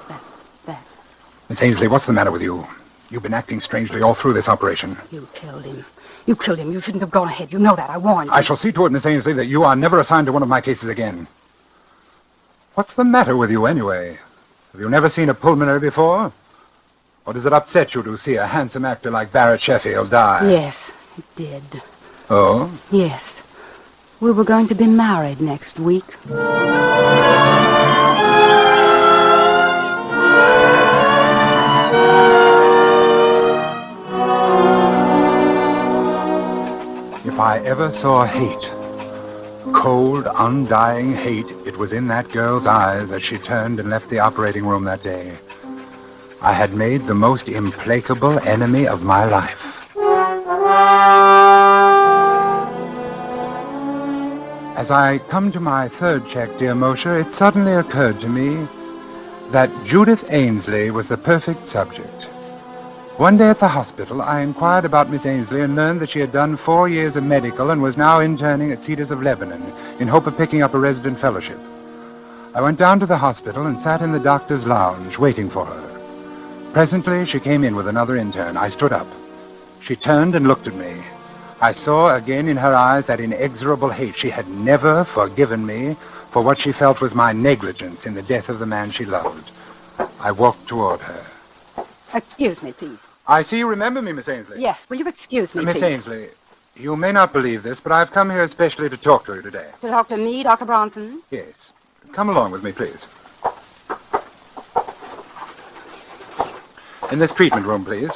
That's that. Miss Ainsley, what's the matter with you? You've been acting strangely all through this operation. You killed him. You killed him. You shouldn't have gone ahead. You know that. I warned you. I shall see to it, Miss Ainsley, that you are never assigned to one of my cases again. What's the matter with you, anyway? Have you never seen a pulmonary before? Or does it upset you to see a handsome actor like Barrett Sheffield die? Yes, it did. Oh? Yes. We were going to be married next week. If I ever saw hate, cold, undying hate, it was in that girl's eyes as she turned and left the operating room that day. I had made the most implacable enemy of my life. As I come to my third check, dear Moshe, it suddenly occurred to me that Judith Ainsley was the perfect subject. One day at the hospital, I inquired about Miss Ainsley and learned that she had done 4 years of medical and was now interning at Cedars of Lebanon in hope of picking up a resident fellowship. I went down to the hospital and sat in the doctor's lounge waiting for her. Presently, she came in with another intern. I stood up. She turned and looked at me. I saw again in her eyes that inexorable hate. She had never forgiven me for what she felt was my negligence in the death of the man she loved. I walked toward her. Excuse me, please. I see you remember me, Miss Ainsley. Yes, will you excuse me, Miss please? Ainsley, you may not believe this, but I've come here especially to talk to you today. To talk to me, Dr. Bronson? Yes. Come along with me, please. In this treatment room, please.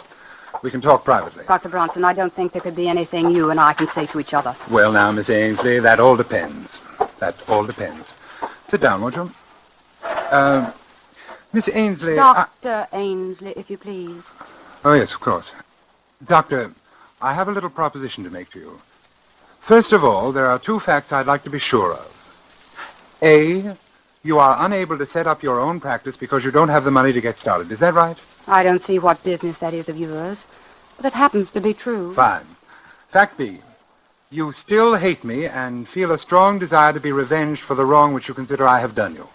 We can talk privately. Dr. Bronson, I don't think there could be anything you and I can say to each other. Well, now, Miss Ainsley, that all depends. That all depends. Sit down, won't you? Miss Ainsley... Dr. Ainsley, if you please. Oh, yes, of course. Doctor, I have a little proposition to make to you. First of all, there are 2 facts I'd like to be sure of. A, you are unable to set up your own practice because you don't have the money to get started. Is that right? I don't see what business that is of yours, but it happens to be true. Fine. Fact B, you still hate me and feel a strong desire to be revenged for the wrong which you consider I have done you.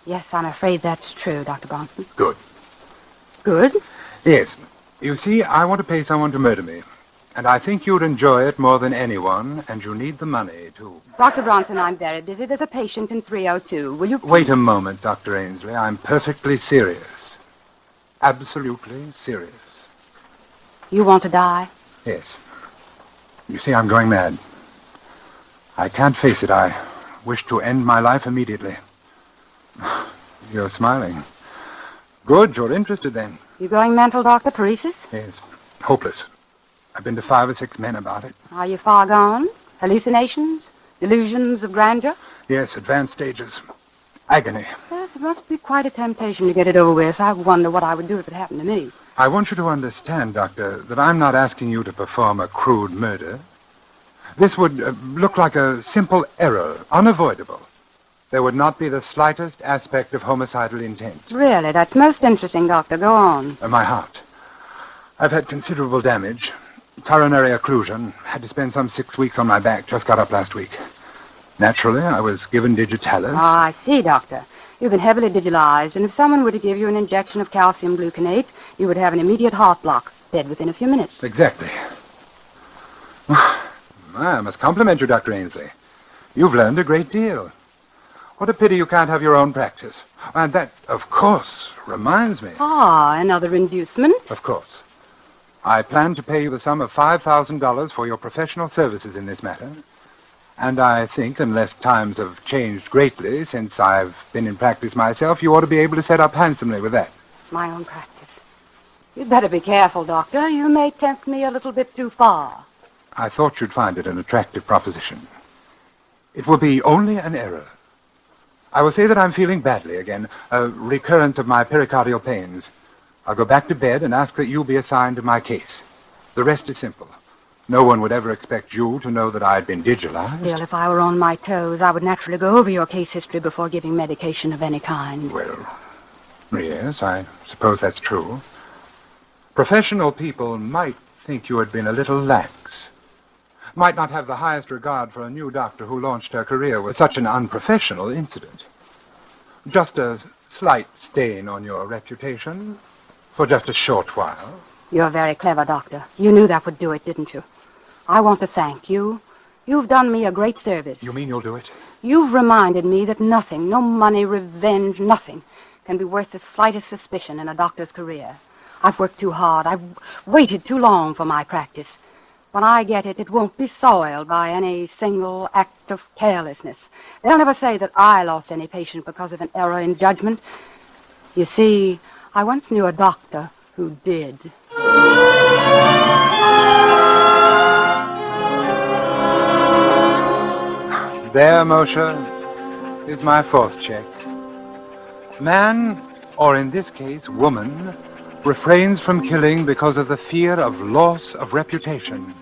Yes, I'm afraid that's true, Dr. Bronson. Good. Good? Yes. You see, I want to pay someone to murder me. And I think you'd enjoy it more than anyone, and you need the money, too. Dr. Bronson, I'm very busy. There's a patient in 302. Will you... Wait a moment, Dr. Ainsley. I'm perfectly serious. Absolutely serious. You want to die? Yes. You see, I'm going mad. I can't face it. I wish to end my life immediately. You're smiling. Good, you're interested then. You going mental, Dr. Paresis? Yes. Hopeless. I've been to 5 or 6 men about it. Are you far gone? Hallucinations? Delusions of grandeur? Yes, advanced stages. Agony. Yes, it must be quite a temptation to get it over with. I wonder what I would do if it happened to me. I want you to understand, Doctor, that I'm not asking you to perform a crude murder. This would look like a simple error, unavoidable. There would not be the slightest aspect of homicidal intent. Really, that's most interesting, Doctor. Go on. My heart. I've had considerable damage. Coronary occlusion. Had to spend some 6 weeks on my back. Just got up last week. Naturally, I was given digitalis. Ah, I see, Doctor. You've been heavily digitalized, and if someone were to give you an injection of calcium gluconate, you would have an immediate heart block, dead within a few minutes. Exactly. I must compliment you, Dr. Ainsley. You've learned a great deal. What a pity you can't have your own practice. And that, of course, reminds me. Ah, another inducement? Of course. I plan to pay you the sum of $5,000 for your professional services in this matter. And I think, unless times have changed greatly since I've been in practice myself, you ought to be able to set up handsomely with that. My own practice. You'd better be careful, Doctor. You may tempt me a little bit too far. I thought you'd find it an attractive proposition. It will be only an error. I will say that I'm feeling badly again, a recurrence of my pericardial pains. I'll go back to bed and ask that you be assigned to my case. The rest is simple. No one would ever expect you to know that I had been digitalized. Still, if I were on my toes, I would naturally go over your case history before giving medication of any kind. Well, yes, I suppose that's true. Professional people might think you had been a little lax. Might not have the highest regard for a new doctor who launched her career with such an unprofessional incident. Just a slight stain on your reputation for just a short while. You're very clever, Doctor. You knew that would do it, didn't you? I want to thank you. You've done me a great service. You mean you'll do it? You've reminded me that nothing, no money, revenge, nothing, can be worth the slightest suspicion in a doctor's career. I've worked too hard. I've waited too long for my practice. When I get it, it won't be soiled by any single act of carelessness. They'll never say that I lost any patient because of an error in judgment. You see, I once knew a doctor who did. There, Moshe, is my 4th check. Man, or in this case, woman, refrains from killing because of the fear of loss of reputation.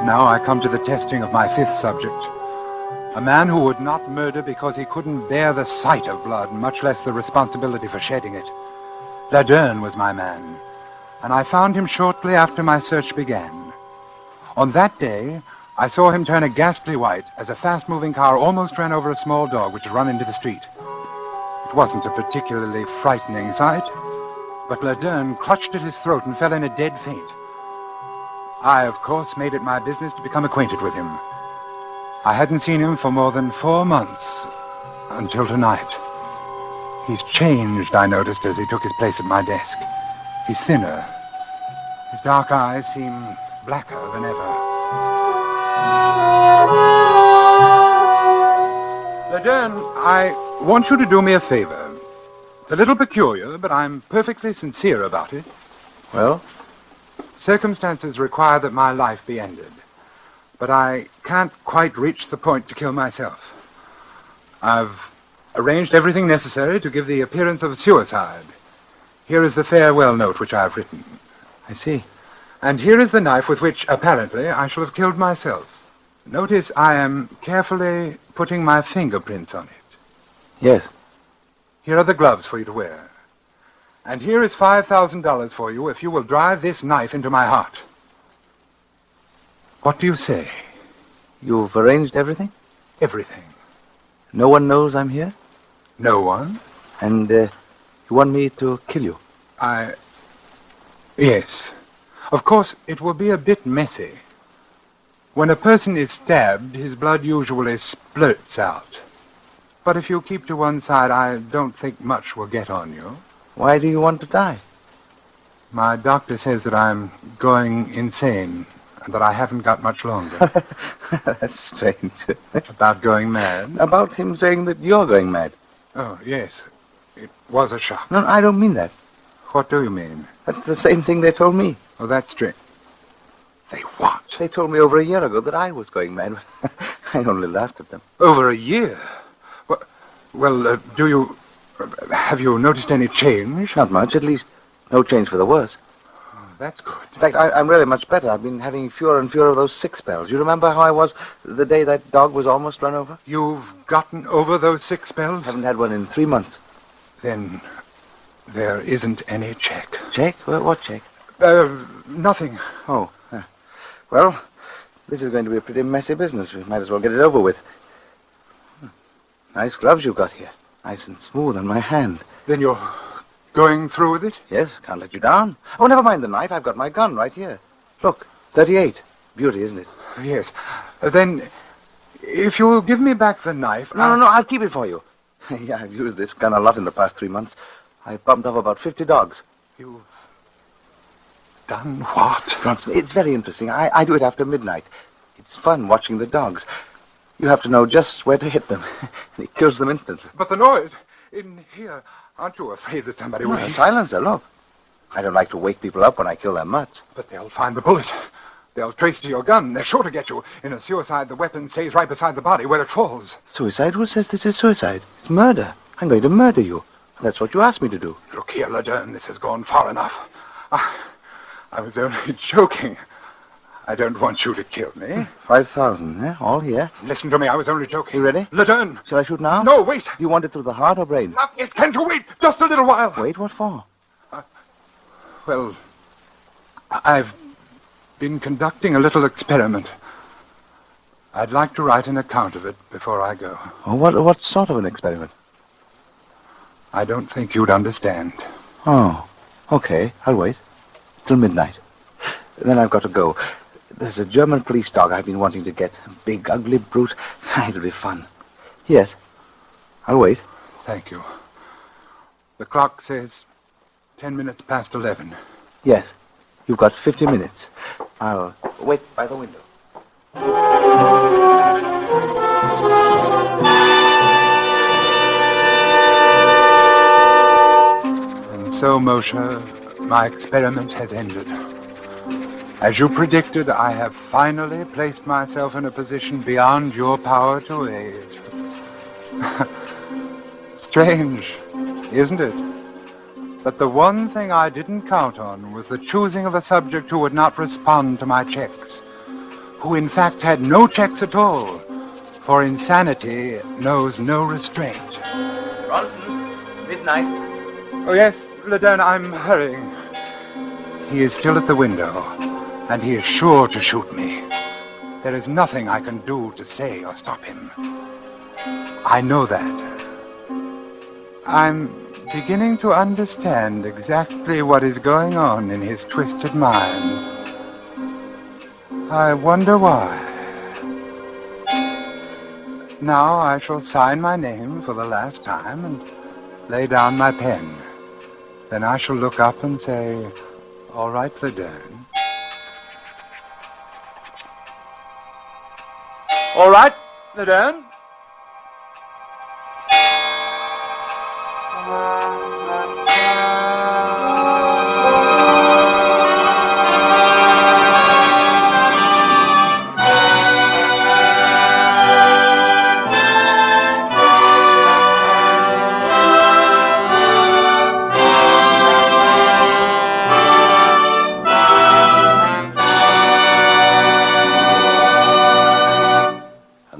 Now I come to the testing of my 5th subject. A man who would not murder because he couldn't bear the sight of blood, much less the responsibility for shedding it. Laderne was my man, and I found him shortly after my search began. On that day, I saw him turn a ghastly white as a fast-moving car almost ran over a small dog which had run into the street. It wasn't a particularly frightening sight, but Laderne clutched at his throat and fell in a dead faint. I, of course, made it my business to become acquainted with him. I hadn't seen him for more than 4 months, until tonight. He's changed, I noticed, as he took his place at my desk. He's thinner. His dark eyes seem blacker than ever. Laderne, I want you to do me a favor. It's a little peculiar, but I'm perfectly sincere about it. Well? Circumstances require that my life be ended. But I can't quite reach the point to kill myself. I've arranged everything necessary to give the appearance of suicide. Here is the farewell note which I've written. I see. And here is the knife with which, apparently, I shall have killed myself. Notice I am carefully putting my fingerprints on it. Yes. Here are the gloves for you to wear. And here is $5,000 for you if you will drive this knife into my heart. What do you say? You've arranged everything? Everything. No one knows I'm here? No one. And you want me to kill you? Yes. Of course, it will be a bit messy. When a person is stabbed, his blood usually splurts out. But if you keep to one side, I don't think much will get on you. Why do you want to die? My doctor says that I'm going insane. and that I haven't got much longer. That's strange. About going mad? About him saying that you're going mad. Oh, yes. It was a shock. No, I don't mean that. What do you mean? That's the same thing they told me. Oh, that's strange. They what? They told me over a year ago that I was going mad. I only laughed at them. Over a year? Well, have you noticed any change? Not much, at least no change for the worse. Oh, that's good. In fact, I'm really much better. I've been having fewer and fewer of those sick spells. You remember how I was the day that dog was almost run over? You've gotten over those sick spells? Haven't had one in 3 months. Then there isn't any check. Check? What check? Nothing. Oh. Well, this is going to be a pretty messy business. We might as well get it over with. Nice gloves you've got here. Nice and smooth on my hand. Then you're going through with it? Yes, can't let you down. Oh, never mind the knife. I've got my gun right here. Look, 38. Beauty, isn't it? Yes. Then, if you'll give me back the knife... No, I'll keep it for you. Yeah, I've used this gun a lot in the past 3 months. I've bumped off about 50 dogs. You've done what? Bronson, it's very interesting. I do it after midnight. It's fun watching the dogs. You have to know just where to hit them. It kills them instantly. But the noise in here, aren't you afraid that somebody will... No, silencer, look. I don't like to wake people up when I kill their mutts. But they'll find the bullet. They'll trace to your gun. They're sure to get you. In a suicide, the weapon stays right beside the body where it falls. Suicide? Who says this is suicide? It's murder. I'm going to murder you. That's what you asked me to do. Look here, Ledern, this has gone far enough. I was only joking. I don't want you to kill me. 5,000, eh? All here. Listen to me, I was only joking. You ready? Ledern! Shall I shoot now? No, wait! You want it through the heart or brain? Not yet. Can't you wait just a little while? Wait, what for? Well, I've been conducting a little experiment. I'd like to write an account of it before I go. Oh, what sort of an experiment? I don't think you'd understand. Oh, okay. I'll wait. Till midnight. Then I've got to go. There's a German police dog I've been wanting to get. A big, ugly brute. It'll be fun. Yes. I'll wait. Thank you. The clock says 10 minutes past 11. Yes. You've got 50 minutes. I'll wait by the window. And so, Moshe, my experiment has ended. As you predicted, I have finally placed myself in a position beyond your power to aid. Strange, isn't it? That the one thing I didn't count on was the choosing of a subject who would not respond to my checks, who in fact had no checks at all, for insanity knows no restraint. Bronson, midnight. Oh, yes, Ledern, I'm hurrying. He is still at the window, and he is sure to shoot me. There is nothing I can do to say or stop him. I know that. I'm beginning to understand exactly what is going on in his twisted mind. I wonder why. Now I shall sign my name for the last time and lay down my pen. Then I shall look up and say, "All right, Ledern." All right, Ledern.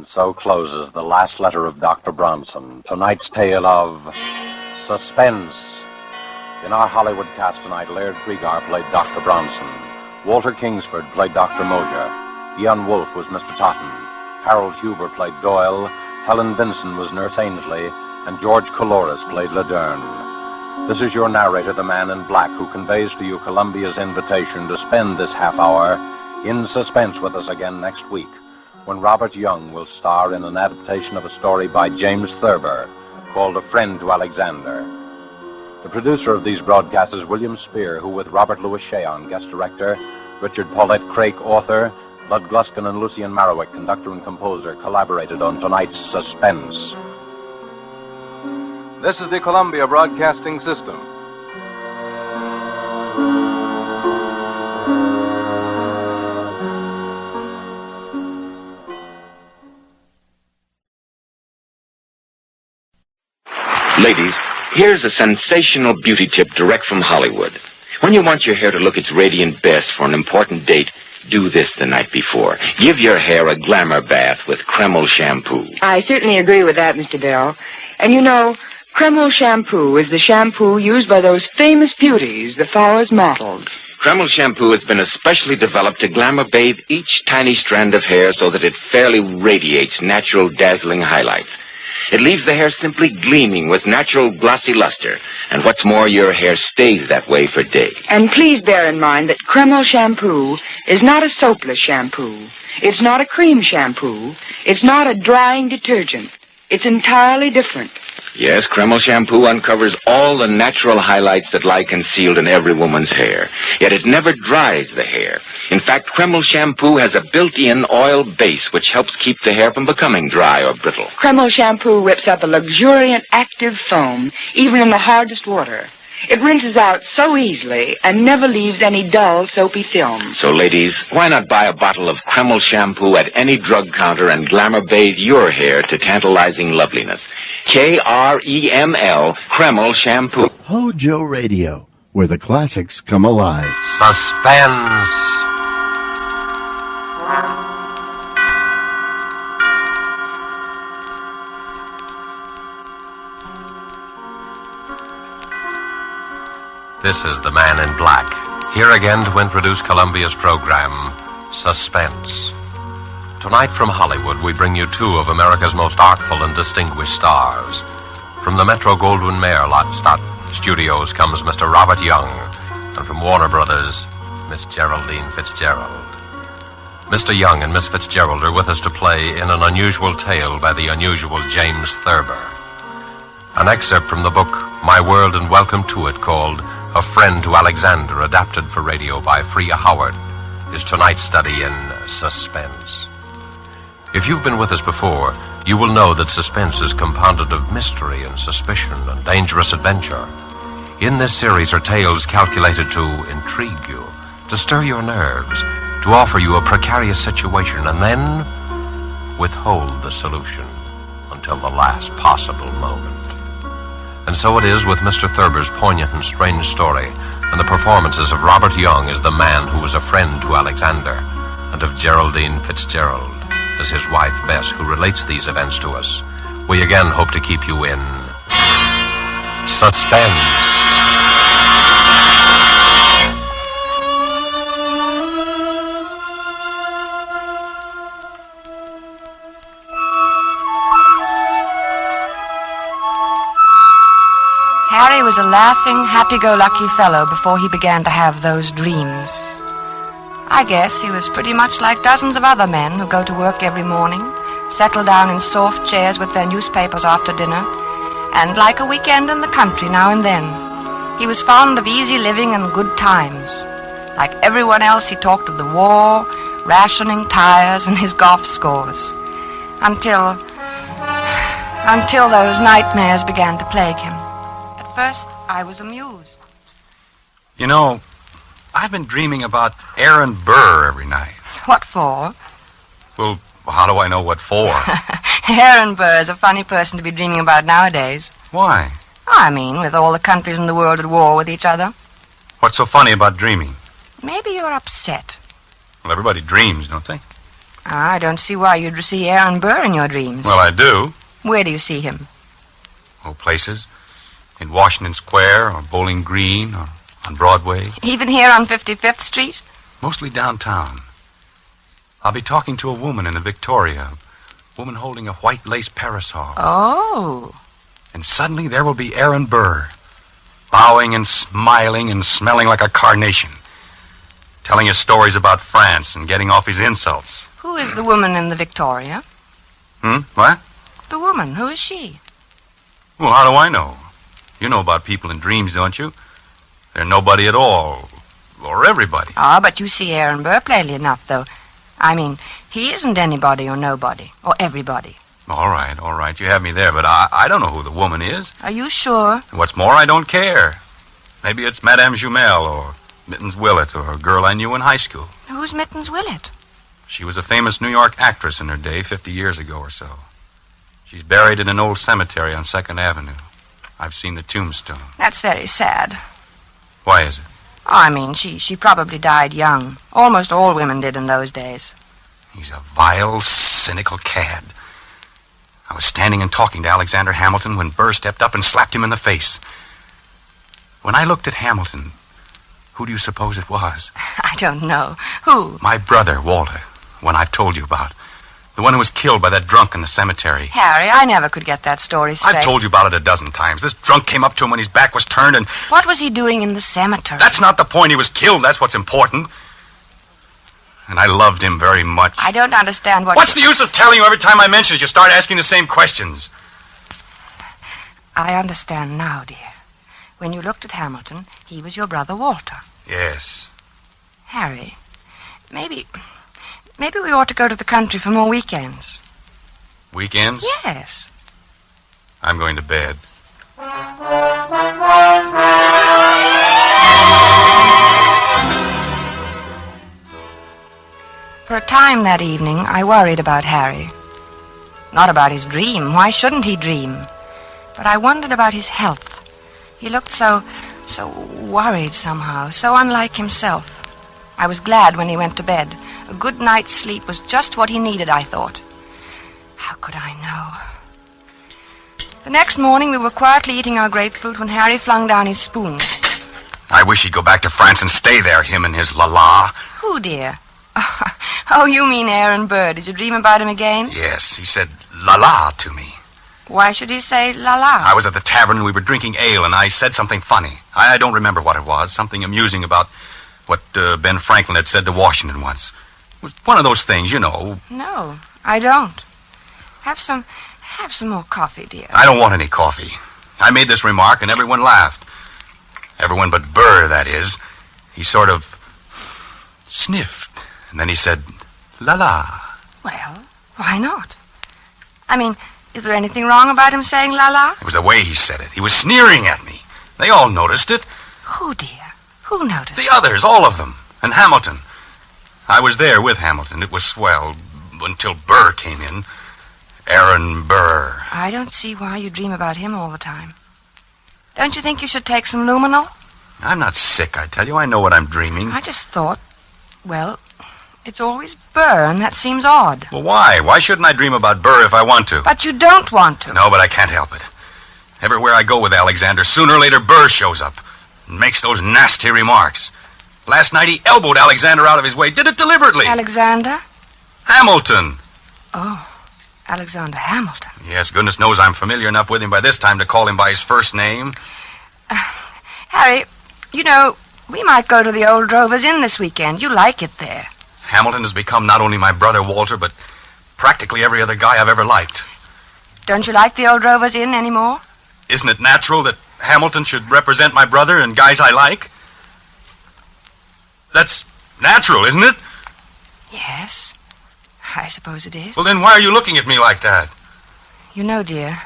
So closes the last letter of Dr. Bronson, tonight's tale of suspense. In our Hollywood cast tonight, Laird Krieger played Dr. Bronson. Walter Kingsford played Dr. Moshe. Ian Wolfe was Mr. Totten. Harold Huber played Doyle. Helen Vinson was Nurse Ainsley. And George Coloris played Ledern. This is your narrator, the Man in Black, who conveys to you Columbia's invitation to spend this half hour in suspense with us again next week, when Robert Young will star in an adaptation of a story by James Thurber called A Friend to Alexander. The producer of these broadcasts is William Spear, who with Robert Louis Shea on guest director, Richard Paulette Craik, author. Lud Gluskin and Lucian Marowik, conductor and composer, collaborated on tonight's Suspense. This is the Columbia Broadcasting System. Ladies, here's a sensational beauty tip direct from Hollywood. When you want your hair to look its radiant best for an important date, do this the night before. Give your hair a glamour bath with Kreml shampoo. I certainly agree with that, Mr. Bell. And you know, Kreml shampoo is the shampoo used by those famous beauties, the Flowers models. Kreml shampoo has been especially developed to glamour bathe each tiny strand of hair so that it fairly radiates natural dazzling highlights. It leaves the hair simply gleaming with natural glossy luster. And what's more, your hair stays that way for days. And please bear in mind that Kreml shampoo is not a soapless shampoo. It's not a cream shampoo. It's not a drying detergent. It's entirely different. Yes, Kreml shampoo uncovers all the natural highlights that lie concealed in every woman's hair. Yet it never dries the hair. In fact, Kreml shampoo has a built-in oil base which helps keep the hair from becoming dry or brittle. Kreml shampoo whips up a luxuriant, active foam, even in the hardest water. It rinses out so easily and never leaves any dull, soapy film. So, ladies, why not buy a bottle of Kreml shampoo at any drug counter and glamour bathe your hair to tantalizing loveliness? Kreml, Kreml shampoo. HOJO Radio, where the classics come alive. Suspense. This is the Man in Black, here again to introduce Columbia's program, Suspense. Tonight from Hollywood, we bring you two of America's most artful and distinguished stars. From the Metro-Goldwyn-Mayer Studios comes Mr. Robert Young, and from Warner Brothers, Miss Geraldine Fitzgerald. Mr. Young and Miss Fitzgerald are with us to play in an unusual tale by the unusual James Thurber. An excerpt from the book My World and Welcome to It, called A Friend to Alexander, adapted for radio by Freya Howard, is tonight's study in suspense. If you've been with us before, you will know that suspense is compounded of mystery and suspicion and dangerous adventure. In this series are tales calculated to intrigue you, to stir your nerves, to offer you a precarious situation, and then withhold the solution until the last possible moment. And so it is with Mr. Thurber's poignant and strange story, and the performances of Robert Young as the man who was a friend to Alexander, and of Geraldine Fitzgerald as his wife Bess, who relates these events to us. We again hope to keep you in suspense. Harry was a laughing, happy-go-lucky fellow before he began to have those dreams. I guess he was pretty much like dozens of other men who go to work every morning, settle down in soft chairs with their newspapers after dinner, and like a weekend in the country now and then. He was fond of easy living and good times. Like everyone else, he talked of the war, rationing tires, and his golf scores. Until those nightmares began to plague him. At first, I was amused. You know, I've been dreaming about Aaron Burr every night. What for? Well, how do I know what for? Aaron Burr is a funny person to be dreaming about nowadays. Why? I mean, with all the countries in the world at war with each other. What's so funny about dreaming? Maybe you're upset. Well, everybody dreams, don't they? I don't see why you'd see Aaron Burr in your dreams. Well, I do. Where do you see him? Oh, places. In Washington Square, or Bowling Green, or on Broadway. Even here on 55th Street? Mostly downtown. I'll be talking to a woman in the Victoria. A woman holding a white lace parasol. Oh. And suddenly there will be Aaron Burr, bowing and smiling and smelling like a carnation, telling us stories about France and getting off his insults. Who is the woman in the Victoria? What? The woman. Who is she? Well, how do I know? You know about people in dreams, don't you? They're nobody at all. or everybody. Ah, but you see Aaron Burr plainly enough, though. I mean, he isn't anybody or nobody, or everybody. All right. You have me there, but I don't know who the woman is. Are you sure? What's more, I don't care. Maybe it's Madame Jumel or Mittens Willett or a girl I knew in high school. Who's Mittens Willett? She was a famous New York actress in her day, 50 years ago or so. She's buried in an old cemetery on 2nd Avenue. I've seen the tombstone. That's very sad. Why is it? Oh, I mean, she probably died young. Almost all women did in those days. He's a vile, cynical cad. I was standing and talking to Alexander Hamilton when Burr stepped up and slapped him in the face. When I looked at Hamilton, who do you suppose it was? I don't know. Who? My brother, Walter, one I've told you about. The one who was killed by that drunk in the cemetery. Harry, I never could get that story straight. I've told you about it a dozen times. This drunk came up to him when his back was turned and... What was he doing in the cemetery? That's not the point. He was killed. That's what's important. And I loved him very much. I don't understand what... What's the use of telling you every time I mention it? You start asking the same questions. I understand now, dear. When you looked at Hamilton, he was your brother Walter. Yes. Harry, maybe we ought to go to the country for more weekends. Weekends? Yes. I'm going to bed. For a time that evening, I worried about Harry. Not about his dream. Why shouldn't he dream? But I wondered about his health. He looked so worried somehow, so unlike himself. I was glad when he went to bed. A good night's sleep was just what he needed, I thought. How could I know? The next morning, we were quietly eating our grapefruit when Harry flung down his spoon. I wish he'd go back to France and stay there, him and his la-la. Who, dear? Oh, you mean Aaron Burr. Did you dream about him again? Yes, he said la-la to me. Why should he say la-la? I was at the tavern and we were drinking ale, and I said something funny. I don't remember what it was. Something amusing about what Ben Franklin had said to Washington once. It was one of those things, you know. No, I don't. Have some more coffee, dear. I don't want any coffee. I made this remark and everyone laughed. Everyone but Burr, that is. He sort of sniffed, and then he said, la-la. Well, why not? I mean, is there anything wrong about him saying la-la? It was the way he said it. He was sneering at me. They all noticed it. Who, dear? Who noticed The others, all of them. And Hamilton. I was there with Hamilton. It was swell until Burr came in. Aaron Burr. I don't see why you dream about him all the time. Don't you think you should take some luminol? I'm not sick, I tell you. I know what I'm dreaming. I just thought, well, it's always Burr, and that seems odd. Well, why? Why shouldn't I dream about Burr if I want to? But you don't want to. No, but I can't help it. Everywhere I go with Alexander, sooner or later Burr shows up and makes those nasty remarks. Last night he elbowed Alexander out of his way. Did it deliberately. Alexander? Hamilton. Oh, Alexander Hamilton. Yes, goodness knows I'm familiar enough with him by this time to call him by his first name. Harry, you know, we might go to the old Drovers Inn this weekend. You like it there. Hamilton has become not only my brother Walter, but practically every other guy I've ever liked. Don't you like the old Drovers Inn anymore? Isn't it natural that Hamilton should represent my brother and guys I like? That's natural, isn't it? Yes, I suppose it is. Well, then why are you looking at me like that? You know, dear,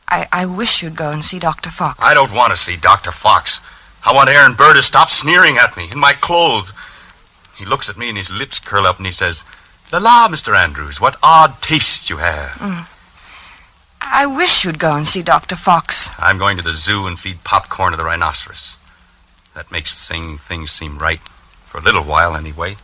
I wish you'd go and see Dr. Fox. I don't want to see Dr. Fox. I want Aaron Burr to stop sneering at me in my clothes. He looks at me and his lips curl up and he says, La, Mr. Andrews, what odd taste you have. I wish you'd go and see Dr. Fox. I'm going to the zoo and feed popcorn to the rhinoceros. That makes things seem right. For a little while, anyway.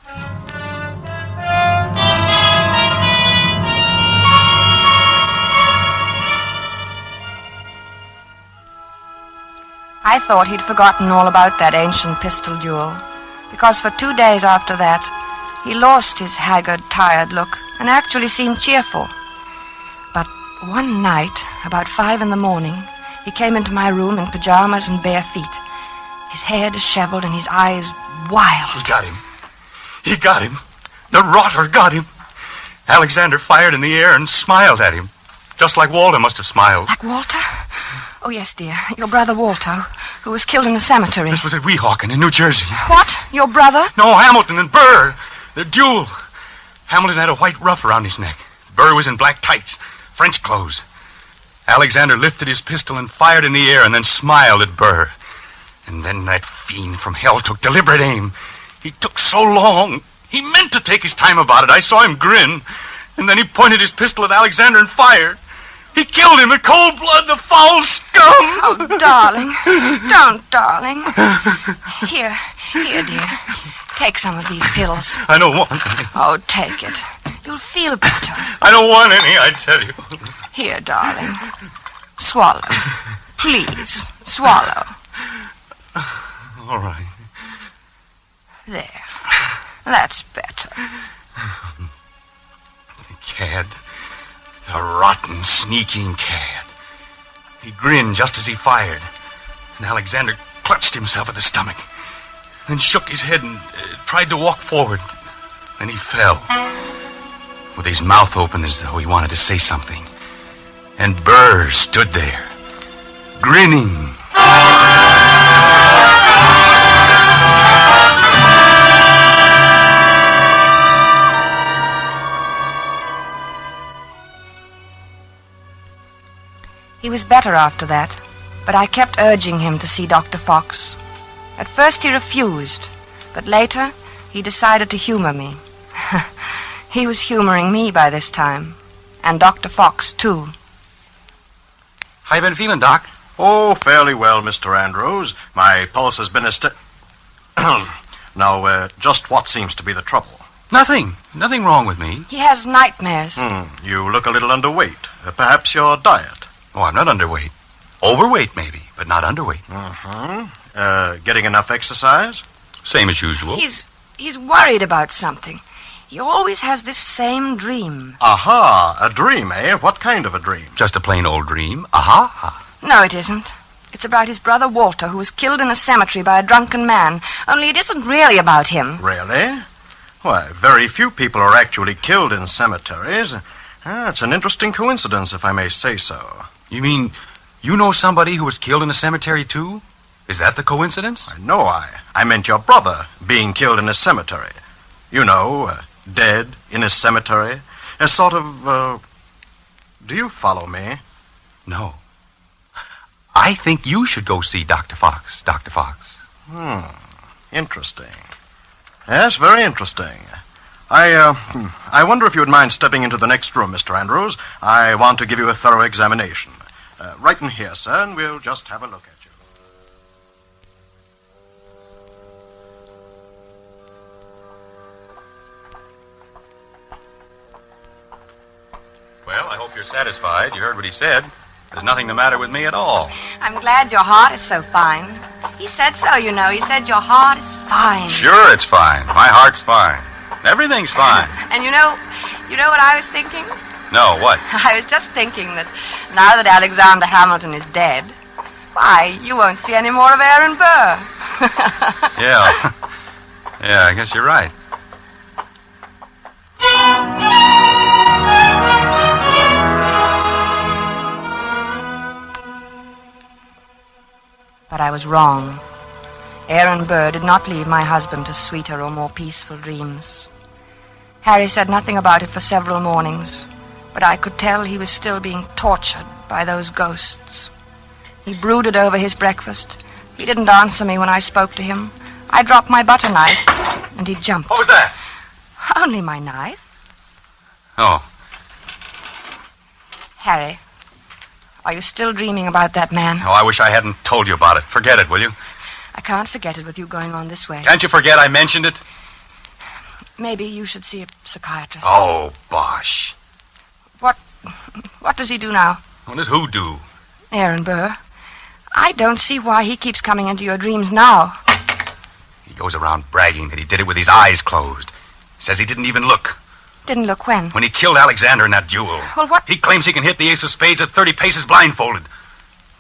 I thought he'd forgotten all about that ancient pistol duel, because for 2 days after that, he lost his haggard, tired look and actually seemed cheerful. But one night, about 5 a.m, he came into my room in pajamas and bare feet, his hair disheveled and his eyes wild. He got him. He got him. The rotter got him. Alexander fired in the air and smiled at him, just like Walter must have smiled. Like Walter? Oh, yes, dear. Your brother Walter, who was killed in a cemetery. This was at Weehawken in New Jersey. What? Your brother? No, Hamilton and Burr. The duel. Hamilton had a white ruff around his neck. Burr was in black tights, French clothes. Alexander lifted his pistol and fired in the air and then smiled at Burr. And then that fiend from hell took deliberate aim. He took so long. He meant to take his time about it. I saw him grin. And then he pointed his pistol at Alexander and fired. He killed him in cold blood, the foul scum! Oh, darling. Don't, darling. Here, dear. Take some of these pills. I don't want any. Oh, take it. You'll feel better. I don't want any, I tell you. Here, darling. Swallow. Please, swallow. All right. There. That's better. The cad. The rotten, sneaking cad. He grinned just as he fired. And Alexander clutched himself at the stomach. Then shook his head and tried to walk forward. Then he fell. With his mouth open as though he wanted to say something. And Burr stood there, grinning. He was better after that, but I kept urging him to see Dr. Fox. At first he refused, but later he decided to humor me. He was humoring me by this time, and Dr. Fox, too. How you been feeling, Doc? Oh, fairly well, Mr. Andrews. My pulse has been Now, just what seems to be the trouble? Nothing wrong with me. He has nightmares. You look a little underweight. Perhaps your diet. Oh, I'm not underweight. Overweight, maybe, but not underweight. Getting enough exercise? Same as usual. He's worried about something. He always has this same dream. Aha, a dream, eh? What kind of a dream? Just a plain old dream. Aha. No, it isn't. It's about his brother Walter, who was killed in a cemetery by a drunken man. Only it isn't really about him. Really? Why, very few people are actually killed in cemeteries. It's an interesting coincidence, if I may say so. You mean you know somebody who was killed in a cemetery, too? Is that the coincidence? No, I meant your brother being killed in a cemetery. You know, dead in a cemetery. A sort of, do you follow me? No. I think you should go see Dr. Fox, Dr. Fox. Interesting. Yes, very interesting. I wonder if you would mind stepping into the next room, Mr. Andrews. I want to give you a thorough examination. Right in here, sir, and we'll just have a look at you. Well, I hope you're satisfied. You heard what he said. There's nothing the matter with me at all. I'm glad your heart is so fine. He said so, you know. He said your heart is fine. Sure, it's fine. My heart's fine. Everything's fine. And you know what I was thinking? No, what? I was just thinking that now that Alexander Hamilton is dead, why, you won't see any more of Aaron Burr. Yeah. Yeah, I guess you're right. But I was wrong. Aaron Burr did not leave my husband to sweeter or more peaceful dreams. Harry said nothing about it for several mornings, but I could tell he was still being tortured by those ghosts. He brooded over his breakfast. He didn't answer me when I spoke to him. I dropped my butter knife, and he jumped. What was that? Only my knife. Oh. Harry, are you still dreaming about that man? Oh, I wish I hadn't told you about it. Forget it, will you? I can't forget it with you going on this way. Can't you forget I mentioned it? Maybe you should see a psychiatrist. Oh, bosh. What does he do now? What does who do? Aaron Burr. I don't see why he keeps coming into your dreams now. He goes around bragging that he did it with his eyes closed. Says he didn't even look. Didn't look when? When he killed Alexander in that duel. Well, what? He claims he can hit the ace of spades at 30 paces blindfolded.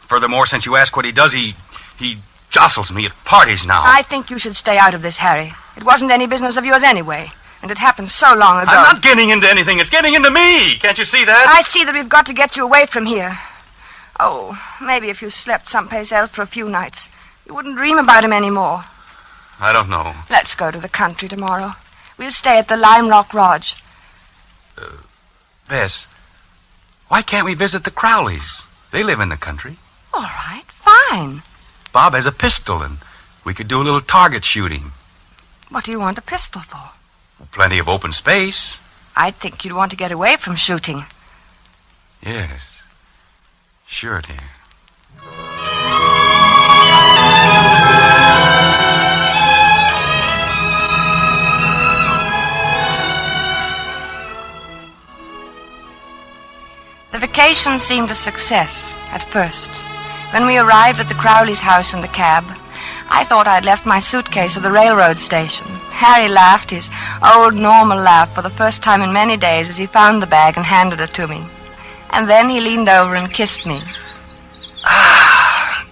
Furthermore, since you ask what he does, he jostles me at parties now. I think you should stay out of this, Harry. It wasn't any business of yours anyway. And it happened so long ago. I'm not getting into anything. It's getting into me. Can't you see that? I see that we've got to get you away from here. Oh, maybe if you slept someplace else for a few nights, you wouldn't dream about him anymore. I don't know. Let's go to the country tomorrow. We'll stay at the Lime Rock Lodge. Bess, why can't we visit the Crowleys? They live in the country. All right, fine. Bob has a pistol, and we could do a little target shooting. What do you want a pistol for? Plenty of open space. I'd think you'd want to get away from shooting. Yes. Sure, dear. The vacation seemed a success at first. When we arrived at the Crowley's house in the cab, I thought I'd left my suitcase at the railroad station. Harry laughed his old normal laugh for the first time in many days as he found the bag and handed it to me. And then he leaned over and kissed me.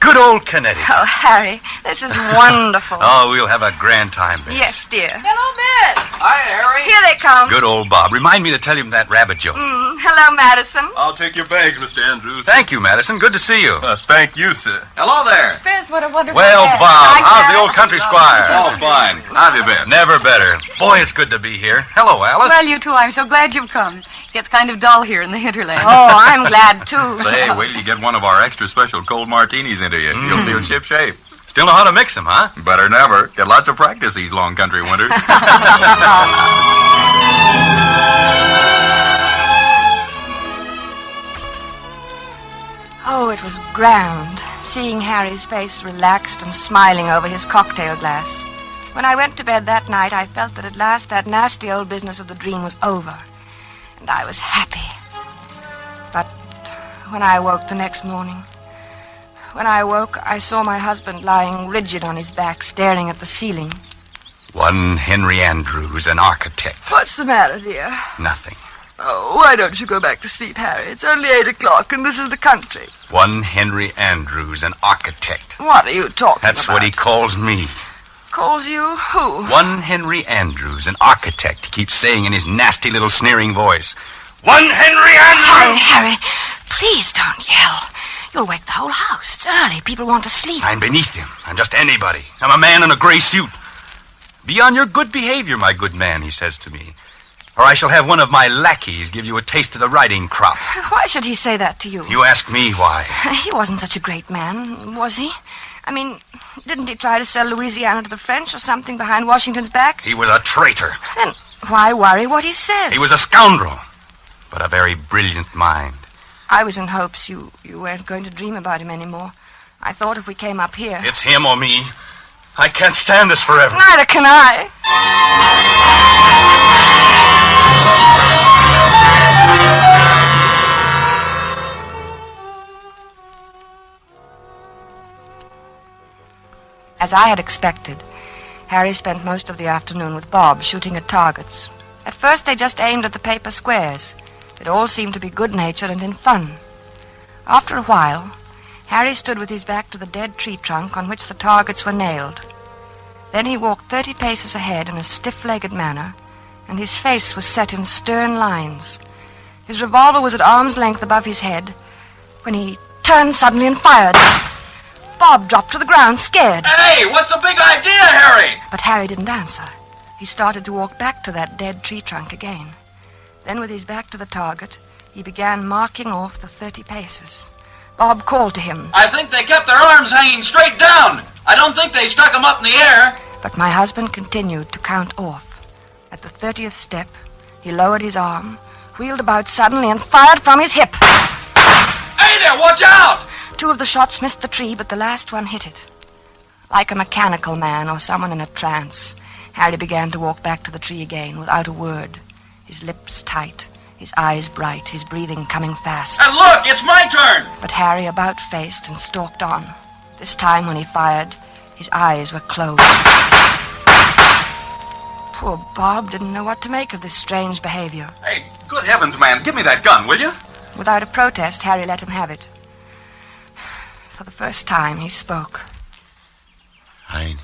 Good old Connecticut. Oh, Harry, this is wonderful. Oh, we'll have a grand time, Bess. Yes, dear. Hello, Bess. Hi, Harry. Here they come. Good old Bob. Remind me to tell him that rabbit joke. Hello, Madison. I'll take your bags, Mr. Andrews. Thank you, Madison. Good to see you. Thank you, sir. Hello there. Bess, what a wonderful Well, day. Bob, how's the old country squire? Oh, fine. How have you been? Never better. Boy, it's good to be here. Hello, Alice. Well, you too. I'm so glad you've come. It gets kind of dull here in the hinterland. Oh, I'm glad, too. Say, wait till you get one of our extra special cold martinis into you. You'll feel ship-shape. Still know how to mix them, huh? Better than ever. Get lots of practice these long country winters. Oh, it was grand, seeing Harry's face relaxed and smiling over his cocktail glass. When I went to bed that night, I felt that at last that nasty old business of the dream was over, and I was happy. But when I woke the next morning, I saw my husband lying rigid on his back, staring at the ceiling. One Henry Andrews, an architect. What's the matter, dear? Nothing. Oh, why don't you go back to sleep, Harry? It's only 8 o'clock, and this is the country. One Henry Andrews, an architect. What are you talking That's about? what he calls me. Calls you who? One Henry Andrews, an architect, he keeps saying in his nasty little sneering voice. One Henry Andrews! Harry, please don't yell. You'll wake the whole house. It's early. People want to sleep. I'm beneath him. I'm just anybody. I'm a man in a gray suit. Be on your good behavior, my good man, he says to me. Or I shall have one of my lackeys give you a taste of the riding crop. Why should he say that to you? You ask me why. He wasn't such a great man, was he? I mean, didn't he try to sell Louisiana to the French or something behind Washington's back? He was a traitor. Then why worry what he says? He was a scoundrel, but a very brilliant mind. I was in hopes you weren't going to dream about him anymore. I thought if we came up here... It's him or me. I can't stand this forever. Neither can I. As I had expected, Harry spent most of the afternoon with Bob shooting at targets. At first they just aimed at the paper squares. It all seemed to be good-natured and in fun. After a while, Harry stood with his back to the dead tree trunk on which the targets were nailed. Then he walked 30 paces ahead in a stiff-legged manner, and his face was set in stern lines. His revolver was at arm's length above his head when he turned suddenly and fired. Bob dropped to the ground, scared. Hey, what's the big idea, Harry? But Harry didn't answer. He started to walk back to that dead tree trunk again. Then, with his back to the target, he began marking off the 30 paces. Bob called to him. I think they kept their arms hanging straight down. I don't think they stuck them up in the air. But my husband continued to count off. At the 30th step, he lowered his arm, wheeled about suddenly, and fired from his hip. Hey there, watch out! 2 of the shots missed the tree, but the last one hit it. Like a mechanical man or someone in a trance, Harry began to walk back to the tree again without a word, his lips tight, his eyes bright, his breathing coming fast. And look, it's my turn! But Harry about-faced and stalked on. This time when he fired, his eyes were closed. Poor Bob didn't know what to make of this strange behavior. Hey, good heavens, man, give me that gun, will you? Without a protest, Harry let him have it. For the first time, he spoke. I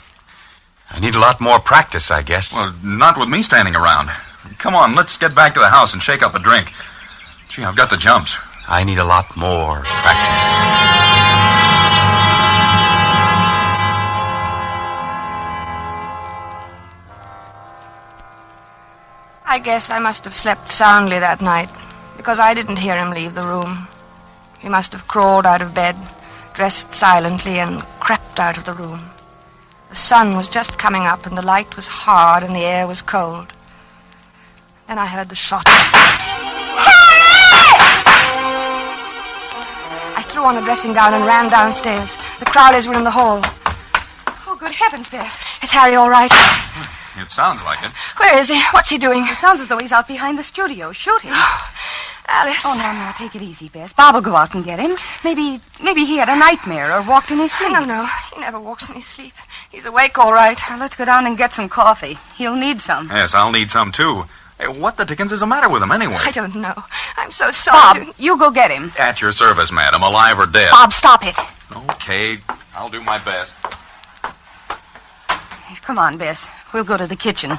need a lot more practice, I guess. Well, not with me standing around. Come on, let's get back to the house and shake up a drink. Gee, I've got the jumps. I need a lot more practice. I guess I must have slept soundly that night, because I didn't hear him leave the room. He must have crawled out of bed, dressed silently, and crept out of the room. The sun was just coming up, and the light was hard, and the air was cold. Then I heard the shots. I threw on a dressing gown and ran downstairs. The Crowleys were in the hall. Oh, good heavens, Bess. Is Harry all right? It sounds like it. Where is he? What's he doing? It sounds as though he's out behind the studio shooting. Alice. Oh, no, take it easy, Bess. Bob will go out and get him. Maybe he had a nightmare or walked in his sleep. No. He never walks in his sleep. He's awake all right. Now, let's go down and get some coffee. He'll need some. Yes, I'll need some, too. Hey, what the dickens is the matter with him, anyway? I don't know. I'm so sorry. Bob, you go get him. At your service, madam, alive or dead. Bob, stop it. Okay, I'll do my best. Come on, Bess. We'll go to the kitchen.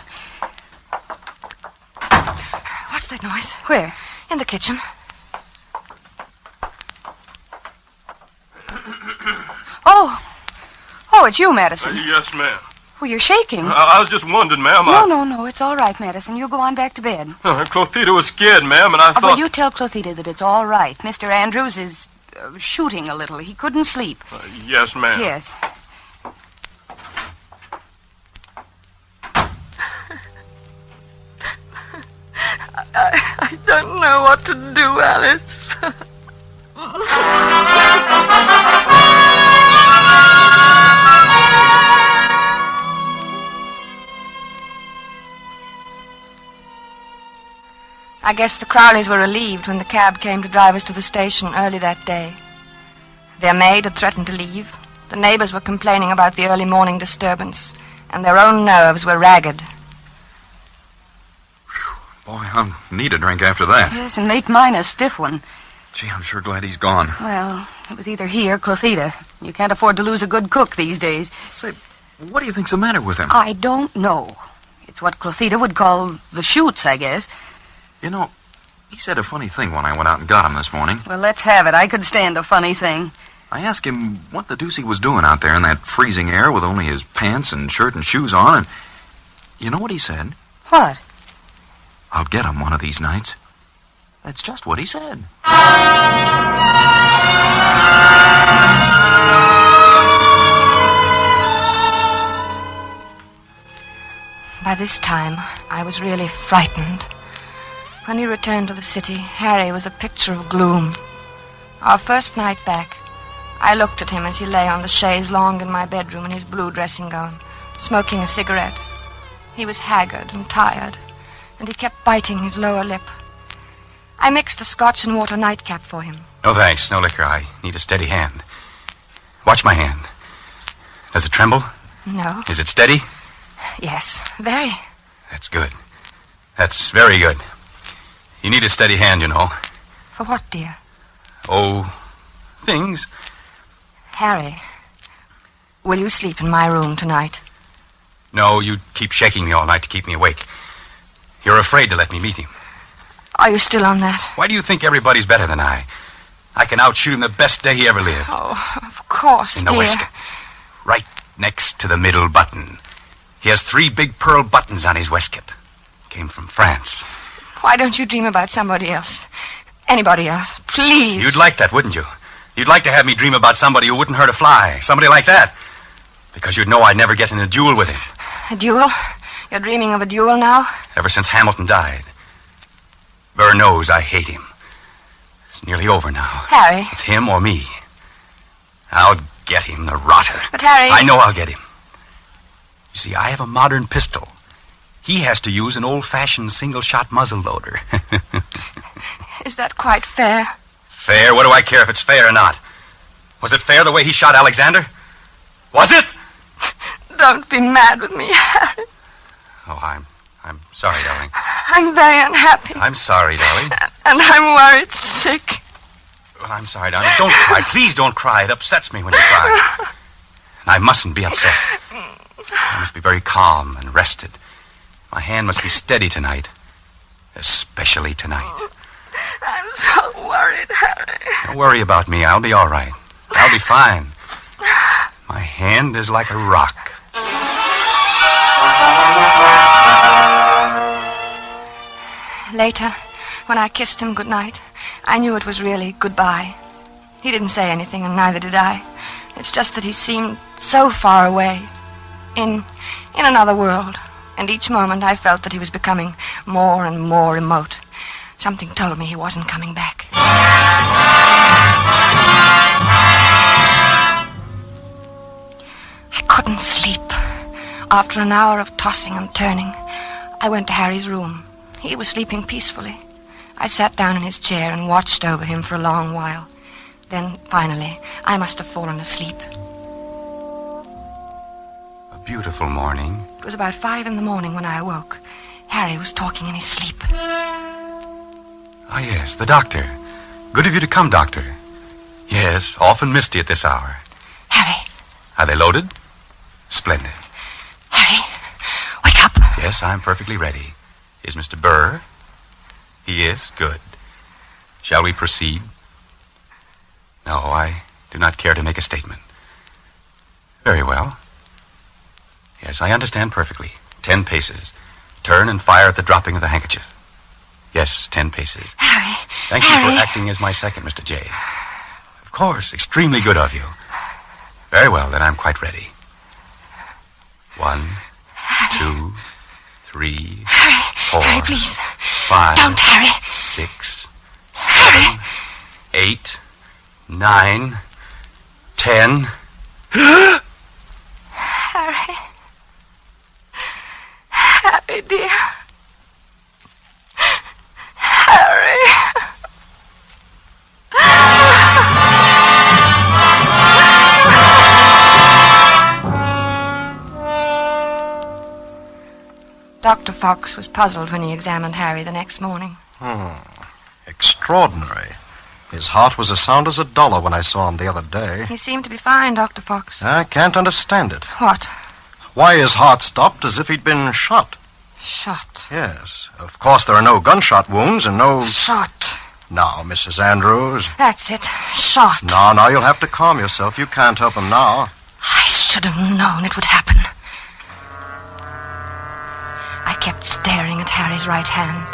What's that noise? Where? In the kitchen. Oh, it's you, Madison. Yes, ma'am. Well, you're shaking. I was just wondering, ma'am. No, it's all right, Madison. You go on back to bed. Clothita was scared, ma'am, and I thought... Well, you tell Clothita that it's all right. Mr. Andrews is shooting a little. He couldn't sleep. Yes, ma'am. Yes. I don't know what to do, Alice. I guess the Crowleys were relieved when the cab came to drive us to the station early that day. Their maid had threatened to leave. The neighbors were complaining about the early morning disturbance, and their own nerves were ragged. Boy, I'll need a drink after that. Yes, and make mine a stiff one. Gee, I'm sure glad he's gone. Well, it was either he or Clothita. You can't afford to lose a good cook these days. Say, what do you think's the matter with him? I don't know. It's what Clothita would call the shoots, I guess. You know, he said a funny thing when I went out and got him this morning. Well, let's have it. I could stand a funny thing. I asked him what the deuce he was doing out there in that freezing air with only his pants and shirt and shoes on, and you know what he said? What? I'll get him one of these nights. That's just what he said. By this time, I was really frightened. When we returned to the city, Harry was a picture of gloom. Our first night back, I looked at him as he lay on the chaise longue in my bedroom in his blue dressing gown, smoking a cigarette. He was haggard and tired, and he kept biting his lower lip. I mixed a scotch and water nightcap for him. No thanks, no liquor. I need a steady hand. Watch my hand. Does it tremble? No. Is it steady? Yes, very. That's good. That's very good. You need a steady hand, you know. For what, dear? Oh, things. Harry, will you sleep in my room tonight? No, you keep shaking me all night to keep me awake. You're afraid to let me meet him. Are you still on that? Why do you think everybody's better than I? I can outshoot him the best day he ever lived. Oh, of course, in the dear. waistcoat. Right next to the middle button. He has 3 big pearl buttons on his waistcoat. Came from France. Why don't you dream about somebody else? Anybody else, please. You'd like that, wouldn't you? You'd like to have me dream about somebody who wouldn't hurt a fly. Somebody like that. Because you'd know I'd never get in a duel with him. A duel? You're dreaming of a duel now? Ever since Hamilton died. Burr knows I hate him. It's nearly over now. Harry. It's him or me. I'll get him, the rotter. But, Harry... I know I'll get him. You see, I have a modern pistol. He has to use an old-fashioned single-shot muzzle loader. Is that quite fair? Fair? What do I care if it's fair or not? Was it fair the way he shot Alexander? Was it? Don't be mad with me, Harry. Oh, I'm sorry, darling. I'm very unhappy. I'm sorry, darling. And I'm worried sick. Well, I'm sorry, darling. Don't cry. Please don't cry. It upsets me when you cry. And I mustn't be upset. I must be very calm and rested. My hand must be steady tonight. Especially tonight. I'm so worried, Harry. Don't worry about me. I'll be all right. I'll be fine. My hand is like a rock. Later, when I kissed him goodnight, I knew it was really goodbye. He didn't say anything, and neither did I. It's just that he seemed so far away, in another world, and each moment I felt that he was becoming more and more remote. Something told me he wasn't coming back. I couldn't sleep. After an hour of tossing and turning, I went to Harry's room. He was sleeping peacefully. I sat down in his chair and watched over him for a long while. Then, finally, I must have fallen asleep. A beautiful morning. It was about 5 a.m. when I awoke. Harry was talking in his sleep. Ah, yes, the doctor. Good of you to come, Doctor. Yes, often misty at this hour. Harry. Are they loaded? Splendid. Harry, wake up. Yes, I'm perfectly ready. Is Mr. Burr? He is? Good. Shall we proceed? No, I do not care to make a statement. Very well. Yes, I understand perfectly. 10 paces. Turn and fire at the dropping of the handkerchief. Yes, 10 paces. Harry. Thank you for acting as my second, Mr. J. Of course, extremely good of you. Very well, then I'm quite ready. 1, 2, 3, Harry. 4, Harry, please. 5, Don't, Harry. 6, 7, Harry. 8, 9, 10. Harry. Harry, dear. Harry. Dr. Fox was puzzled when he examined Harry the next morning. Extraordinary. His heart was as sound as a dollar when I saw him the other day. He seemed to be fine, Dr. Fox. I can't understand it. What? Why his heart stopped as if he'd been shot. Shot? Yes. Of course, there are no gunshot wounds and no... Shot. Now, Mrs. Andrews. That's it. Shot. Now, you'll have to calm yourself. You can't help him now. I should have known it would happen. I kept staring at Harry's right hand.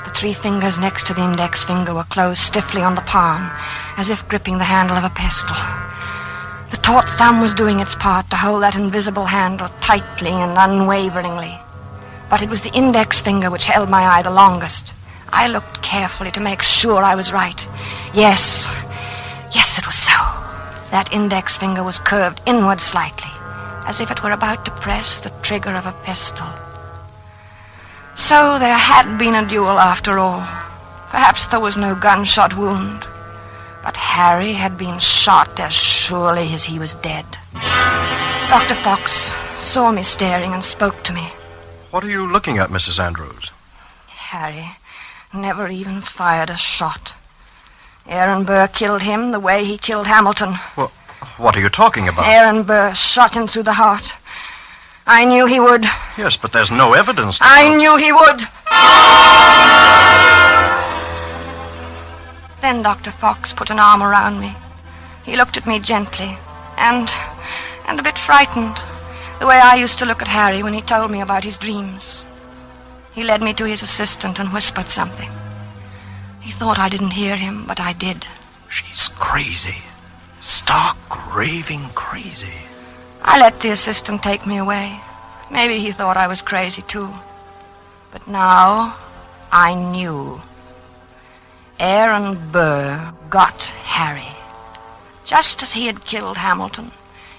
The 3 fingers next to the index finger were closed stiffly on the palm, as if gripping the handle of a pistol. The taut thumb was doing its part to hold that invisible handle tightly and unwaveringly. But it was the index finger which held my eye the longest. I looked carefully to make sure I was right. Yes, it was so. That index finger was curved inward slightly, as if it were about to press the trigger of a pistol. So there had been a duel after all. Perhaps there was no gunshot wound. But Harry had been shot as surely as he was dead. Dr. Fox saw me staring and spoke to me. What are you looking at, Mrs. Andrews? Harry never even fired a shot. Aaron Burr killed him the way he killed Hamilton. Well, what are you talking about? Aaron Burr shot him through the heart. I knew he would. Yes, but there's no evidence. I knew he would. Then Dr. Fox put an arm around me. He looked at me gently and a bit frightened, the way I used to look at Harry when he told me about his dreams. He led me to his assistant and whispered something. He thought I didn't hear him, but I did. She's crazy. Stark, raving crazy. I let the assistant take me away. Maybe he thought I was crazy, too. But now I knew. Aaron Burr got Harry, just as he had killed Hamilton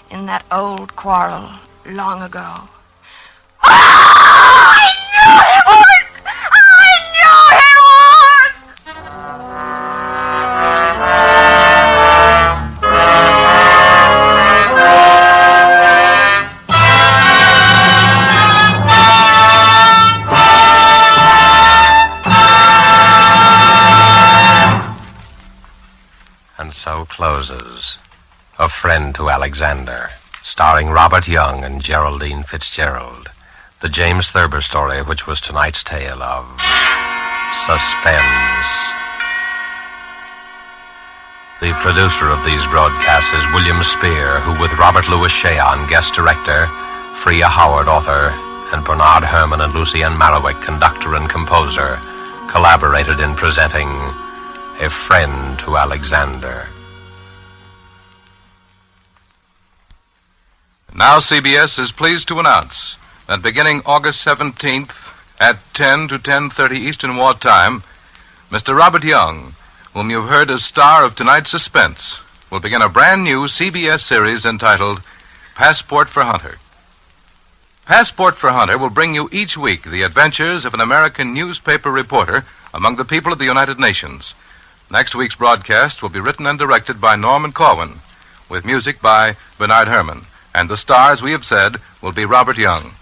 in that old quarrel long ago. I knew he would! I knew he would! And so closes A Friend to Alexander, starring Robert Young and Geraldine Fitzgerald. The James Thurber story, which was tonight's tale of suspense. The producer of these broadcasts is William Spear, who with Robert Louis Cheon, guest director, Freya Howard, author, and Bernard Herrmann and Lucienne Marowik, conductor and composer, collaborated in presenting A Friend to Alexander. Now CBS is pleased to announce that beginning August 17th at 10 to 10:30 Eastern War Time, Mr. Robert Young, whom you've heard as star of tonight's Suspense, will begin a brand new CBS series entitled Passport for Hunter. Passport for Hunter will bring you each week the adventures of an American newspaper reporter among the people of the United Nations. Next week's broadcast will be written and directed by Norman Corwin, with music by Bernard Herrmann. And the star, as we have said, will be Robert Young.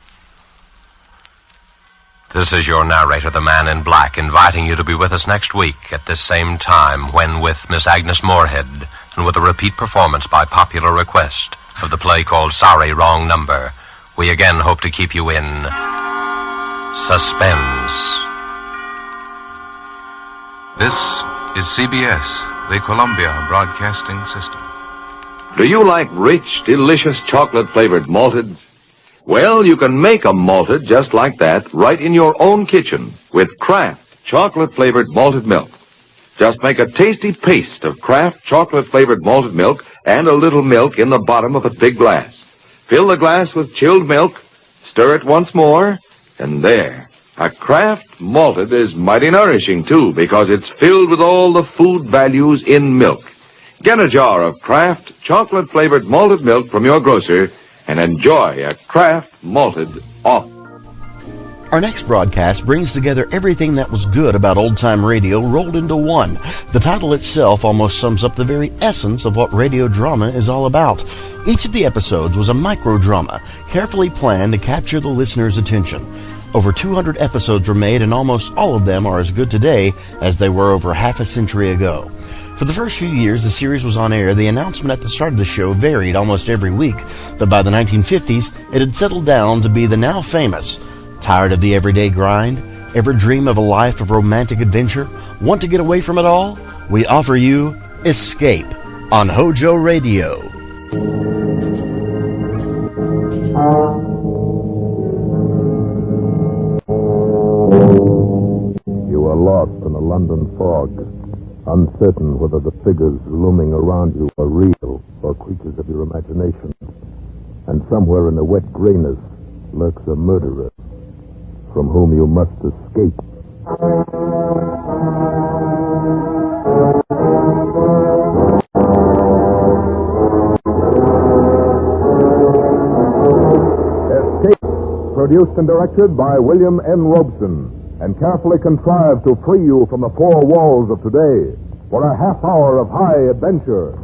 This is your narrator, the Man in Black, inviting you to be with us next week at this same time when, with Miss Agnes Moorehead and with a repeat performance by popular request of the play called Sorry, Wrong Number, we again hope to keep you in suspense. This is CBS, the Columbia Broadcasting System. Do you like rich, delicious chocolate-flavored malteds? Well, you can make a malted just like that right in your own kitchen with Kraft chocolate-flavored malted milk. Just make a tasty paste of Kraft chocolate-flavored malted milk and a little milk in the bottom of a big glass. Fill the glass with chilled milk, stir it once more, and there. A Kraft malted is mighty nourishing, too, because it's filled with all the food values in milk. Get a jar of Kraft chocolate-flavored malted milk from your grocer and enjoy a Kraft malted off. Our next broadcast brings together everything that was good about old-time radio rolled into one. The title itself almost sums up the very essence of what radio drama is all about. Each of the episodes was a microdrama, carefully planned to capture the listener's attention. Over 200 episodes were made, and almost all of them are as good today as they were over half a century ago. For the first few years the series was on air, the announcement at the start of the show varied almost every week, but by the 1950s, it had settled down to be the now famous, tired of the everyday grind? Ever dream of a life of romantic adventure? Want to get away from it all? We offer you Escape on HOJO Radio. You are lost in a London fog, uncertain whether the figures looming around you are real or creatures of your imagination. And somewhere in the wet grayness lurks a murderer from whom you must escape. Escape, produced and directed by William N. Robeson, and carefully contrived to free you from the four walls of today for a half hour of high adventure.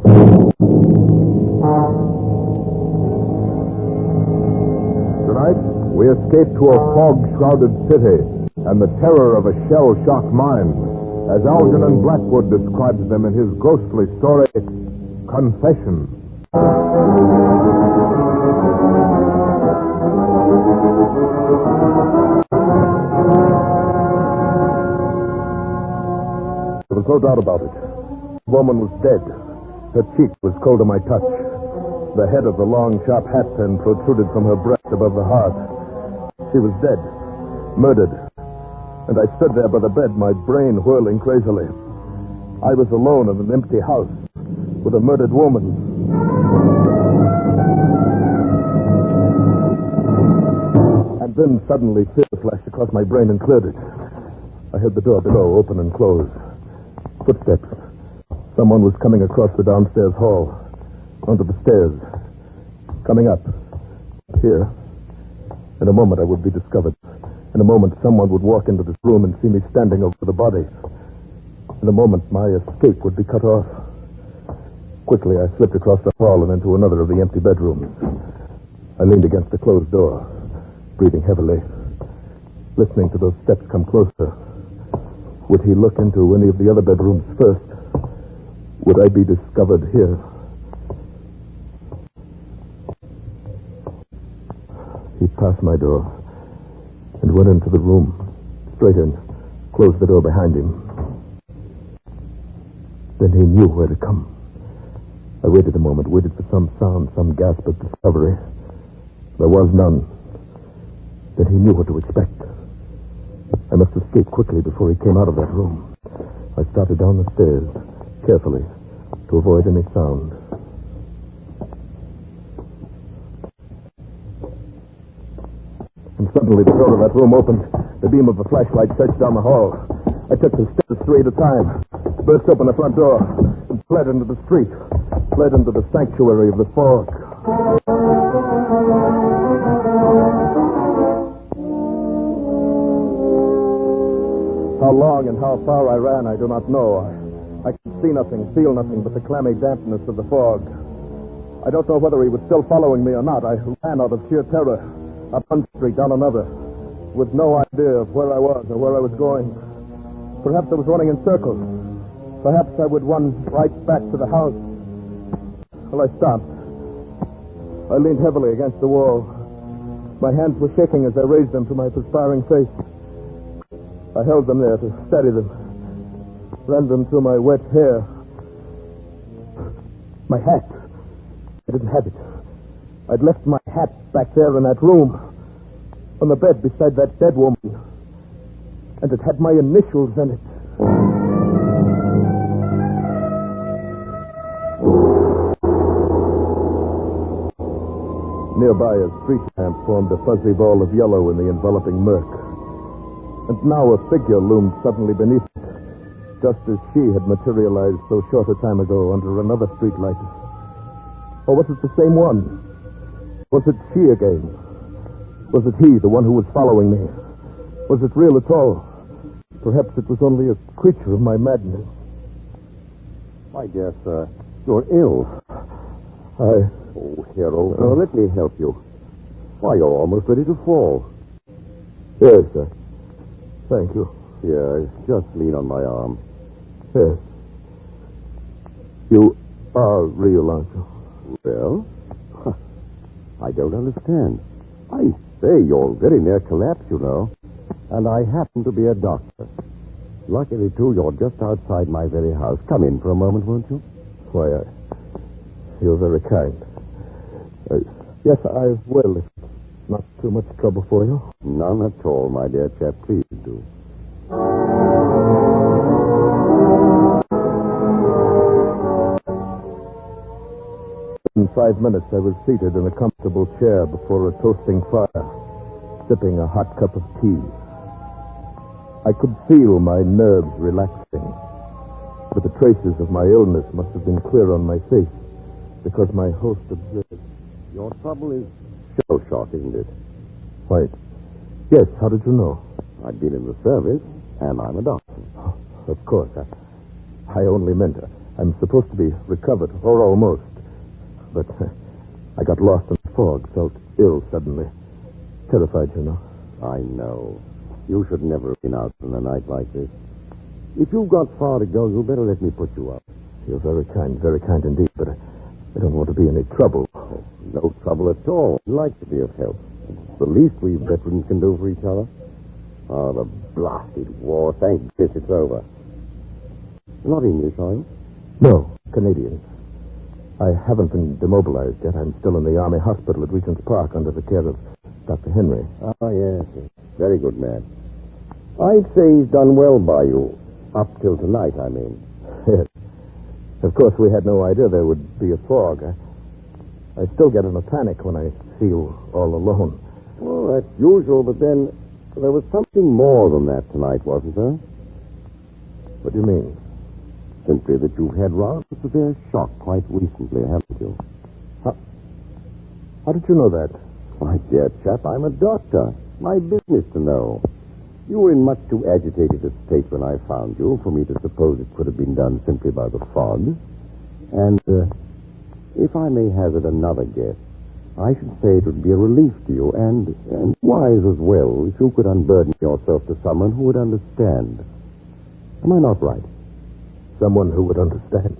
Tonight, we escape to a fog-shrouded city and the terror of a shell-shocked mind, as Algernon Blackwood describes them in his ghostly story, Confession. There was no doubt about it. The woman was dead. Her cheek was cold to my touch. The head of the long, sharp hat pin protruded from her breast above the heart. She was dead, murdered. And I stood there by the bed, my brain whirling crazily. I was alone in an empty house with a murdered woman. And then suddenly fear flashed across my brain and cleared it. I heard the door below open and close. Footsteps. Someone was coming across the downstairs hall, onto the stairs. Coming up. Here. In a moment I would be discovered. In a moment someone would walk into this room and see me standing over the body. In a moment my escape would be cut off. Quickly I slipped across the hall and into another of the empty bedrooms. I leaned against the closed door, breathing heavily, listening to those steps come closer. Would he look into any of the other bedrooms first? Would I be discovered here? He passed my door and went into the room, straight in, closed the door behind him. Then he knew where to come. I waited a moment, waited for some sound, some gasp of discovery. There was none. Then he knew what to expect. I must escape quickly before he came out of that room. I started down the stairs, carefully, to avoid any sound. And suddenly the door of that room opened. The beam of a flashlight searched down the hall. I took the stairs 3 at a time, burst open the front door, and fled into the street, fled into the sanctuary of the fog. How long and how far I ran, I do not know. I could see nothing, feel nothing but the clammy dampness of the fog. I don't know whether he was still following me or not. I ran out of sheer terror, up one street, down another, with no idea of where I was or where I was going. Perhaps I was running in circles. Perhaps I would run right back to the house. Well, I stopped. I leaned heavily against the wall. My hands were shaking as I raised them to my perspiring face. I held them there to steady them, ran them through my wet hair. My hat. I didn't have it. I'd left my hat back there in that room, on the bed beside that dead woman. And it had my initials in it. Nearby, a street lamp formed a fuzzy ball of yellow in the enveloping murk. And now a figure loomed suddenly beneath it, just as she had materialized so short a time ago under another street light. Or was it the same one? Was it she again? Was it he, the one who was following me? Was it real at all? Perhaps it was only a creature of my madness. My dear sir, you're ill. Oh, hero, let me help you. Why, you're almost ready to fall. Yes, sir. Thank you. Here, just lean on my arm. Yes. You are real, aren't you? Well, I don't understand. I say, you're very near collapse, you know. And I happen to be a doctor. Luckily, too, you're just outside my very house. Come in for a moment, won't you? Why, you're very kind. Yes, I will, if it's not too much trouble for you. None at all, my dear chap. Please do. In 5 minutes, I was seated in a comfortable chair before a toasting fire, sipping a hot cup of tea. I could feel my nerves relaxing, but the traces of my illness must have been clear on my face, because my host observed. Your trouble is shell shock, isn't it? Why, yes, how did you know? I've been in the service, and I'm a doctor. Oh, of course. I only meant I'm supposed to be recovered, or almost. But I got lost in the fog, felt ill suddenly. Terrified, you know. I know. You should never have been out on a night like this. If you've got far to go, you'd better let me put you up. You're very kind indeed, but I don't want to be in any trouble. Oh, no trouble at all. I'd like to be of help. It's the least we veterans can do for each other. Oh, the blasted war. Thank goodness it's over. You're not English, are you? No, Canadian. I haven't been demobilized yet. I'm still in the Army Hospital at Regent's Park under the care of Dr. Henry. Ah, yes. Very good man. I'd say he's done well by you. Up till tonight, I mean. Yes. Of course, we had no idea there would be a fog. I still get in a panic when I feel all alone. Well, that's usual, but then there was something more than that tonight, wasn't there? What do you mean? Simply that you've had rather a severe shock quite recently, haven't you? How did you know that? My dear chap, I'm a doctor. My business to know. You were in much too agitated a state when I found you for me to suppose it could have been done simply by the fog. And, if I may hazard another guess, I should say it would be a relief to you and wise as well if you could unburden yourself to someone who would understand. Am I not right? Someone who would understand.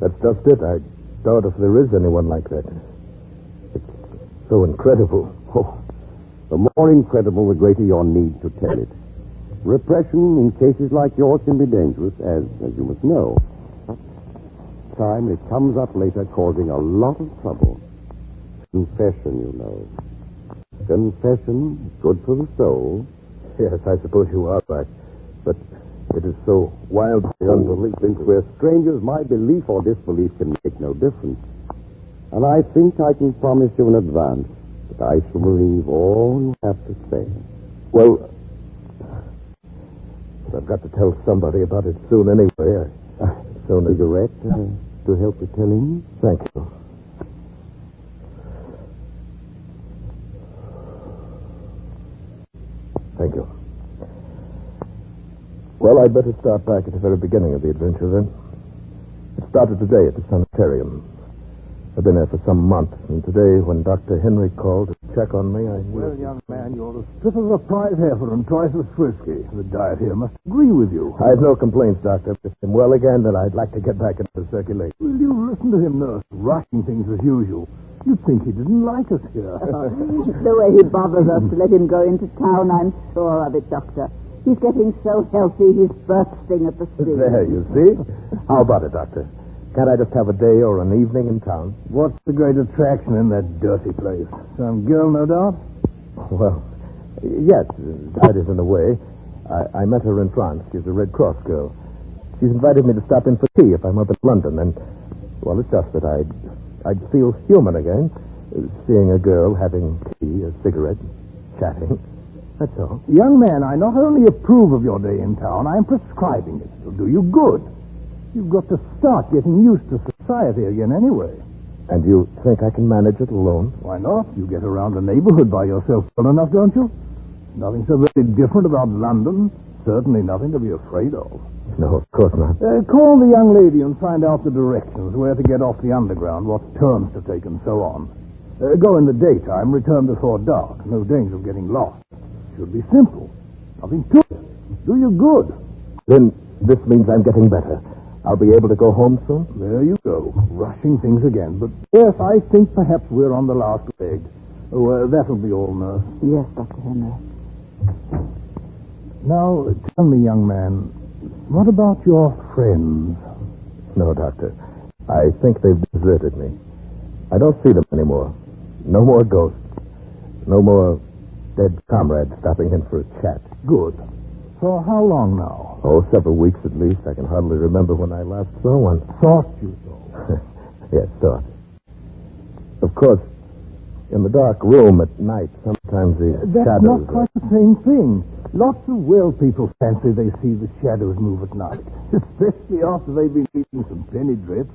That's just it. I doubt if there is anyone like that. It's so incredible. Oh, the more incredible, the greater your need to tell it. Repression in cases like yours can be dangerous, as you must know. Time it comes up later, causing a lot of trouble. Confession, you know. Confession, good for the soul. Yes, I suppose you are right. But it is so wildly unbelievable. Since we're strangers, my belief or disbelief can make no difference. And I think I can promise you in advance that I shall believe all you have to say. Well, I've got to tell somebody about it soon anyway. Soon as... Cigarette to help with telling? Thank you. Thank you. Well, I'd better start back at the very beginning of the adventure, then. It started today at the sanitarium. I've been there for some months, and today, when Dr. Henry called to check on me, I knew... Well, young man, you're as fit as a prize heifer and twice as frisky. The diet here must agree with you. I have no complaints, Doctor. If I'm well again, then I'd like to get back into the circulation. Will you listen to him, nurse? Rushing things as usual. You'd think he didn't like us here. The way he bothers us to let him go into town, I'm sure of it, Doctor. He's getting so healthy, he's bursting at the seams. There, you see? How about it, Doctor? Can't I just have a day or an evening in town? What's the great attraction in that dirty place? Some girl, no doubt? Well, yes, that is in a way. I met her in France. She's a Red Cross girl. She's invited me to stop in for tea if I'm up in London, and, well, it's just that I'd feel human again, seeing a girl having tea, a cigarette, chatting. That's all. Young man, I not only approve of your day in town, I'm prescribing it. It'll do you good. You've got to start getting used to society again anyway. And you think I can manage it alone? Why not? You get around the neighborhood by yourself well enough, don't you? Nothing so very different about London. Certainly nothing to be afraid of. No, of course not. Call the young lady and find out the directions, where to get off the underground, what turns to take, and so on. Go in the daytime, return before dark. No danger of getting lost. Should be simple. Nothing to it. Do you good. Then this means I'm getting better. I'll be able to go home soon? There you go. Rushing things again. But yes, I think perhaps we're on the last leg. Oh, that'll be all, nurse. Yes, Dr. Henry. Now, tell me, young man, what about your friends? No, Doctor. I think they've deserted me. I don't see them anymore. No more ghosts. No more dead comrades stopping in for a chat. Good. For how long now? Oh, several weeks at least. I can hardly remember when I last saw one. Thought you saw? Yes, thought. Of course, in the dark room at night, sometimes the That's shadows... not quite the same thing. Lots of well people fancy they see the shadows move at night, especially after they've been eating some penny drips.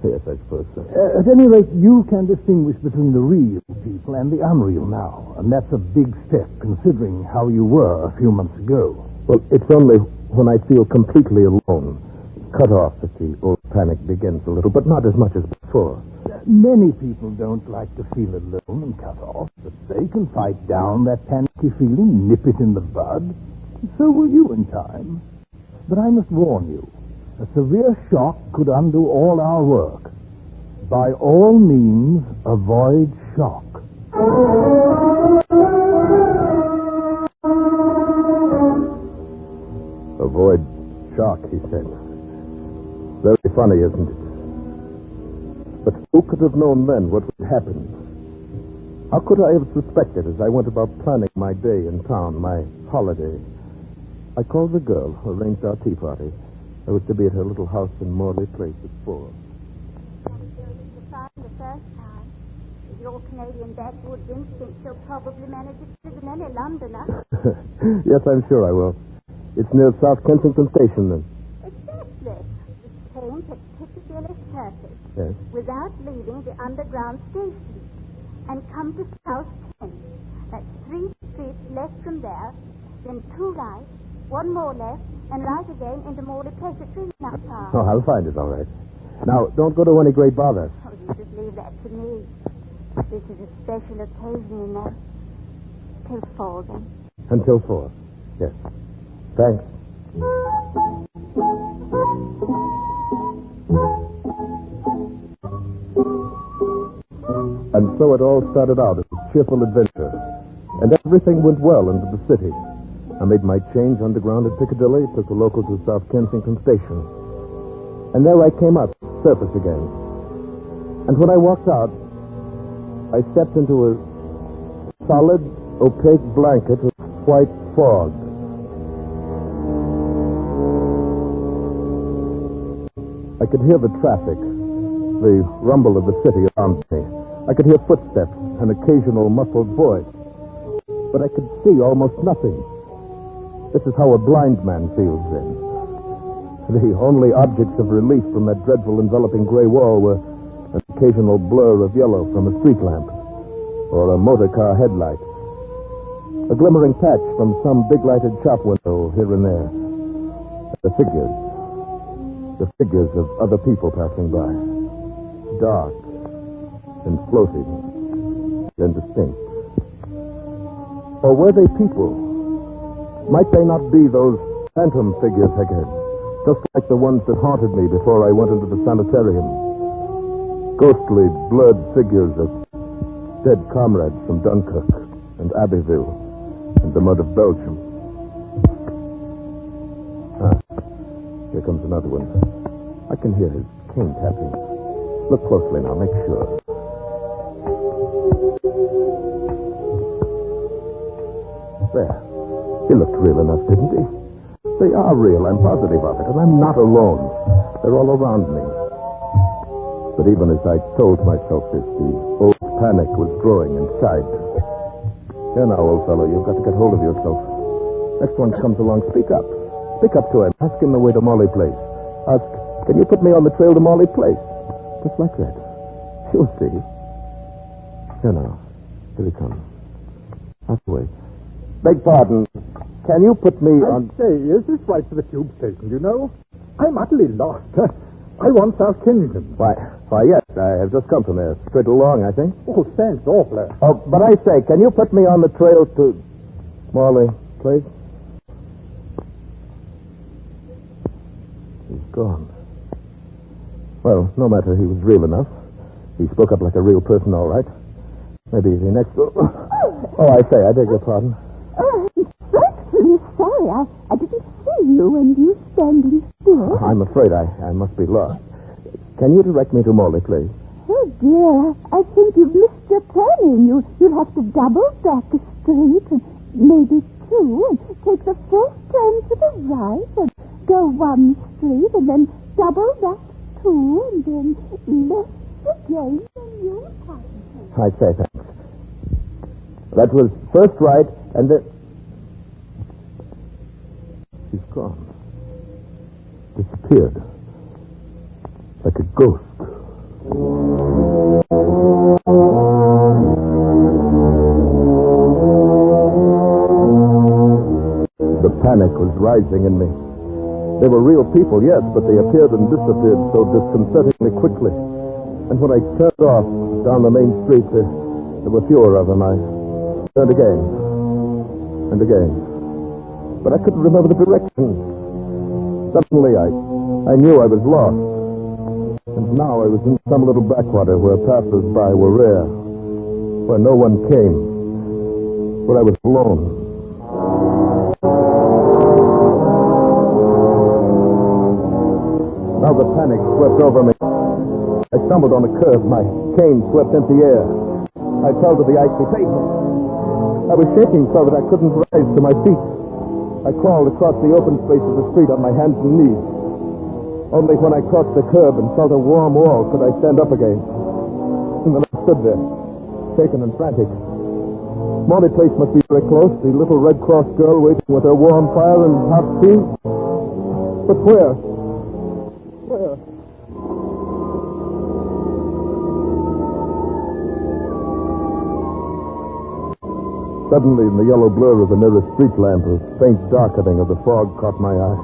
Yes, I suppose so. At any rate, you can distinguish between the real people and the unreal now, and that's a big step, considering how you were a few months ago. Well, it's only when I feel completely alone, cut off, that the old panic begins a little, but not as much as before. Many people don't like to feel alone and cut off, but they can fight down that panicky feeling, nip it in the bud. So will you in time. But I must warn you, a severe shock could undo all our work. By all means, avoid shock. Avoid shock, he said. Very funny, isn't it? But who could have known then what would happen? How could I have suspected as I went about planning my day in town, my holiday? I called the girl who arranged our tea party. I was to be at her little house in Morley Place at 4. The first time. With your Canadian backwoods instinct, you'll probably manage it better than any Londoner. Yes, I'm sure I will. It's near South Kensington Station, then. Exactly. It came to Piccadilly Circus. Yes. Without leaving the underground station. And come to South Kent. That's 3 streets left from there, then 2 right, 1 more left, and right again into Morley Place. It's really not far. Oh, I'll find it, all right. Now, don't go to any great bother. Oh, you just leave that to me. This is a special occasion, you know. Till 4, then. Until 4. Yes. Thanks. And so it all started out as a cheerful adventure. And everything went well into the city. I made my change underground at Piccadilly, took the local to South Kensington Station. And there I came up, surface again. And when I walked out, I stepped into a solid, opaque blanket of white fog. I could hear the traffic, the rumble of the city around me. I could hear footsteps, an occasional muffled voice. But I could see almost nothing. This is how a blind man feels then. The only objects of relief from that dreadful enveloping gray wall were an occasional blur of yellow from a street lamp or a motor car headlight. A glimmering patch from some big lighted shop window here and there. The figures of other people passing by. Dark and floating and distinct. Or were they people? Might they not be those phantom figures again? Just like the ones that haunted me before I went into the sanitarium. Ghostly, blurred figures of dead comrades from Dunkirk and Abbeville and the mud of Belgium. Here comes another one. I can hear his cane tapping. Look closely now, make sure. There. He looked real enough, didn't he? They are real, I'm positive of it, and I'm not alone. They're all around me. But even as I told myself this, the old panic was growing inside. Here now, old fellow, you've got to get hold of yourself. Next one comes along, speak up. Speak up to him. Ask him the way to Morley Place. Ask, can you put me on the trail to Morley Place? Just like that. You'll see. Here now. Here he comes. That's the way. Beg pardon. Can you put me on... Say, is this right for the tube station, you know? I'm utterly lost. I want South Kensington. Why, yes. I have just come from there. Straight along, I think. Oh, thanks awfully. Oh, but I say, can you put me on the trail to Morley Place? He's gone. Well, no matter. He was real enough. He spoke up like a real person, all right. Maybe the next... Oh, I say, I beg your pardon. I'm frightfully sorry. I didn't see you and you standing still. I'm afraid I must be lost. Can you direct me to Morley Place? Oh, dear. I think you've missed your turning. You'll have to double back a street and maybe two and take the first turn to the right and go one street and then double back two and then left again and you'll find it. I'd say thanks. That was first right and then... She's gone. Disappeared. Like a ghost. The panic was rising in me. They were real people, yes, but they appeared and disappeared so disconcertingly quickly. And when I turned off down the main street, there were fewer of them. I turned again and again. But I couldn't remember the direction. Suddenly, I knew I was lost. And now I was in some little backwater where passers-by were rare, where no one came, where I was alone. Now the panic swept over me. I stumbled on a curve. My cane swept empty air. I fell to the icy pavement. I was shaking so that I couldn't rise to my feet. I crawled across the open space of the street on my hands and knees. Only when I crossed the curb and felt a warm wall could I stand up again. And then I stood there, shaken and frantic. Morley Place must be very close. The little Red Cross girl waiting with her warm fire and hot tea. But where? Where? Suddenly, in the yellow blur of the nearest street lamp, a faint darkening of the fog caught my eye.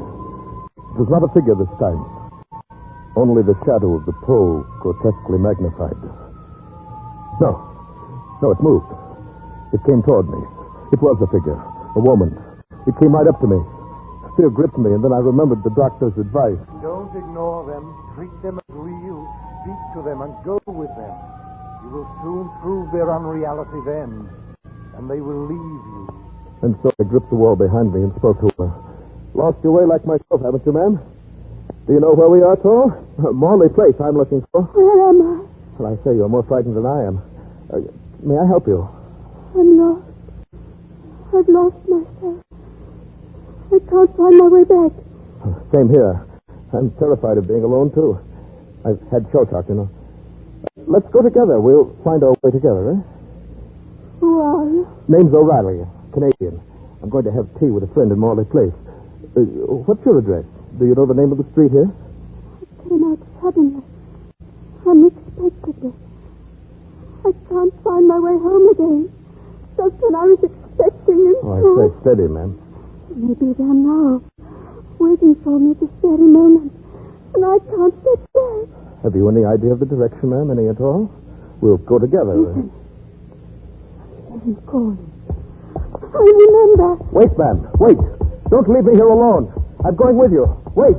It was not a figure this time. Only the shadow of the pole, grotesquely magnified. No, it moved. It came toward me. It was a figure, a woman. It came right up to me. Fear gripped me, and then I remembered the doctor's advice. Don't ignore them. Treat them as real. Speak to them and go with them. You will soon prove their unreality then, and they will leave you. And so I gripped the wall behind me and spoke to her. Lost your way like myself, haven't you, ma'am? Do you know where we are, Toll? Morley Place I'm looking for. Where am I? Well, I say you're more frightened than I am. May I help you? I'm lost. I've I've lost myself. I can't find my way back. Same here. I'm terrified of being alone, too. I've had show talk, you know. Let's go together. We'll find our way together, eh? Who are you? Name's O'Reilly, Canadian. I'm going to have tea with a friend in Morley Place. What's your address? Do you know the name of the street here? It came out suddenly. Unexpectedly. I can't find my way home again. Just when I was expecting him Oh, to. I say steady, ma'am. Maybe they're now, waiting for me at this very moment. And I can't get back. Have you any idea of the direction, ma'am? Any at all? We'll go together. Listen. I hear him calling. I remember. Wait, ma'am. Wait. Don't leave me here alone. I'm going with you. Wait.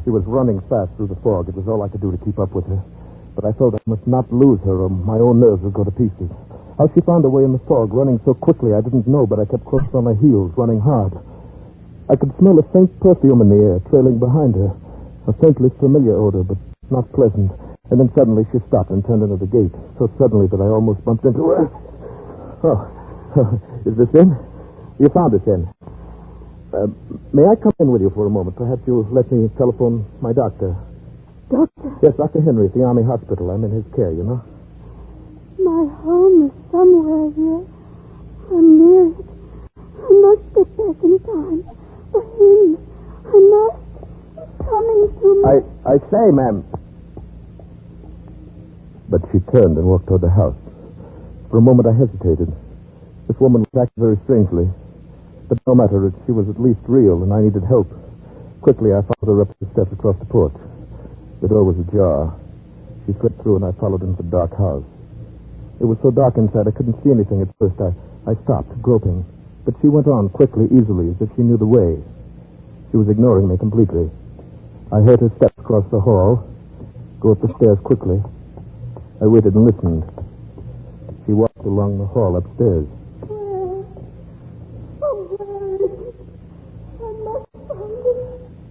She was running fast through the fog. It was all I could do to keep up with her. But I felt I must not lose her or my own nerves would go to pieces. How she found her way in the fog, running so quickly, I didn't know, but I kept close on my heels, running hard. I could smell a faint perfume in the air, trailing behind her. A faintly familiar odor, but not pleasant. And then suddenly she stopped and turned into the gate, so suddenly that I almost bumped into her. Oh, is this in? You found us in. May I come in with you for a moment? Perhaps you'll let me telephone my doctor. Doctor? Yes, Dr. Henry at the Army Hospital. I'm in his care, you know. My home is somewhere here. I'm near it. I must get back in time. For him. I must. He's coming to me. I say, ma'am. But she turned and walked toward the house. For a moment I hesitated. This woman was acting very strangely. But no matter, she was at least real, and I needed help. Quickly, I followed her up the steps across the porch. The door was ajar. She slipped through, and I followed into the dark house. It was so dark inside, I couldn't see anything at first. I stopped, groping. But she went on quickly, easily, as if she knew the way. She was ignoring me completely. I heard her steps across the hall, go up the stairs quickly. I waited and listened. She walked along the hall upstairs.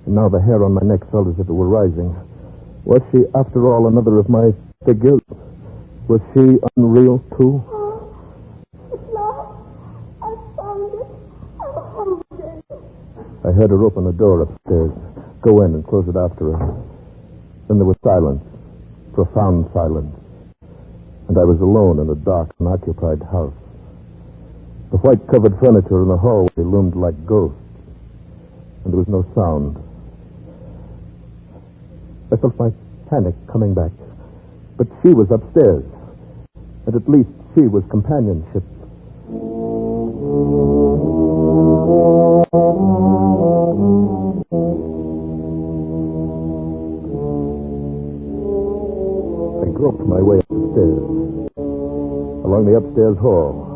And now the hair on my neck felt as if it were rising. Was she, after all, another of my figures? Was she unreal, too? At last, I found it. I'm home again. I heard her open the door upstairs, go in and close it after her. Then there was silence, profound silence. And I was alone in a dark, unoccupied house. The white-covered furniture in the hallway loomed like ghosts. And there was no sound. I felt my panic coming back. But she was upstairs. And at least she was companionship. I groped my way up the stairs. Along the upstairs hall.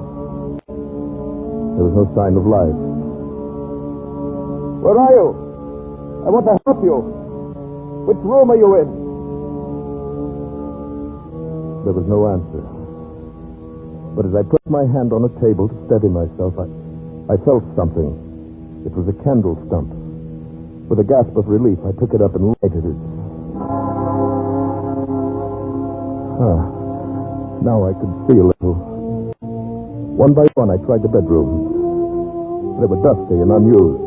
There was no sign of life. Where are you? I want to help you. Which room are you in? There was no answer. But as I put my hand on a table to steady myself, I felt something. It was a candle stump. With a gasp of relief, I took it up and lighted it. Now I could see a little. One by one, I tried the bedrooms. They were dusty and unused.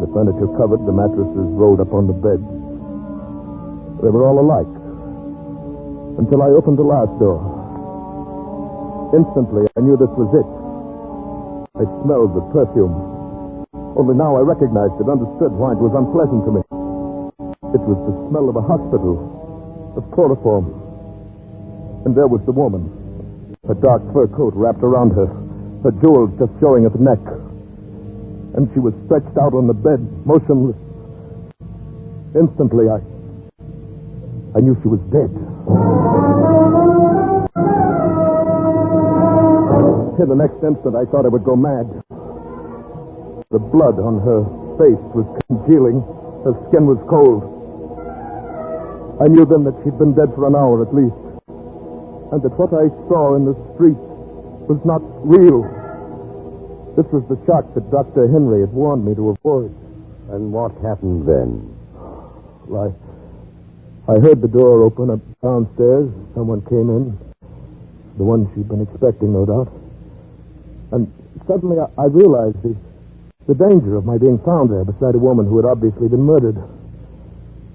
The furniture covered, the mattresses rolled up on the beds. They were all alike. Until I opened the last door. Instantly, I knew this was it. I smelled the perfume. Only now I recognized it, understood why it was unpleasant to me. It was the smell of a hospital, of chloroform. And there was the woman, her dark fur coat wrapped around her, her jewels just showing at the neck. And she was stretched out on the bed, motionless. Instantly, I knew she was dead. In the next instant, I thought I would go mad. The blood on her face was congealing. Her skin was cold. I knew then that she'd been dead for an hour at least. And that what I saw in the street was not real. This was the shock that Dr. Henry had warned me to avoid. And what happened then? Well, I heard the door open up downstairs. Someone came in. The one she'd been expecting, no doubt. And suddenly I realized the danger of my being found there beside a woman who had obviously been murdered.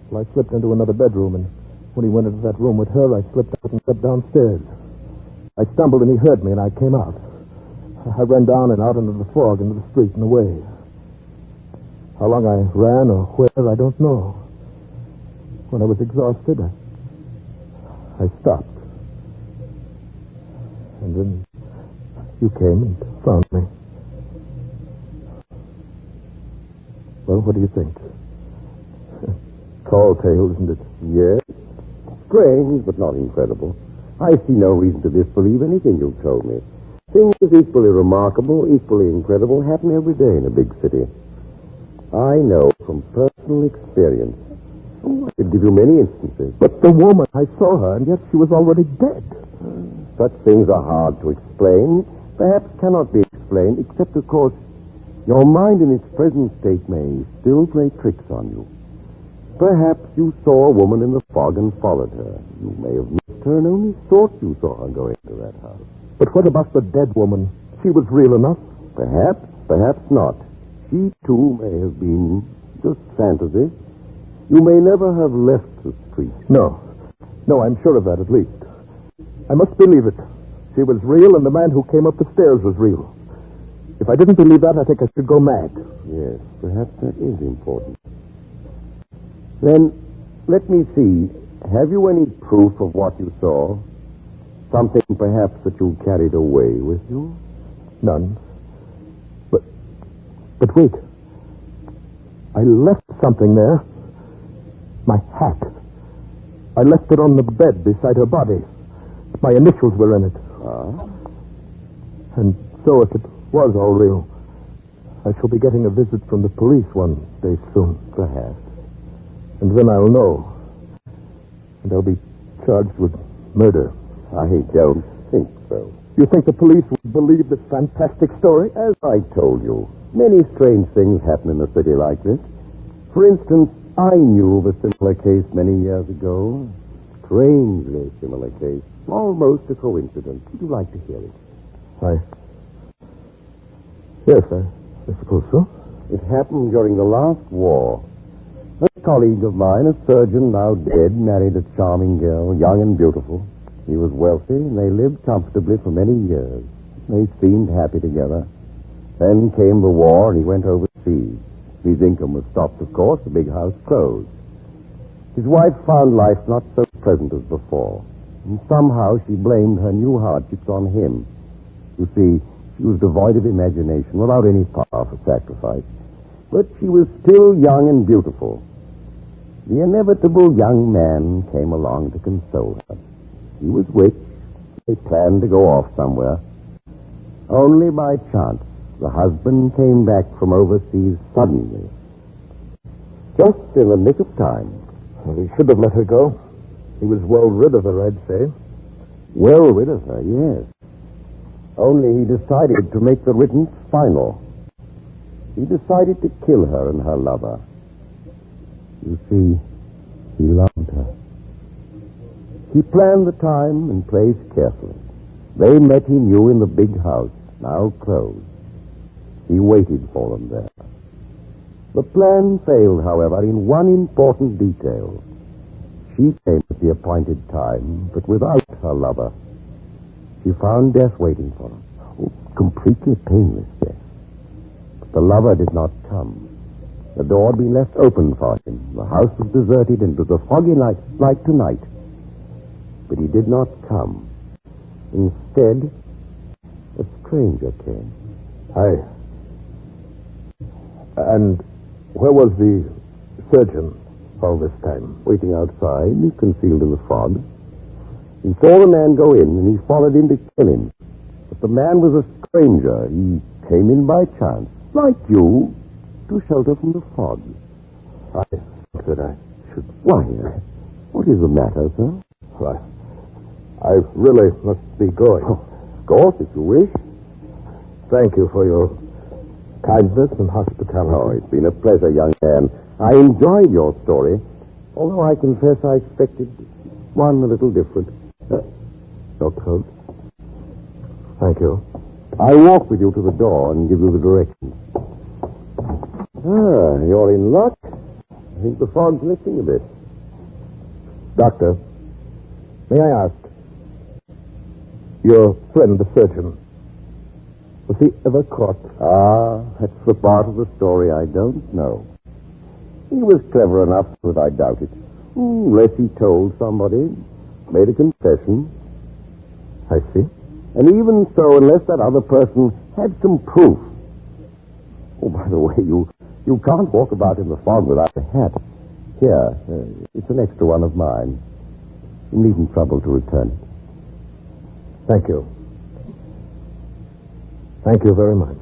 Well, I slipped into another bedroom, and when he went into that room with her, I slipped out and stepped downstairs. I stumbled and he heard me, and I came out. I ran down and out into the fog, into the street and away. How long I ran or where, I don't know. When I was exhausted, I stopped. And then you came and found me. Well, what do you think? Tall tale, isn't it? Yes. Strange, but not incredible. I see no reason to disbelieve anything you've told me. Things equally remarkable, equally incredible happen every day in a big city. I know from personal experience. Oh, I could give you many instances. But the woman, I saw her, and yet she was already dead. Such things are hard to explain, perhaps cannot be explained, except, of course, your mind in its present state may still play tricks on you. Perhaps you saw a woman in the fog and followed her. You may have missed her and only thought you saw her go into that house. But what about the dead woman? She was real enough? Perhaps, perhaps not. She, too, may have been just fantasy. You may never have left the street. No, I'm sure of that, at least. I must believe it. She was real, and the man who came up the stairs was real. If I didn't believe that, I think I should go mad. Yes, perhaps that is important. Then, let me see. Have you any proof of what you saw? Something, perhaps, that you carried away with you? None. But wait. I left something there. My hat. I left it on the bed beside her body. My initials were in it. And so if it was all real, I shall be getting a visit from the police one day soon. Perhaps. And then I'll know. And I'll be charged with murder. I don't think so. You think the police would believe this fantastic story? As I told you, many strange things happen in a city like this. For instance, I knew of a similar case many years ago. Strangely similar case. Almost a coincidence. Would you like to hear it? Yes, I suppose so. It happened during the last war. A colleague of mine, a surgeon now dead, married a charming girl, young and beautiful. He was wealthy, and they lived comfortably for many years. They seemed happy together. Then came the war, and he went overseas. His income was stopped, of course, the big house closed. His wife found life not so pleasant as before. And somehow she blamed her new hardships on him. You see, she was devoid of imagination, without any power for sacrifice. But she was still young and beautiful. The inevitable young man came along to console her. He was rich. They planned to go off somewhere. Only by chance, the husband came back from overseas suddenly. Just in the nick of time. Well, he should have let her go. He was well rid of her, I'd say. Well rid of her, yes. Only he decided to make the riddance final. He decided to kill her and her lover. You see, he loved her. He planned the time and place carefully. They met, he knew, in the big house, now closed. He waited for them there. The plan failed, however, in one important detail. She came at the appointed time, but without her lover. She found death waiting for her. Oh, completely painless death. But the lover did not come. The door had been left open for him. The house was deserted, and it was a foggy night like tonight. But he did not come. Instead, a stranger came. And where was the surgeon all this time? Waiting outside, concealed in the fog. He saw the man go in, and he followed him to kill him. But the man was a stranger. He came in by chance, like you, to shelter from the fog. I think that I should... Why, what is the matter, sir? Well, I really must be going. Oh, of course, if you wish. Thank you for your kindness and hospitality. Oh, it's been a pleasure, young man. I enjoyed your story, although I confess I expected one a little different. Your coat. Thank you. I'll walk with you to the door and give you the directions. Ah, you're in luck. I think the fog's lifting a bit. Doctor, may I ask, your friend, the surgeon, was he ever caught? Ah, that's the part of the story I don't know. He was clever enough, but I doubt it. Unless he told somebody, made a confession. I see. And even so, unless that other person had some proof. Oh, by the way, you can't walk about in the fog without a hat. Here, it's an extra one of mine. You needn't trouble to return it. Thank you. Thank you very much.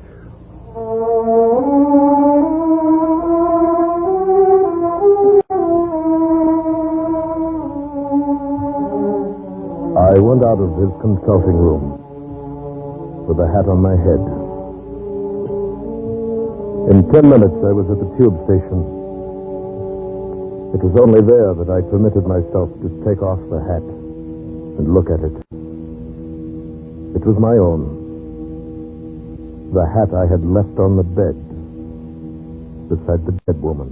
I went out of his consulting room with a hat on my head. In 10 minutes, I was at the tube station. It was only there that I permitted myself to take off the hat and look at it. It was my own. The hat I had left on the bed beside the dead woman.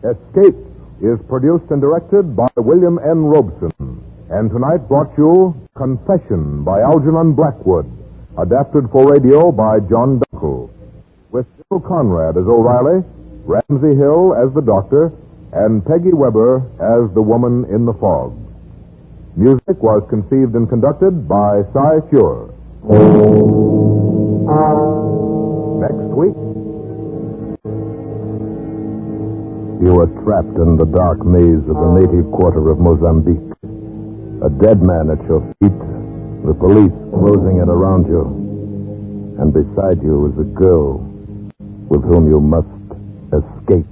Escape is produced and directed by William N. Robeson, and tonight brought you Confession by Algernon Blackwood, adapted for radio by John Dunkel, with Bill Conrad as O'Reilly, Ramsey Hill as the doctor, and Peggy Weber as the woman in the fog. Music was conceived and conducted by Cy Fure. Next week, you are trapped in the dark maze of the native quarter of Mozambique. A dead man at your feet, the police closing in around you. And beside you is a girl with whom you must escape.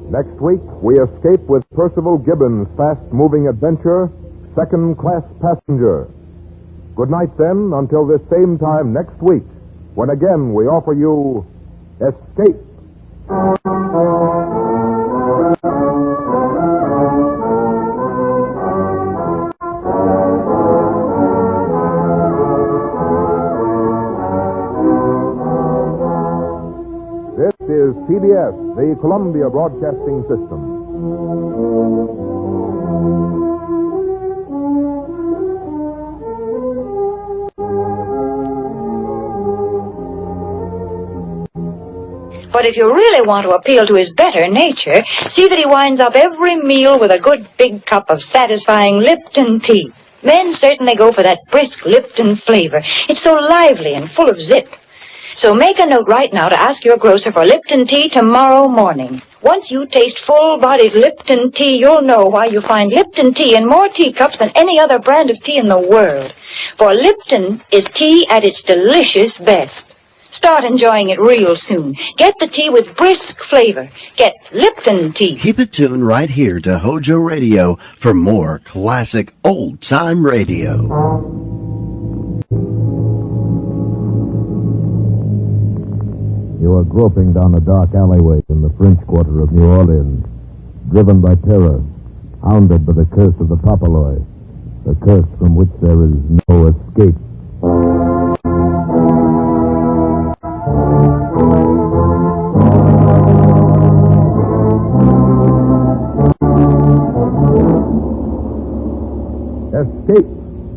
Next week, we escape with Percival Gibbons' fast-moving adventure, Second Class Passenger. Good night, then, until this same time next week, when again we offer you Escape. This is CBS, the Columbia Broadcasting System. But if you really want to appeal to his better nature, see that he winds up every meal with a good big cup of satisfying Lipton tea. Men certainly go for that brisk Lipton flavor. It's so lively and full of zip. So make a note right now to ask your grocer for Lipton tea tomorrow morning. Once you taste full-bodied Lipton tea, you'll know why you find Lipton tea in more teacups than any other brand of tea in the world. For Lipton is tea at its delicious best. Start enjoying it real soon. Get the tea with brisk flavor. Get Lipton tea. Keep it tuned right here to HOJO Radio for more classic old-time radio. You are groping down a dark alleyway in the French Quarter of New Orleans, driven by terror, hounded by the curse of the Papaloy, the curse from which there is no escape. Escape,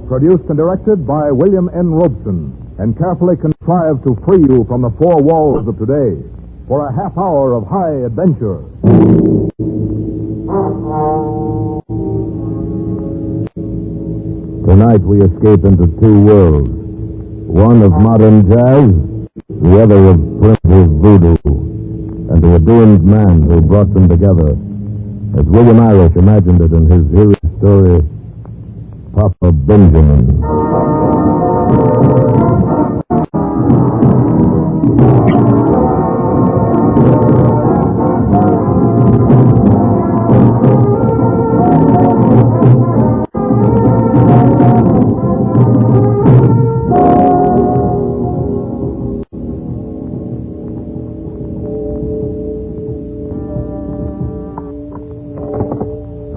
produced and directed by William N. Robeson, and carefully contrived to free you from the four walls of today for a half hour of high adventure. Tonight we escape into two worlds, one of modern jazz, the other of primitive voodoo, and the doomed man who brought them together, as William Irish imagined it in his eerie story, Papa Benjamin.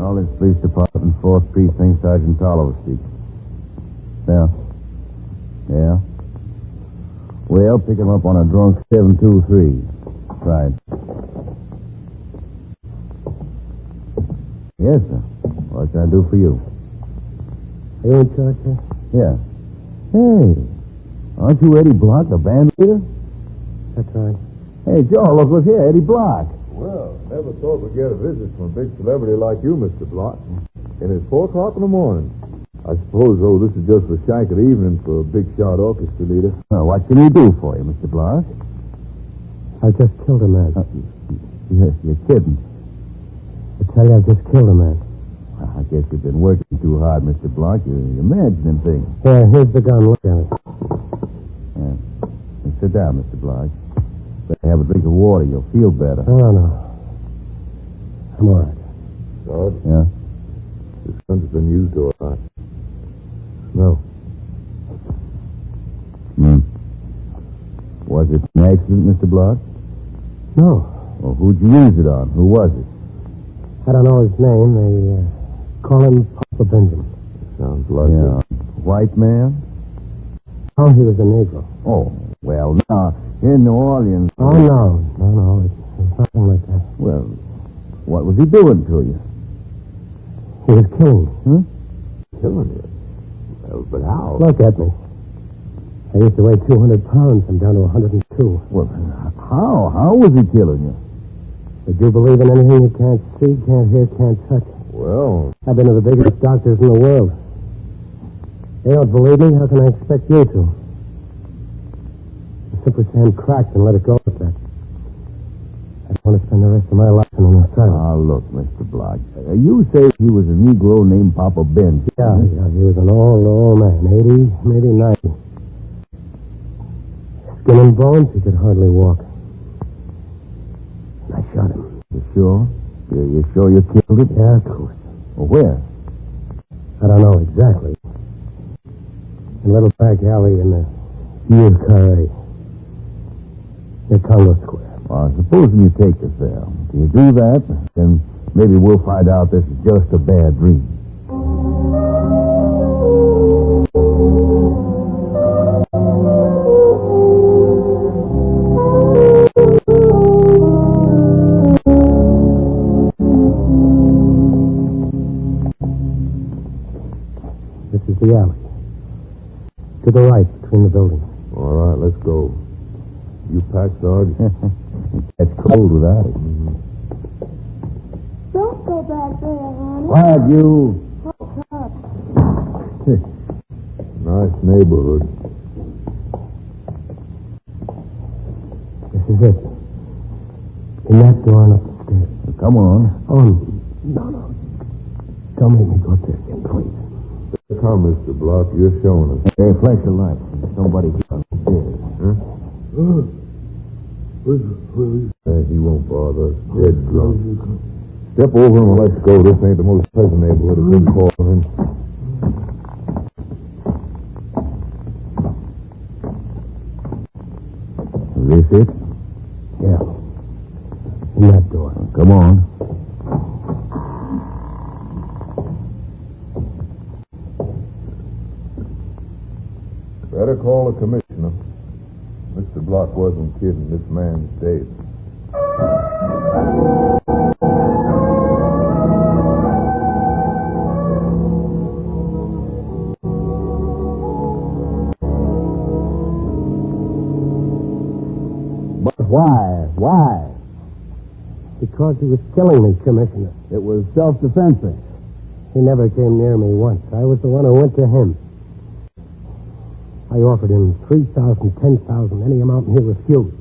All this police department, 4th Precinct, Sergeant Tolliver speaking. Yeah? Well, pick him up on a drunk 723. Right. Yes, sir. What can I do for you? Are you in charge, sir? Yeah. Hey, aren't you Eddie Block, the band leader? That's right. Hey, Joe, look what's here, Eddie Block. Well, never thought we'd get a visit from a big celebrity like you, Mr. Block. And it's 4 o'clock in the morning. I suppose, though, this is just a shank of the evening for a big shot orchestra leader. Well, what can we do for you, Mr. Block? I just killed a man. You're kidding. I tell you, I've just killed a man. Well, I guess you've been working too hard, Mr. Block. You're imagining things. Yeah, here's the gun. Look at it. Yeah. Now, sit down, Mr. Block. Better have a drink of water. You'll feel better. No. I'm all right. Sarge? Yeah? This gun's been used or not? No. Was it an accident, Mr. Block? No. Well, who'd you use it on? Who was it? I don't know his name. They call him Papa Benjamin. Sounds like Yeah. White man? Oh, he was a Negro. Oh, well, now, in New Orleans... Oh, no. It's nothing like that. Well, what was he doing to you? He was killing me. Killing you? Well, but how? Look at me. I used to weigh 200 pounds. I'm down to 102. Well, how? How was he killing you? Would you believe in anything you can't see, can't hear, can't touch? Well... I've been to the biggest doctors in the world. They don't believe me. How can I expect you to? The super sand cracked and let it go at that. I don't want to spend the rest of my life in an asylum. Ah, look, Mr. Block. You say he was a Negro named Papa Ben. Yeah, he was an old man. 80, maybe 90. Skin and bones, he could hardly walk. I shot him. You sure? You sure you killed him? Yeah, of course. Well, where? I don't know exactly. In a little back alley in the Vieux Carré. Near Congo Square. Well, supposing you take us there. If you do that, then maybe we'll find out this is just a bad dream. This is the alley. To the right, between the buildings. All right, let's go. You pack, Sarge? It's cold without it. Don't go back there, honey. Quiet, you. Oh, God. Nice neighborhood. This is it. In that door and up the stairs. Come on. Oh, no. Don't make me go up there again, please. Come, Mr. Block. You're showing us. Hey, flash the light. There's somebody here on the stairs. Huh? He won't bother us. Dead drunk. Step over him and let's go. This ain't the most pleasant neighborhood I've been calling in. Is this it? Yeah. In that door. Come on. Better call the commissioner. Mr. Block wasn't kidding. This man's dead. But why? Why? Because he was killing me, Commissioner. It was self-defense. He never came near me once. I was the one who went to him. I offered him $3,000, $10,000, any amount, and he refused.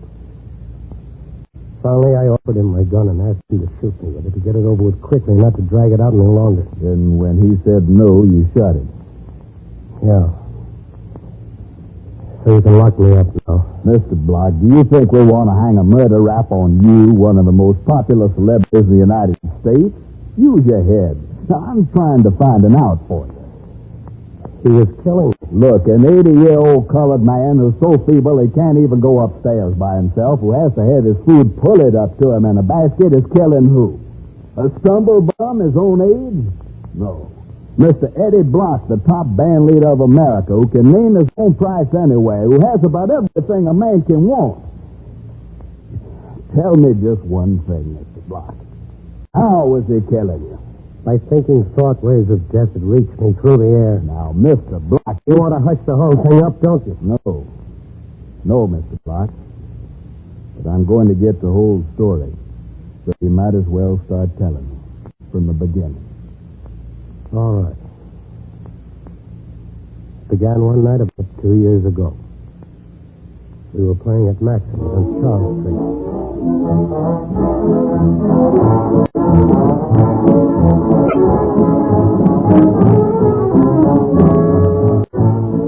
Finally, I offered him my gun and asked him to shoot me with it to get it over with quickly, not to drag it out any longer. Then when he said no, you shot him. Yeah. So you can lock me up now. Mr. Block, do you think we want to hang a murder rap on you, one of the most popular celebrities in the United States? Use your head. Now, I'm trying to find an out for you. He was killing me. Look, an 80-year-old colored man who's so feeble he can't even go upstairs by himself, who has to have his food pulled up to him in a basket, is killing who? A stumble bum his own age? No. Mr. Eddie Block, the top band leader of America, who can name his own price anyway, who has about everything a man can want. Tell me just one thing, Mr. Block. How was he killing you? By thinking thought waves of death that reached me through the air. Now, Mr. Block... You want to hush the whole thing up, don't you? No. No, Mr. Block. But I'm going to get the whole story. So you might as well start telling me from the beginning. All right. Began one night about 2 years ago. We were playing at Maxim's on Charles Street.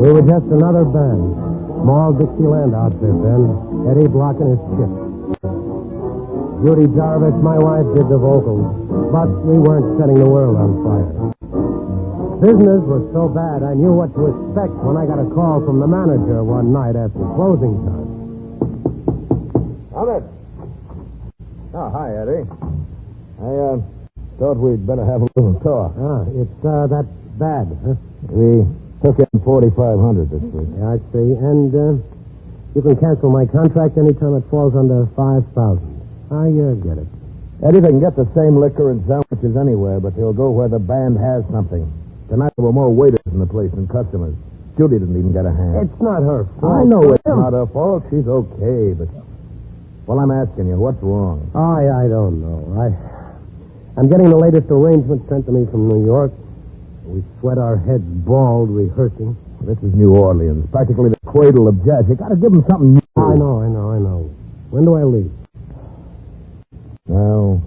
We were just another band. Small Dixieland outfit then. Eddie Block and his chip. Judy Jarvis, my wife, did the vocals. But we weren't setting the world on fire. Business was so bad, I knew what to expect when I got a call from the manager one night after closing time. Come in. Oh, hi, Eddie. I thought we'd better have a little talk. It's that bad, huh? We took in $4,500 this week. Yeah, I see. And you can cancel my contract anytime it falls under $5,000. You get it. Eddie, they can get the same liquor and sandwiches anywhere, but they'll go where the band has something. Tonight there were more waiters in the place than customers. Judy didn't even get a hand. It's not her fault. I know it's not her fault. She's okay, but... Well, I'm asking you, what's wrong? I don't know. I'm getting the latest arrangement sent to me from New York. We sweat our heads bald rehearsing. This is New Orleans, practically the cradle of jazz. You gotta give them something new. I know. When do I leave? Well,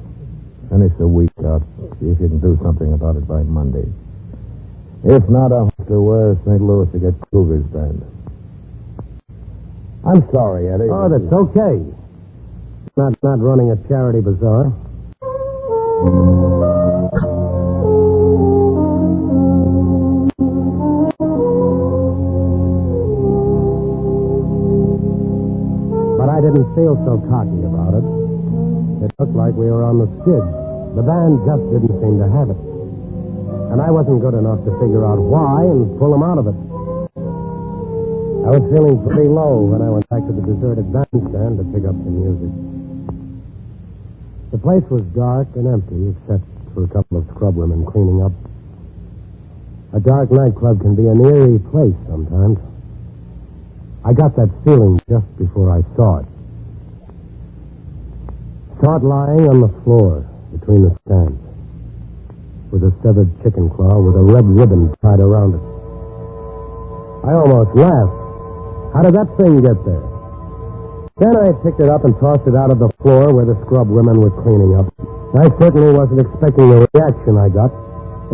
finish the week out. See if you can do something about it by Monday. If not, I'll have to wear St. Louis to get Kruger's band. I'm sorry, Eddie. Oh, that's okay. Not running a charity bazaar. But I didn't feel so cocky about it. It looked like we were on the skids. The band just didn't seem to have it. And I wasn't good enough to figure out why and pull them out of it. I was feeling pretty low when I went back to the deserted bandstand to pick up some music. The place was dark and empty, except for a couple of scrub women cleaning up. A dark nightclub can be an eerie place sometimes. I got that feeling just before I saw it. Saw it lying on the floor between the stands, with a severed chicken claw with a red ribbon tied around it. I almost laughed. How did that thing get there? Then I picked it up and tossed it out of the floor where the scrub women were cleaning up. I certainly wasn't expecting the reaction I got.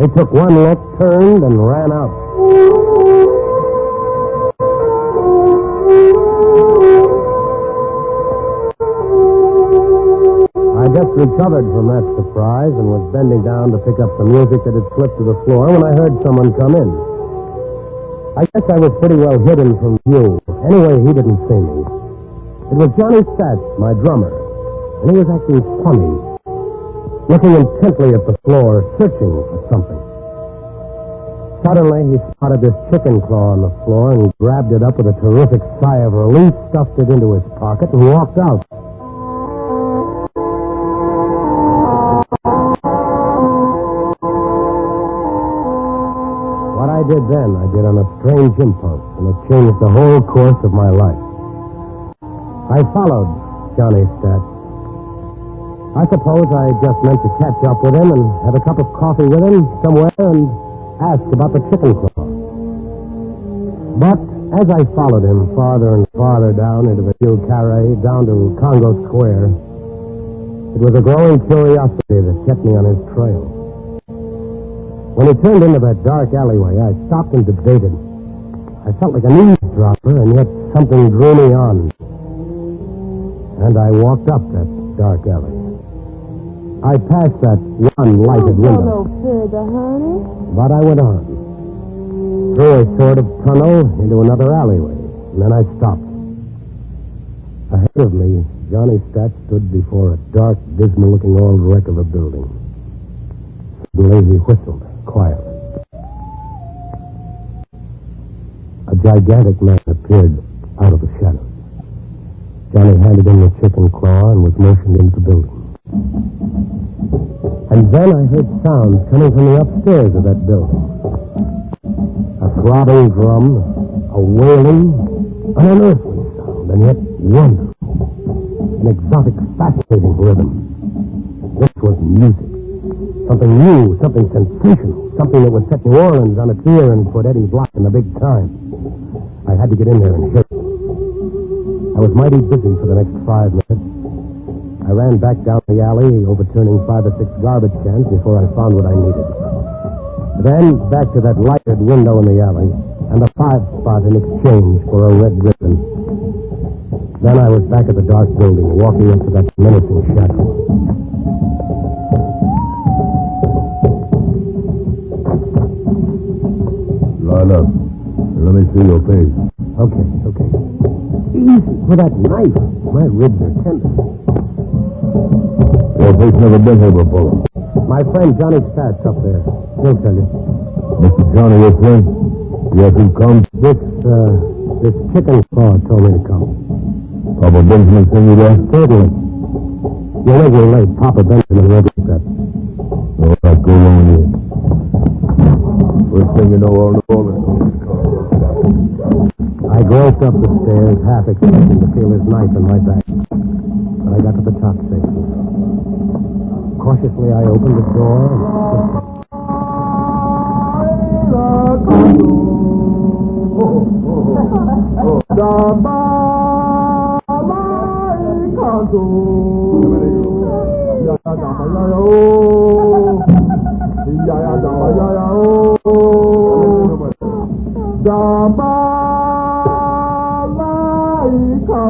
They took one look, turned, and ran out. I just recovered from that surprise and was bending down to pick up some music that had slipped to the floor when I heard someone come in. I guess I was pretty well hidden from view. Anyway, he didn't see me. It was Johnny Stats, my drummer, and he was acting funny, looking intently at the floor, searching for something. Suddenly, he spotted this chicken claw on the floor and grabbed it up with a terrific sigh of relief, stuffed it into his pocket, and walked out. What I did then, I did on a strange impulse, and it changed the whole course of my life. I followed Johnny Stats. I suppose I just meant to catch up with him and have a cup of coffee with him somewhere and ask about the chicken claw. But as I followed him farther and farther down into the New Carré, down to Congo Square, it was a growing curiosity that kept me on his trail. When he turned into that dark alleyway, I stopped and debated. I felt like an eavesdropper, and yet something drew me on. And I walked up that dark alley. I passed that one lighted window. But I went on. Through a sort of tunnel into another alleyway. And then I stopped. Ahead of me, Johnny Stats stood before a dark, dismal-looking old wreck of a building. Suddenly he whistled, quietly. A gigantic man appeared out of the shadows. Johnny handed him the chicken claw and was motioned into the building. And then I heard sounds coming from the upstairs of that building. A throbbing drum, a wailing, an unearthly sound, and yet wonderful. An exotic, fascinating rhythm. This was music. Something new, something sensational, something that would set New Orleans on its ear and put Eddie Block in the big time. I had to get in there and hear it. I was mighty busy for the next 5 minutes. I ran back down the alley, overturning 5 or 6 garbage cans before I found what I needed. Then back to that lighted window in the alley, and a 5-spot in exchange for a red ribbon. Then I was back at the dark building, walking up to that menacing shadow. Line up. Let me see your face. Okay. Easy with that knife. My ribs are tender. Your face never been here before. My friend Johnny Stats up there. He'll tell you. Mr. Johnny, your friend? Yes, who comes? This chicken claw told me to come. Papa Benjamin sent you there? Certainly. You're regular late. Papa Benjamin won't get that. All right, go on in. First thing you know, all the ballers on this car. I groped up the stairs, half expecting to feel his knife in my back. But I got to the top safely. Cautiously, I opened the door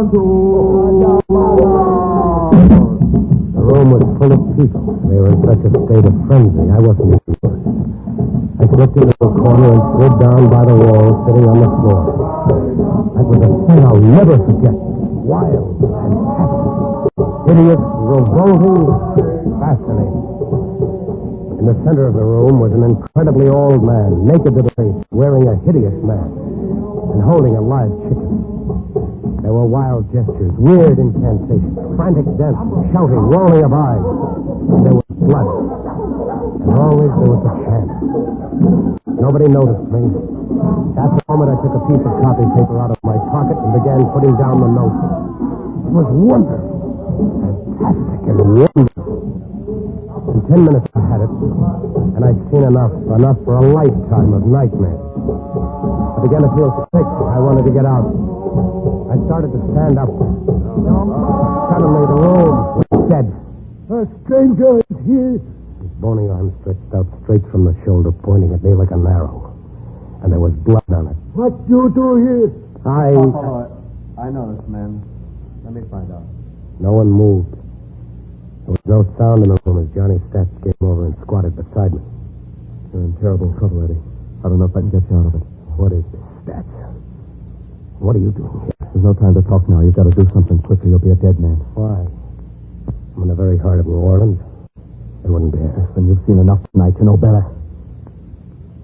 The room was full of people. They were in such a state of frenzy, I wasn't even worried. I slipped into a corner and slid down by the wall, sitting on the floor. That was a thing I'll never forget. Wild, fantastic, hideous, revolting, fascinating. In the center of the room was an incredibly old man, naked to the face, wearing a hideous mask, and holding a live chicken. There were wild gestures, weird incantations, frantic dance, shouting, rolling of eyes. And there was blood. And always there was a chant. Nobody noticed me. At the moment, I took a piece of copy paper out of my pocket and began putting down the notes. It was wonderful. Fantastic and wonderful. In 10 minutes, I had it. And I'd seen enough for a lifetime of nightmares. I began to feel sick. I wanted to get out. I started to stand up. Suddenly, the room was dead. A stranger is here. His bony arm stretched out straight from the shoulder, pointing at me like an arrow. And there was blood on it. What you do here? I know this man. Let me find out. No one moved. There was no sound in the room as Johnny Stats came over and squatted beside me. You're in terrible trouble, Eddie. I don't know if I can get you out of it. What is this, Stats? What are you doing here? There's no time to talk now. You've got to do something quickly. You'll be a dead man. Why? I'm in the very heart of New Orleans. They wouldn't dare. Listen, you've seen enough tonight to know better.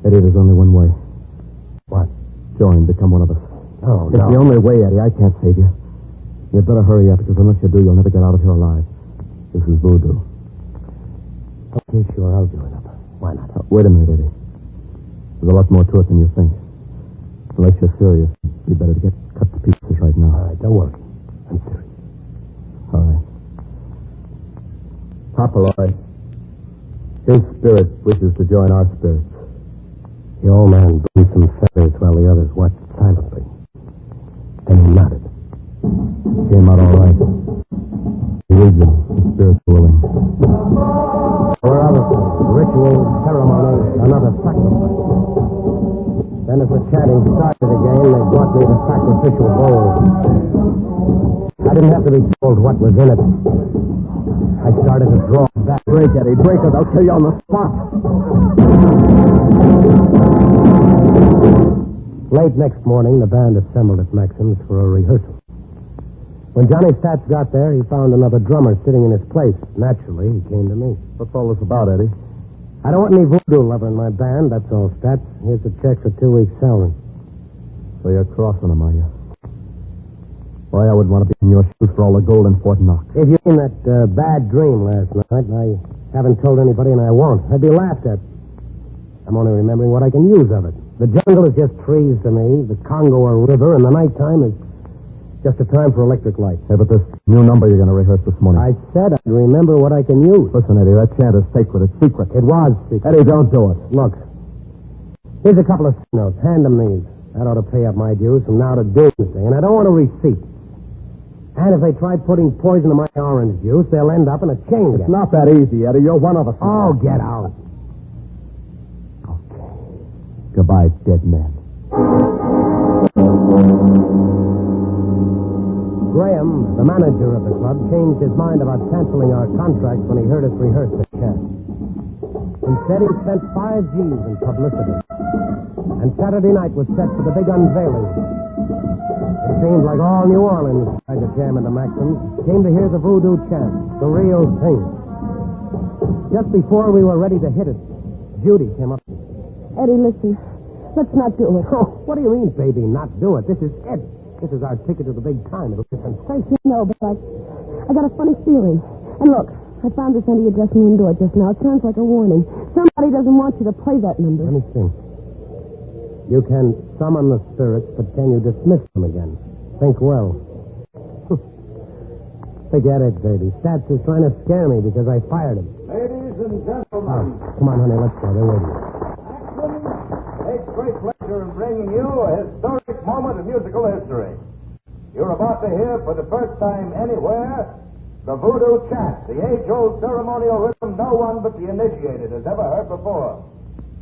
Eddie, there's only one way. What? Join. Become one of us. Oh, it's no. the only way, Eddie. I can't save you. You'd better hurry up, because unless you do, you'll never get out of here alive. This is voodoo. Okay, sure. I'll join up. Why not? Wait a minute, Eddie. There's a lot more to it than you think. Unless you're serious, it'd be better to get cut to pieces right now. All right, don't worry. I'm serious. All right. Papaloy, his spirit wishes to join our spirits. The old man blew some feathers while the others watched silently. Then he nodded. Came out all right. He reads him. The spirit's willing. There were other things. Ritual, ceremony, another sacrifice. Then as the chanting started again, they brought me the sacrificial bowl. I didn't have to be told what was in it. I started to draw back. Break, Eddie. Break it. I'll kill you on the spot. Late next morning, the band assembled at Maxim's for a rehearsal. When Johnny Stats got there, he found another drummer sitting in his place. Naturally, he came to me. What's all this about, Eddie? I don't want any voodoo lover in my band, that's all, Stats. Here's a check for 2 weeks' salary. So you're crossing him, are you? Boy, I would want to be in your shoes for all the gold in Fort Knox. If you mean that bad dream last night, I haven't told anybody and I won't. I'd be laughed at. I'm only remembering what I can use of it. The jungle is just trees to me, the Congo a river, and the nighttime is just a time for electric light. Hey, but this new number you're going to rehearse this morning. I said I'd remember what I can use. Listen, Eddie, that chant is sacred. It's secret. It was secret. Eddie, don't do it. Look, here's a couple of notes. Hand them these. That ought to pay up my dues from now to doomsday, and I don't want a receipt. And if they try putting poison in my orange juice, they'll end up in a chain gang. It's not that easy, Eddie. You're one of us. Oh, get out. Goodbye, dead man. Graham, the manager of the club, changed his mind about canceling our contract when he heard us rehearse the cast. Instead, he spent 5 G's in publicity. And Saturday night was set for the big unveiling. It seemed like all New Orleans tried to jam into Maxim's, came to hear the voodoo chant, the real thing. Just before we were ready to hit it, Judy came up. Eddie, listen. Let's not do it. Oh, what do you mean, baby, not do it? This is it. This is our ticket to the big time. It'll be sensation. No, but I got a funny feeling. And look, I found this under your dressing room door just now. It sounds like a warning. Somebody doesn't want you to play that number. Let me see. You can summon the spirits, but can you dismiss them again? Think well. Forget it, baby. Stats is trying to scare me because I fired him. Ladies and gentlemen. Come on, honey, let's go. They're waiting. Takes great pleasure in bringing you a historic moment in musical history. You're about to hear for the first time anywhere the voodoo chant, the age-old ceremonial rhythm no one but the initiated has ever heard before.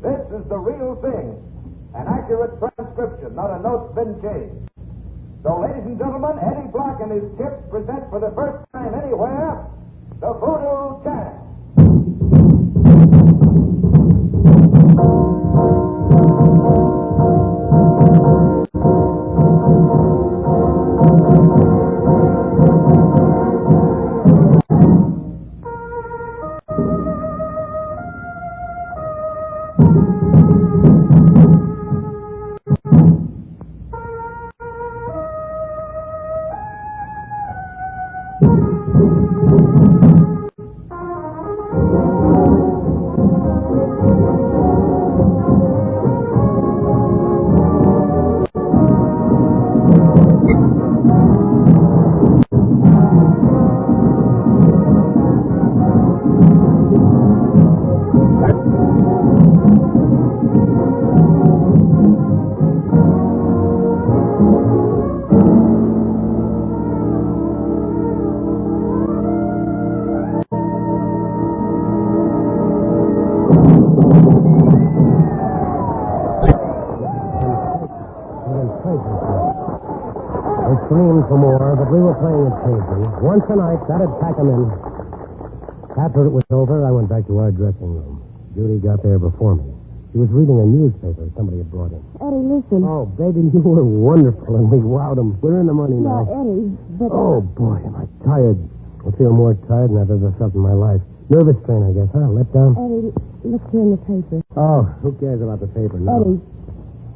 This is the real thing, an accurate transcription, not a note's been changed. So, ladies and gentlemen, Eddie Block and his Chips present for the first time anywhere the voodoo chant. For more, but we were playing it crazy. Once a night, that'd pack 'em in. After it was over, I went back to our dressing room. Judy got there before me. She was reading a newspaper somebody had brought in. Eddie, listen. Oh, baby, you were wonderful, and we wowed 'em. We're in the money now. Yeah, Eddie, but... Oh, boy, am I tired. I feel more tired than I've ever felt in my life. Nervous strain, I guess, huh? Let down? Eddie, look here in the paper. Oh, who cares about the paper? No. Eddie,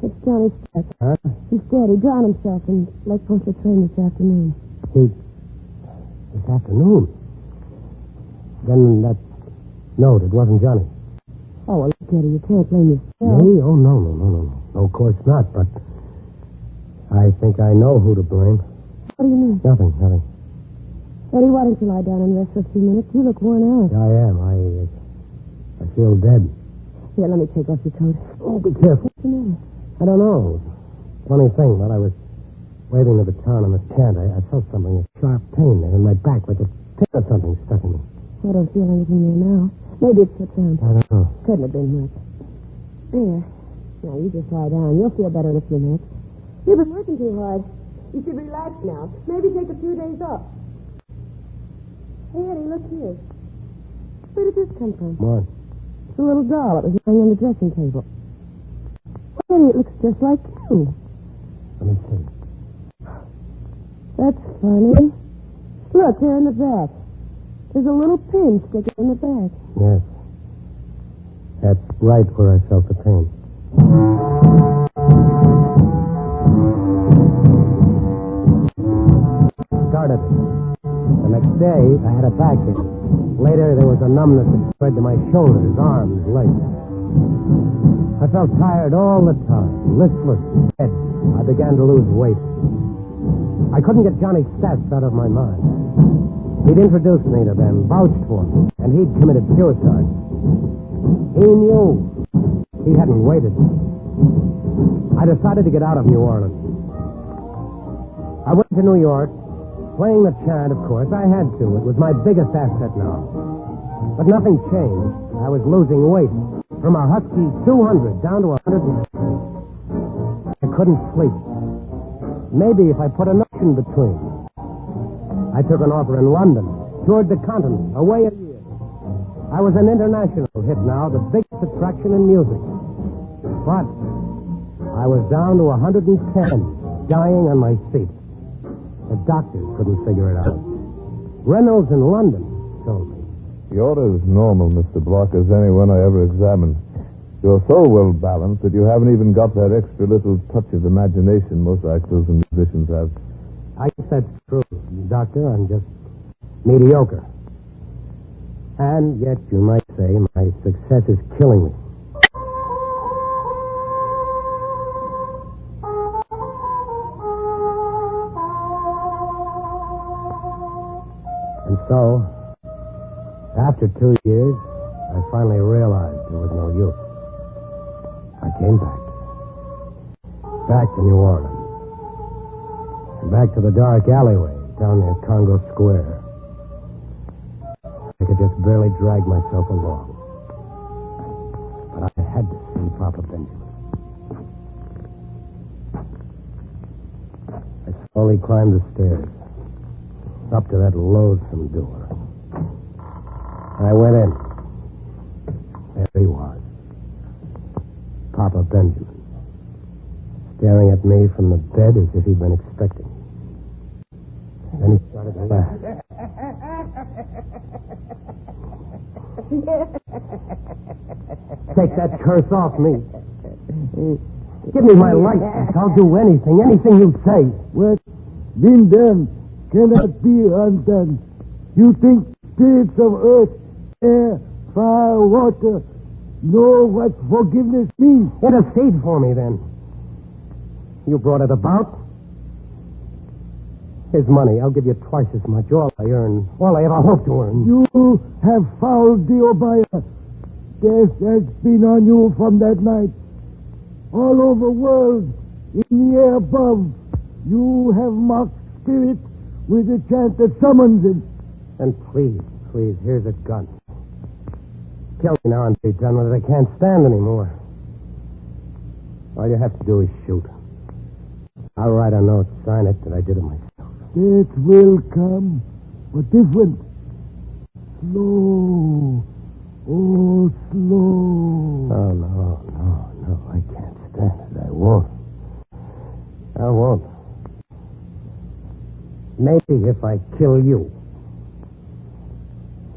it's Johnny Speck. Huh? He's dead. He drowned himself in Lake Pontchartrain this afternoon. This afternoon? Then that note, it wasn't Johnny. Oh, well, look, Eddie, you can't blame yourself. Me? Oh, no. No, of course not, but I think I know who to blame. What do you mean? Nothing. Eddie, why don't you lie down and rest for a few minutes? You look worn out. I am. I feel dead. Here, let me take off your coat. Oh, be careful. What's the matter? I don't know. Funny thing, while I was waving to the town on the chant, I felt something, a sharp pain there in my back, like a pin or something stuck in me. I don't feel anything there now. Maybe it's the sound. I don't know. Couldn't have been much. There. Now, you just lie down. You'll feel better in a few minutes. You've been working too hard. You should relax now. Maybe take a few days off. Hey, Eddie, look here. Where did this come from? What? It's a little doll that was lying on the dressing table. Well, Eddie, it looks just like you. Let me see. That's funny. Look, there in the back. There's a little pin sticking in the back. Yes. That's right where I felt the pain. Started. The next day, I had a backache. Later, there was a numbness that spread to my shoulders, arms, legs. I felt tired all the time, listless, dead. I began to lose weight. I couldn't get Johnny Stats out of my mind. He'd introduced me to them, vouched for me, and he'd committed suicide. He knew. He hadn't waited. I decided to get out of New Orleans. I went to New York, playing the chant, of course. I had to. It was my biggest asset now. But nothing changed. I was losing weight. From a husky 200 down to 100. I couldn't sleep. Maybe if I put a notch in between. I took an offer in London, toured the continent, away a year. I was an international hit now, the biggest attraction in music. But I was down to 110, dying on my feet. The doctors couldn't figure it out. Reynolds in London told me. You're as normal, Mr. Block, as anyone I ever examined. You're so well balanced that you haven't even got that extra little touch of imagination most actors and musicians have. I guess that's true, Doctor. I'm just mediocre. And yet you might say my success is killing me. And so, after 2 years, I finally realized there was no use. I came back. Back to New Orleans. And back to the dark alleyway down near Congo Square. I could just barely drag myself along. But I had to see Papa Benjamin. I slowly climbed the stairs. Up to that loathsome door. I went in. There he was. Papa Benjamin. Staring at me from the bed as if he'd been expecting. Then he started to laugh. Take that curse off me. Give me my license. I'll do anything you say. What's been done cannot be undone. You think spirits of earth, air, fire, water know what forgiveness means? Intercede for me, then. You brought it about. Here's money. I'll give you twice as much. All I earn. All I ever hope to earn. You have fouled the Obaya. Death has been on you from that night. All over the world, in the air above, you have mocked spirit with a chant that summons it. And please, here's a gun. Kill me now and be done with it. I can't stand anymore. All you have to do is shoot. I'll write a note, sign it, that I did it myself. Death will come, but different. Slow. Oh, slow. Oh, no. I can't stand it. I won't. Maybe if I kill you,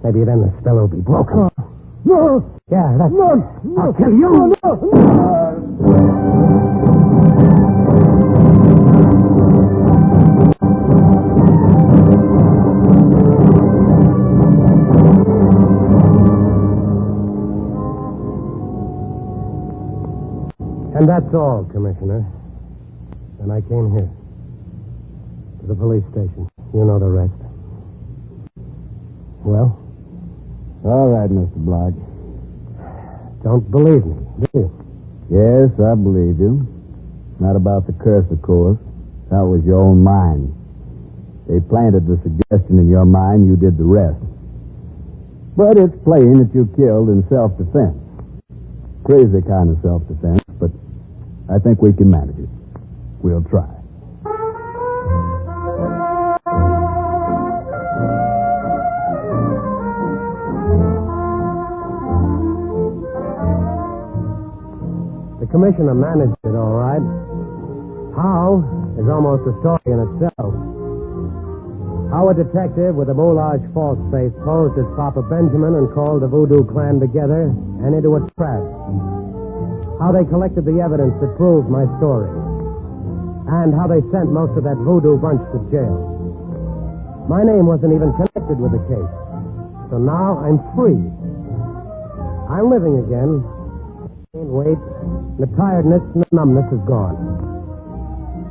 maybe then the spell will be broken. No. Yeah, that's... No. I'll kill you. No. And that's all, Commissioner. And I came here. To the police station. You know the rest. Well? All right, Mr. Block. Don't believe me, do you? Yes, I believe you. Not about the curse, of course. That was your own mind. They planted the suggestion in your mind, you did the rest. But it's plain that you killed in self-defense. Crazy kind of self-defense, but I think we can manage it. We'll try. The commissioner managed it all right. How is almost a story in itself. How a detective with a moulage false face posed as Papa Benjamin and called the voodoo clan together and into a trap. How they collected the evidence that proved my story. And how they sent most of that voodoo bunch to jail. My name wasn't even connected with the case. So now I'm free. I'm living again. Gained weight. The tiredness and the numbness is gone.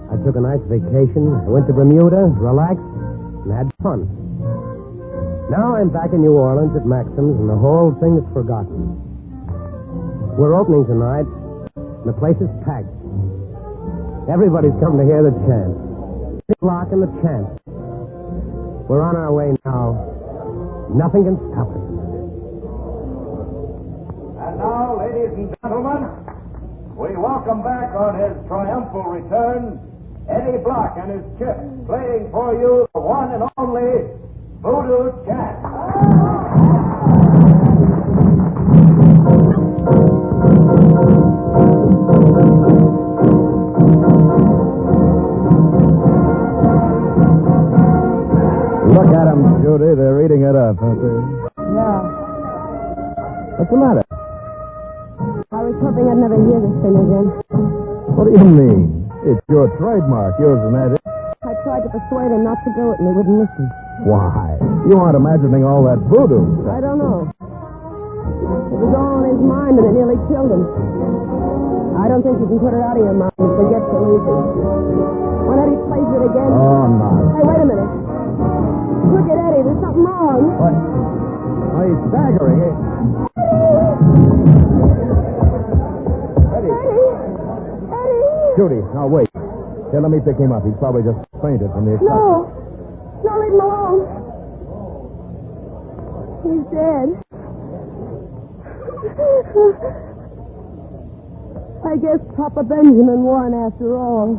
I took a nice vacation. I went to Bermuda, relaxed, and had fun. Now I'm back in New Orleans at Maxim's, and the whole thing is forgotten. We're opening tonight, and the place is packed. Everybody's come to hear the chant. The block and the chant. We're on our way now. Nothing can stop us. And now, ladies and gentlemen, we welcome back on his triumphal return Eddie Block and his chip, playing for you the one and only Voodoo Chant. Look at them, Judy. They're eating it up, aren't they? Yeah. What's the matter? I was hoping I'd never hear this thing again. What do you mean? It's your trademark, yours and that. I tried to persuade him not to do it, and he wouldn't listen. Why? You aren't imagining all that voodoo stuff. I don't know. It was all in his mind, and it nearly killed him. I don't think you can put it out of your mind and forget so easy. When Eddie plays it again... Oh, no. Hey, wait a minute. Look at Eddie. There's something wrong. What? Oh, he's staggering. Eddie. Judy, now wait. Here, let me pick him up. He's probably just fainted from the excitement. No. No, leave him alone. He's dead. I guess Papa Benjamin won after all.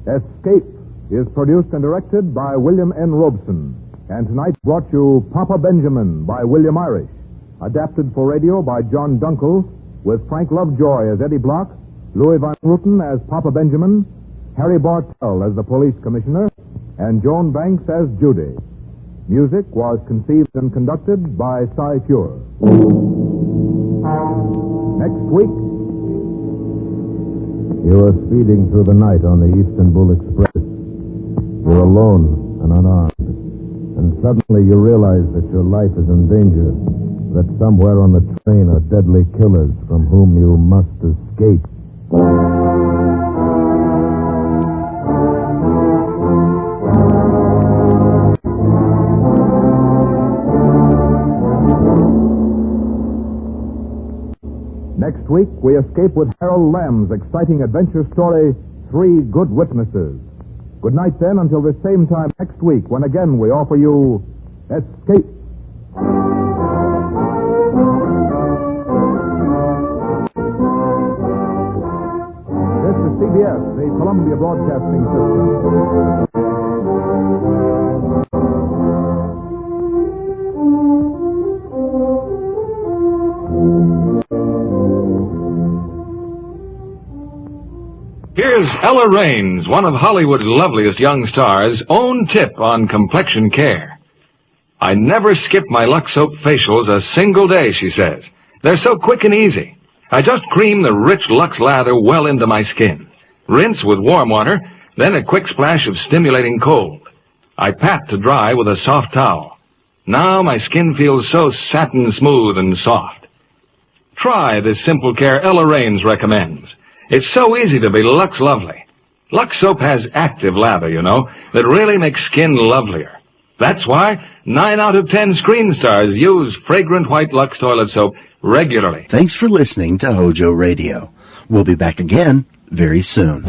Escape is produced and directed by William N. Robeson, and tonight brought you Papa Benjamin by William Irish, adapted for radio by John Dunkel, with Frank Lovejoy as Eddie Block, Louis Van Ruten as Papa Benjamin, Harry Bartell as the police commissioner, and Joan Banks as Judy. Music was conceived and conducted by Cy Cure. Next week, You are speeding through the night on the Istanbul Express. You're alone and unarmed. And suddenly you realize that your life is in danger. That somewhere on the train are deadly killers from whom you must escape. Next week, we escape with Harold Lamb's exciting adventure story, 3 Good Witnesses. Good night, then, until this same time next week, when again we offer you Escape. This is CBS, the Columbia Broadcasting System. Here's Ella Raines, one of Hollywood's loveliest young stars' own tip on complexion care. I never skip my Lux Soap facials a single day, she says. They're so quick and easy. I just cream the rich Lux lather well into my skin. Rinse with warm water, then a quick splash of stimulating cold. I pat to dry with a soft towel. Now my skin feels so satin smooth and soft. Try this simple care Ella Raines recommends. It's so easy to be Lux Lovely. Lux Soap has active lather, you know, that really makes skin lovelier. That's why 9 out of 10 screen stars use fragrant white Lux toilet soap regularly. Thanks for listening to HOJO Radio. We'll be back again very soon.